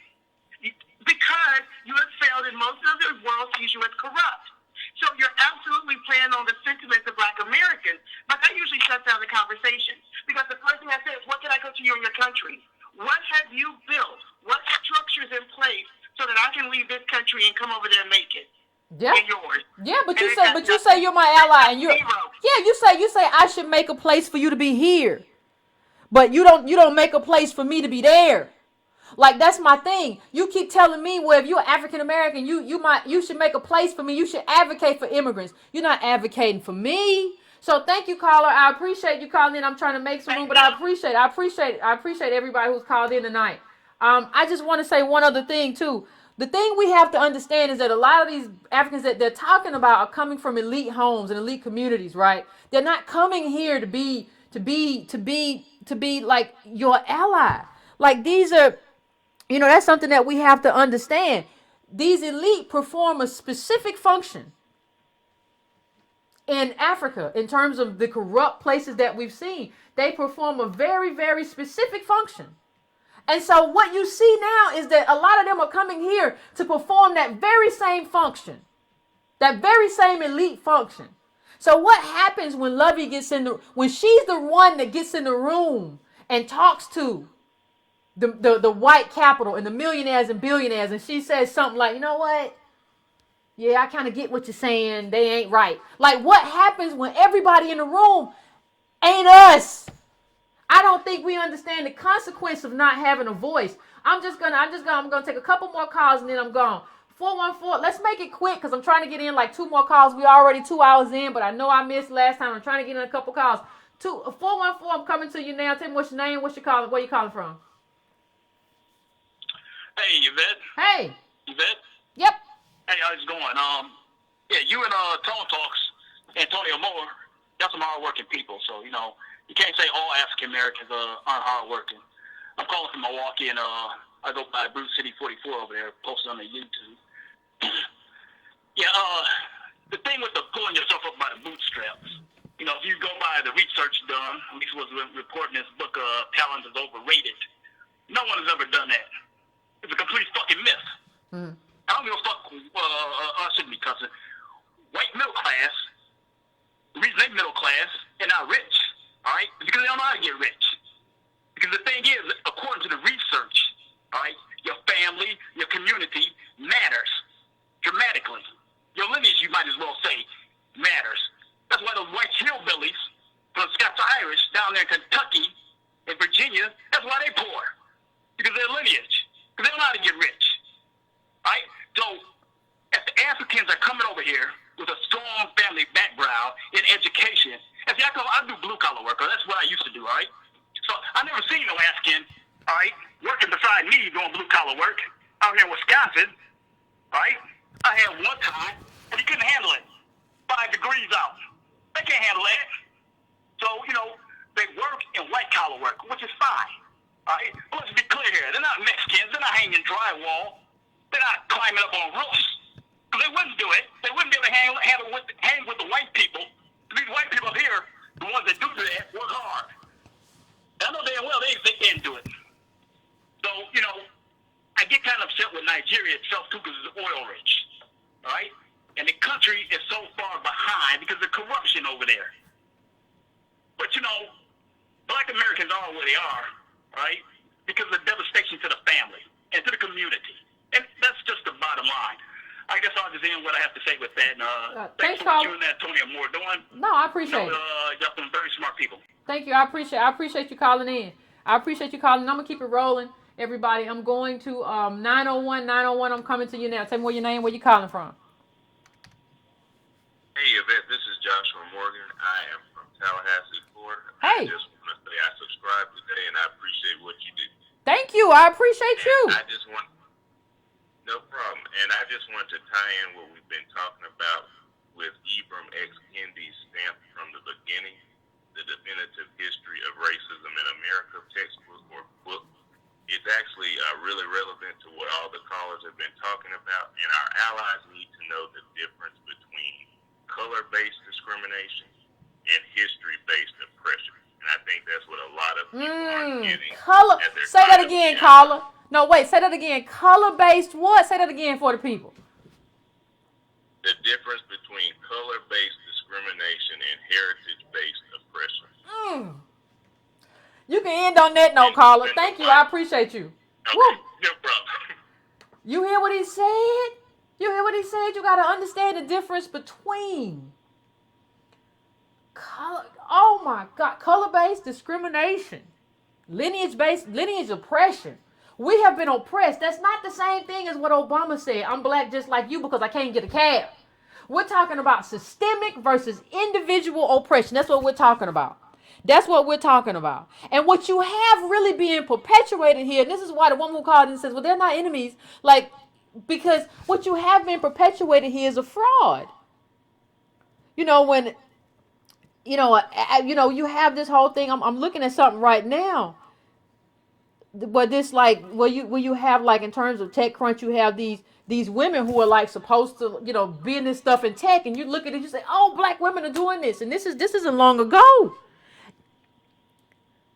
G: because you have failed and most of the world sees you as corrupt. So you're absolutely playing on the sentiments of Black Americans, but that usually shuts down the conversation. Because the first thing I say is, what can I go to you in your country? What have you built? What structures in place so that I can leave this country and come over there and make it?
A: Yeah.
G: And yours.
A: Yeah, but
G: And
A: you say you're my ally, and you say I should make a place for you to be here, but you don't make a place for me to be there. Like, that's my thing. You keep telling me, well, if you're African American, you should make a place for me. You should advocate for immigrants. You're not advocating for me. So thank you, caller. I appreciate you calling in. I'm trying to make some room, but I appreciate everybody who's called in tonight. I just want to say one other thing too. The thing we have to understand is that a lot of these Africans that they're talking about are coming from elite homes and elite communities, right? They're not coming here to be like your ally. Like, these are, that's something that we have to understand. These elite perform a specific function in Africa in terms of the corrupt places that we've seen. They perform a very, very specific function. And so what you see now is that a lot of them are coming here to perform that very same function, that very same elite function. So what happens when Lovey when she's the one that gets in the room and talks to the white capital and the millionaires and billionaires, and she says something like, you know what? Yeah, I kind of get what you're saying. They ain't right. Like, what happens when everybody in the room ain't us? I don't think we understand the consequence of not having a voice. I'm gonna take a couple more calls and then I'm gone. 414, let's make it quick because I'm trying to get in like 2 more calls. We already 2 hours in, but I know I missed last time. I'm trying to get in a couple calls. 414, I'm coming to you now. Tell me what's your name, where you calling from?
L: Hey, Yvette.
A: Hey.
L: Yvette?
A: Yep.
L: Hey, how's it going? Yeah, you and Tone Talks, Antonio Moore, got some hard-working people, so, you can't say all African Americans aren't hardworking. I'm calling from Milwaukee, and I go by Bruce City 44 over there, posted on the YouTube. Yeah, the thing with the pulling yourself up by the bootstraps, if you go by the research done, at least was reporting this book, Talent is Overrated. No one has ever done that. It's a complete fucking myth. I don't give a fuck. I shouldn't be cussing. White middle class, the reason they middle class and not rich, all right, is because they don't know how to get rich. Because the thing is, according to the research, all right, your family, your community matters dramatically. Your lineage, you might as well say, matters. That's why those white hillbillies from Scots Irish down there in Kentucky and Virginia, that's why they poor. Because of their lineage. Because they don't know how to get rich. All right? So, if the Africans are coming over here with a strong family background in education, and see, I do blue-collar work, that's what I used to do, all right? So, I never seen no African, all right, working beside me doing blue-collar work out here in Wisconsin, all right? I had one time, and he couldn't handle it. 5 degrees out. They can't handle that. So, they work in white-collar work, which is fine, all right? But let's be clear here. They're not Mexicans. They're not hanging drywall. They're not climbing up on roofs. Because they wouldn't do it. They wouldn't be able to hang with the white people. These white people up here, the ones that do that, work hard. And I know damn well they can't do it. So, I get kind of upset with Nigeria itself, too, because it's oil rich. All right? And the country is so far behind because of corruption over there. But, Black Americans are where they are, right? Because of the devastation to the family and to the community. And that's just the bottom line. I guess I'll just end what I have to say with that. Thanks for what you and Antonio Moore doing.
A: No, I appreciate it.
L: Y'all some very smart people.
A: Thank you. I appreciate you calling in. I'm going to keep it rolling, everybody. I'm going to 901. I'm coming to you now. Tell me your name, where you calling from.
M: Hey, Yvette, this is Joshua Morgan. I am from Tallahassee, Florida.
A: Hey.
M: I just want to say I subscribed today, and I appreciate what you did.
A: Thank you. I appreciate you.
M: No problem. And I just want to tie in what we've been talking about with Ibram X. Kendi's Stamp from the Beginning, the Definitive History of Racism in America textbook or book. It's actually really relevant to what all the callers have been talking about, and our allies need to know the difference between color-based discrimination and history beginning.
A: Color.
M: At their
A: Say that
M: time of
A: again,
M: the
A: caller. No, wait. Say that again. Color-based what? Say that again for the people.
M: The difference between color-based discrimination and heritage-based oppression.
A: You can end on that note, caller. Thank you. I appreciate you.
M: Okay,
A: Woo.
M: no problem.
A: You hear what he said? You hear what he said? You got to understand the difference between color. Oh my God. Color-based discrimination. Lineage oppression. We have been oppressed. That's not the same thing as what Obama said. I'm black just like you because I can't get a cab. We're talking about systemic versus individual oppression. That's what we're talking about. That's what we're talking about. And what you have really being perpetuated here, and this is why the woman who called and says, well, they're not enemies. Like, because what you have been perpetuated here is a fraud. You know, when, you you have this whole thing. I'm looking at something right now. But this, like, where you have, like, in terms of TechCrunch, you have these women who are, like, supposed to, be in this stuff in tech, and you look at it, you say, oh, black women are doing this, and this isn't long ago.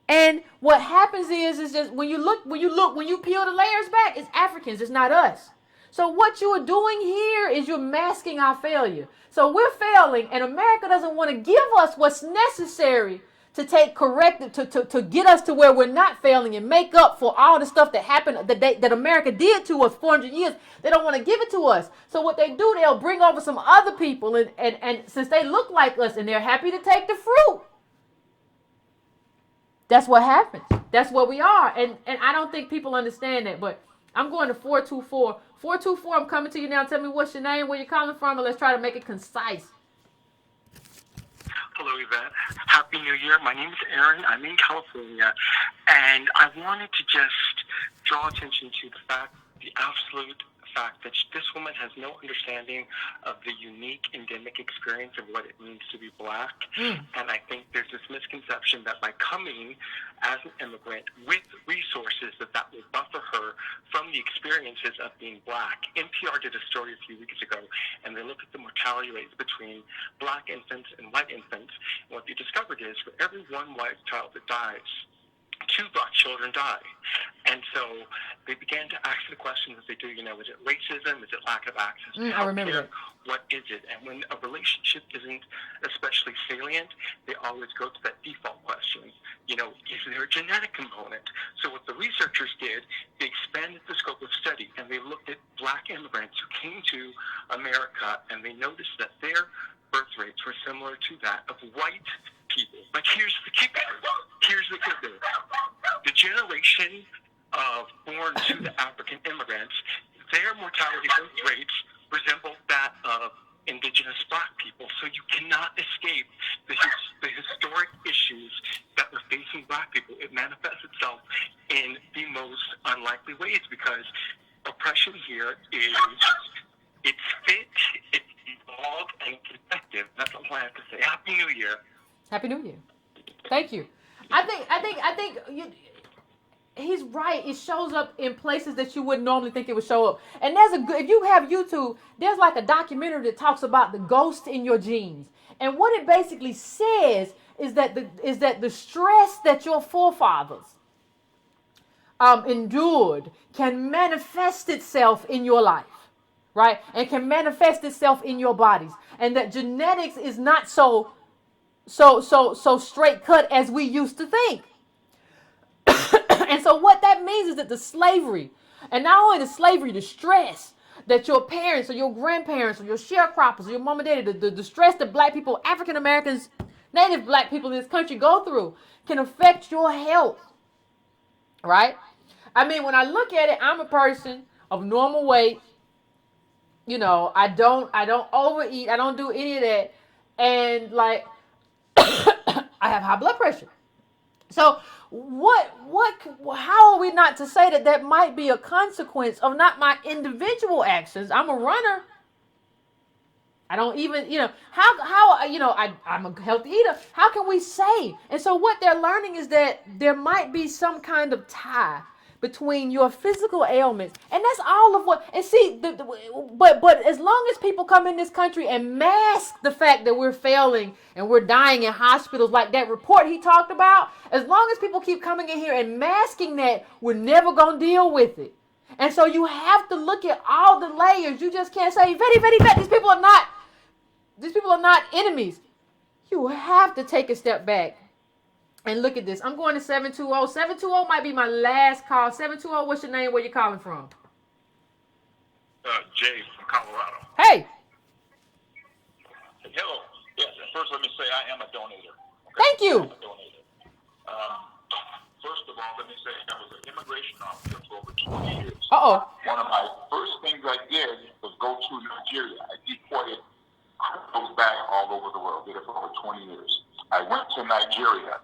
A: And what happens is just when you peel the layers back, it's Africans, it's not us. So what you are doing here is you're masking our failure. So we're failing, and America doesn't want to give us what's necessary to take corrective, to get us to where we're not failing and make up for all the stuff that happened, that America did to us 400 years. They don't want to give it to us. So what they do, they'll bring over some other people, and since they look like us, and they're happy to take the fruit. That's what happens. That's what we are. And I don't think people understand that, but I'm going to 424. 424, I'm coming to you now. Tell me what's your name, where you're calling from, and let's try to make it concise.
N: Hello, Yvette. Happy New Year. My name is Aaron. I'm in California, and I wanted to just draw attention to the absolute fact that this woman has no understanding of the unique endemic experience of what it means to be black. And I think there's this misconception that by coming as an immigrant with resources that will buffer her from the experiences of being black. NPR did a story a few weeks ago, and they looked at the mortality rates between black infants and white infants. And what they discovered is for every one white child that dies, 2 black children die. And so they began to ask the questions as they do, is it racism? Is it lack of access to healthcare?
A: I remember that.
N: What is it? And when a relationship isn't especially salient, they always go to that default question. Is there a genetic component? So what the researchers did, they expanded the scope of study, and they looked at black immigrants who came to America, and they noticed that their birth rates were similar to that of white people. But here's the kicker. The generation born to the African immigrants, their mortality birth rates resemble that of indigenous black people. So you cannot escape the historic issues that are facing black people. It manifests itself in the most unlikely ways because oppression here it's fit, it's evolved, and it's effective. That's all I have to say. Happy New Year.
A: Happy New Year. Thank you. I think he's right. It shows up in places that you wouldn't normally think it would show up. And if you have YouTube, there's like a documentary that talks about the ghost in your genes. And what it basically says is that the stress that your forefathers endured can manifest itself in your life, right? And can manifest itself in your bodies. And that genetics is not so straight cut as we used to think. And so what that means is that the slavery, and not only the slavery, the stress that your parents or your grandparents or your sharecroppers or your mom and daddy, the stress that black people, African Americans, native black people in this country go through can affect your health, right? I mean, when I look at it, I'm a person of normal weight. I don't overeat. I don't do any of that. And like, I have high blood pressure. So how are we not to say that might be a consequence of not my individual actions? I'm a runner. I don't even, I'm a healthy eater. How can we say? And so what they're learning is that there might be some kind of tie between your physical ailments, and that's all of what. And see, but as long as people come in this country and mask the fact that we're failing and we're dying in hospitals, like that report he talked about, as long as people keep coming in here and masking that, we're never gonna deal with it. And so you have to look at all the layers. You just can't say, Yvette, these people are not enemies. You have to take a step back and look at this. I'm going to 720. 720 might be my last call. 720, what's your name? Where you calling from?
H: Jay from Colorado.
A: Hey.
H: Hello. Yes, first let me say I am a donator. Okay?
A: Thank you.
H: I'm a donator. First of all, let me say I was an immigration officer for over 20 years.
A: Uh-oh.
H: One of my first things I did was go to Nigeria. I deported criminals back all over the world. Did it for over 20 years. I went to Nigeria,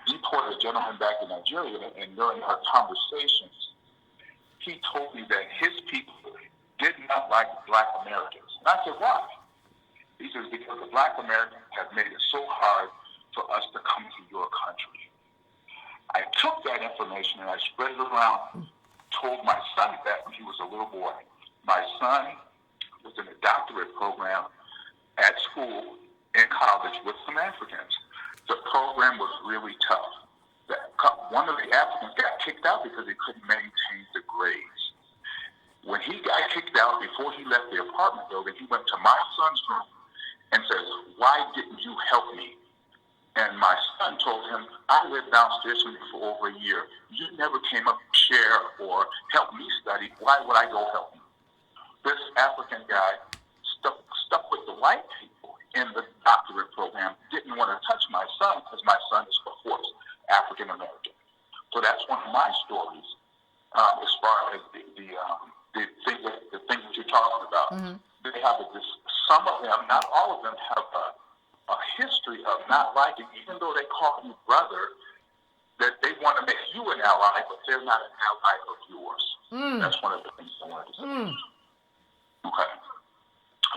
H: deported a gentleman back to Nigeria, and during our conversations, he told me that his people did not like Black Americans. And I said, why? He says, because the Black Americans have made it so hard for us to come to your country. I took that information and I spread it around, told my son that when he was a little boy. My son was in a doctorate program at school in college with some Africans. The program was really tough. One of the Africans got kicked out because he couldn't maintain the grades. When he got kicked out, before he left the apartment building, he went to my son's room and says, why didn't you help me? And my son told him, I lived downstairs from you for over a year. You never came up to share or help me study. Why would I go help you? This African guy stuck with the white people in the doctorate program, didn't want to touch my son because my son is, of course, African American. So that's one of my stories as far as the things that you're talking about. Mm-hmm. They have some of them, not all of them, have a history of not liking, even though they call you brother, that they want to make you an ally, but they're not an ally of yours. That's one of the things I wanted to say. Okay.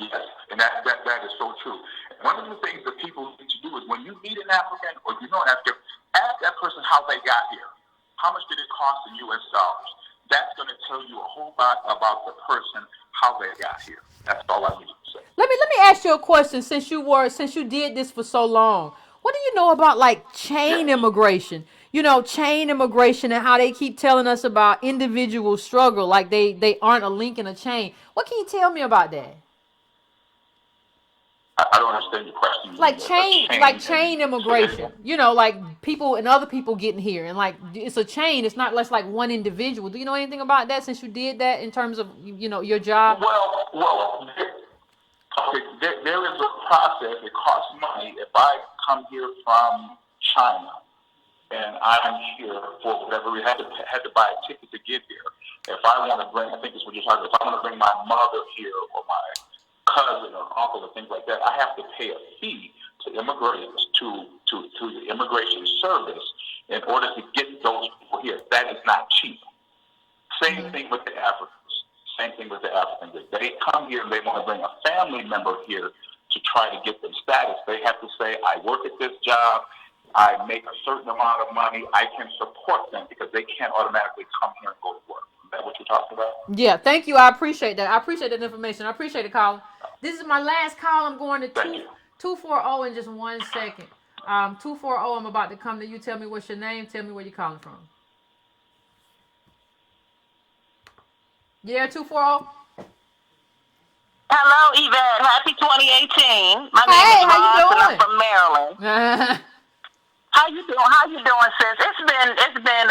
H: Yes, and that is so true. One of the things that people need to do is when you meet an African or you know an African, ask that person how they got here. How much did it cost in U.S. dollars? That's going to tell you a whole lot about the person, how they got here. That's all I need to say.
A: Let me ask you a question. Since you did this for so long, what do you know about like chain immigration? You know, chain immigration and how they keep telling us about individual struggle, like they aren't a link in a chain. What can you tell me about that?
H: I don't understand your question.
A: Like chain immigration. You know, like people and other people getting here, and like it's a chain. It's not less like one individual. Do you know anything about that? Since you did that in terms of your job.
H: Well, there is a process. It costs money. If I come here from China and I'm here for whatever, we had to buy a ticket to get here. If I want to bring, I think it's what you're talking about. If I want to bring my mother here or my cousin or uncle or things like that, I have to pay a fee to immigrants to the immigration service in order to get those people here. That is not cheap. Same thing with the Africans. Same thing with the Africans. If they come here and they want to bring a family member here to try to get them status, they have to say, I work at this job, I make a certain amount of money, I can support them, because they can't automatically come here and go to work. Is that what you're talking about? Yeah,
A: thank you. I appreciate that. I appreciate that information. I appreciate it, Colin. This is my last call. I'm going to 240 in just 1 second. 240, I'm about to come to you. Tell me what's your name. Tell me where you're calling from. Yeah, 240.
G: Hello, Yvette. Happy 2018. My name is Ross, and I'm from Maryland. How you doing? How you doing, sis? It's been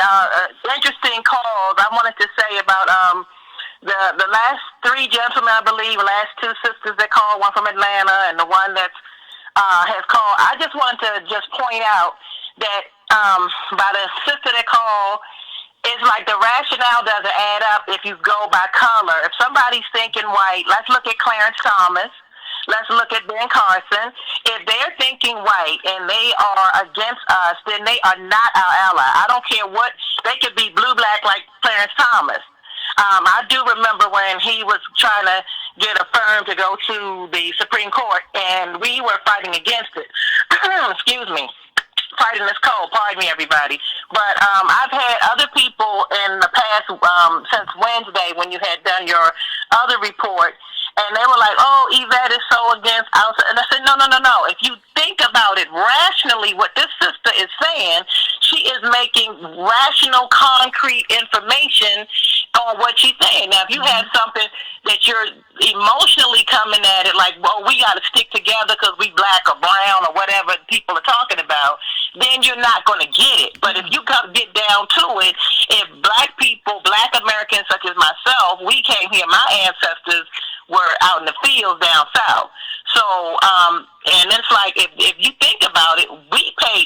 G: interesting calls. I wanted to say about the last three gentlemen, I believe, last two sisters that called, one from Atlanta and the one that has called. I just wanted to just point out that by the sister that called, it's like the rationale doesn't add up if you go by color. If somebody's thinking white, let's look at Clarence Thomas. Let's look at Ben Carson. If they're thinking white and they are against us, then they are not our ally. I don't care what. They could be blue-black like Clarence Thomas. I do remember when he was trying to get a firm to go to the Supreme Court, and we were fighting against it. Excuse me. tight in this cold. Pardon me, everybody. But I've had other people in the past since Wednesday when you had done your other report, and they were like, "Oh, Yvette is so against outside." And I said, "No. If you think about it rationally, what this sister is saying, she is making rational, concrete information on what she's saying. Now, if you have something that you're emotionally coming at it like, well, we got to stick together because we black or brown or whatever people are talking about, then you're not going to get it. But if you get down to it, if black people, black Americans such as myself, we came here, my ancestors were out in the fields down south. So, and it's like, if you think about it,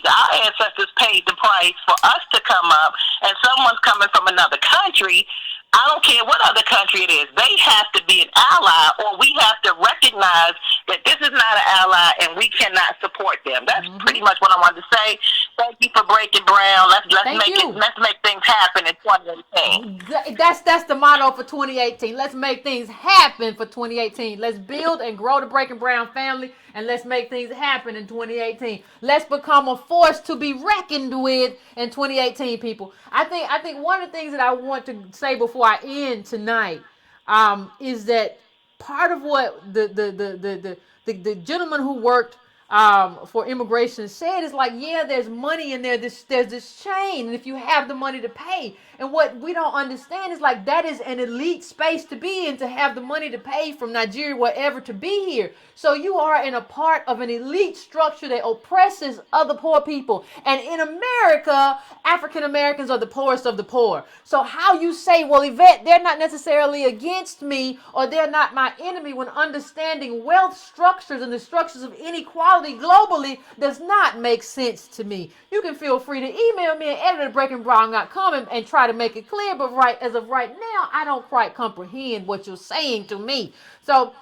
G: our ancestors paid the price for us to come up, and someone's coming from another country. I don't care what other country it is. They have to be an ally, or we have to recognize that this is not an ally and we cannot support them. That's pretty much what I wanted to say. Thank you for breaking brown. Let's make things happen in 2018.
A: That's the motto for 2018. Let's make things happen for 2018. Let's build and grow the Breaking Brown family, and let's make things happen in 2018. Let's become a force to be reckoned with in 2018, people. I think one of the things that I want to say before I end tonight is that part of what the gentleman who worked for immigration said is like, yeah, there's money in there. There's this chain, and if you have the money to pay, and what we don't understand is like that is an elite space to be in, to have the money to pay from Nigeria, wherever, to be here. So you are in a part of an elite structure that oppresses other poor people. And in America, African Americans are the poorest of the poor. So how you say, well, Yvette, they're not necessarily against me, or they're not my enemy, when understanding wealth structures and the structures of inequality globally does not make sense to me. You can feel free to email me at editor@breakingbrown.com and try to make it clear, but as of right now, I don't quite comprehend what you're saying to me. So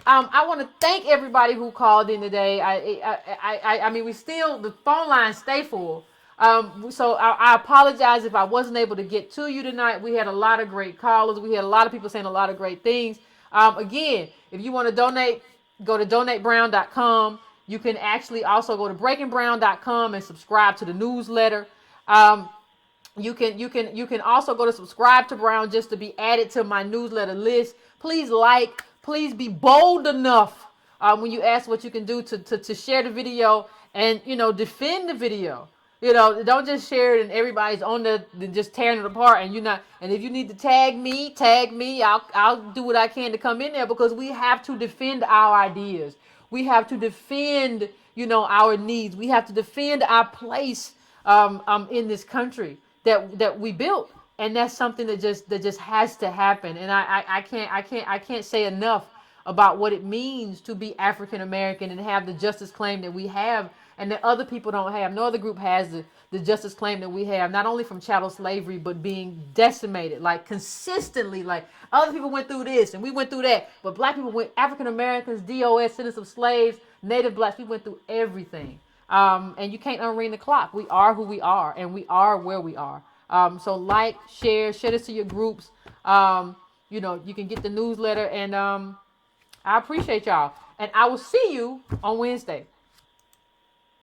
A: I want to thank everybody who called in today. I mean, the phone lines stay full. So I apologize if I wasn't able to get to you tonight. We had a lot of great callers. We had a lot of people saying a lot of great things. Again, if you want to donate, go to donatebrown.com. You can actually also go to breakingbrown.com and subscribe to the newsletter. You can also go to subscribe to Brown just to be added to my newsletter list. Please be bold enough when you ask what you can do to share the video and, defend the video. Don't just share it and everybody's on just tearing it apart, and if you need to tag me, I'll do what I can to come in there, because we have to defend our ideas. We have to defend, our needs. We have to defend our place in this country that we built, and that's something that just has to happen. And I can't say enough about what it means to be African American and have the justice claim that we have, and that other people don't have. No other group has the justice claim that we have, not only from chattel slavery, but being decimated, like consistently. Like, other people went through this and we went through that, but black people went, African Americans, DOS, descendants of slaves, native blacks, we went through everything. And you can't unring the clock. We are who we are, and we are where we are. So share this to your groups. You can get the newsletter, and I appreciate y'all. And I will see you on Wednesday.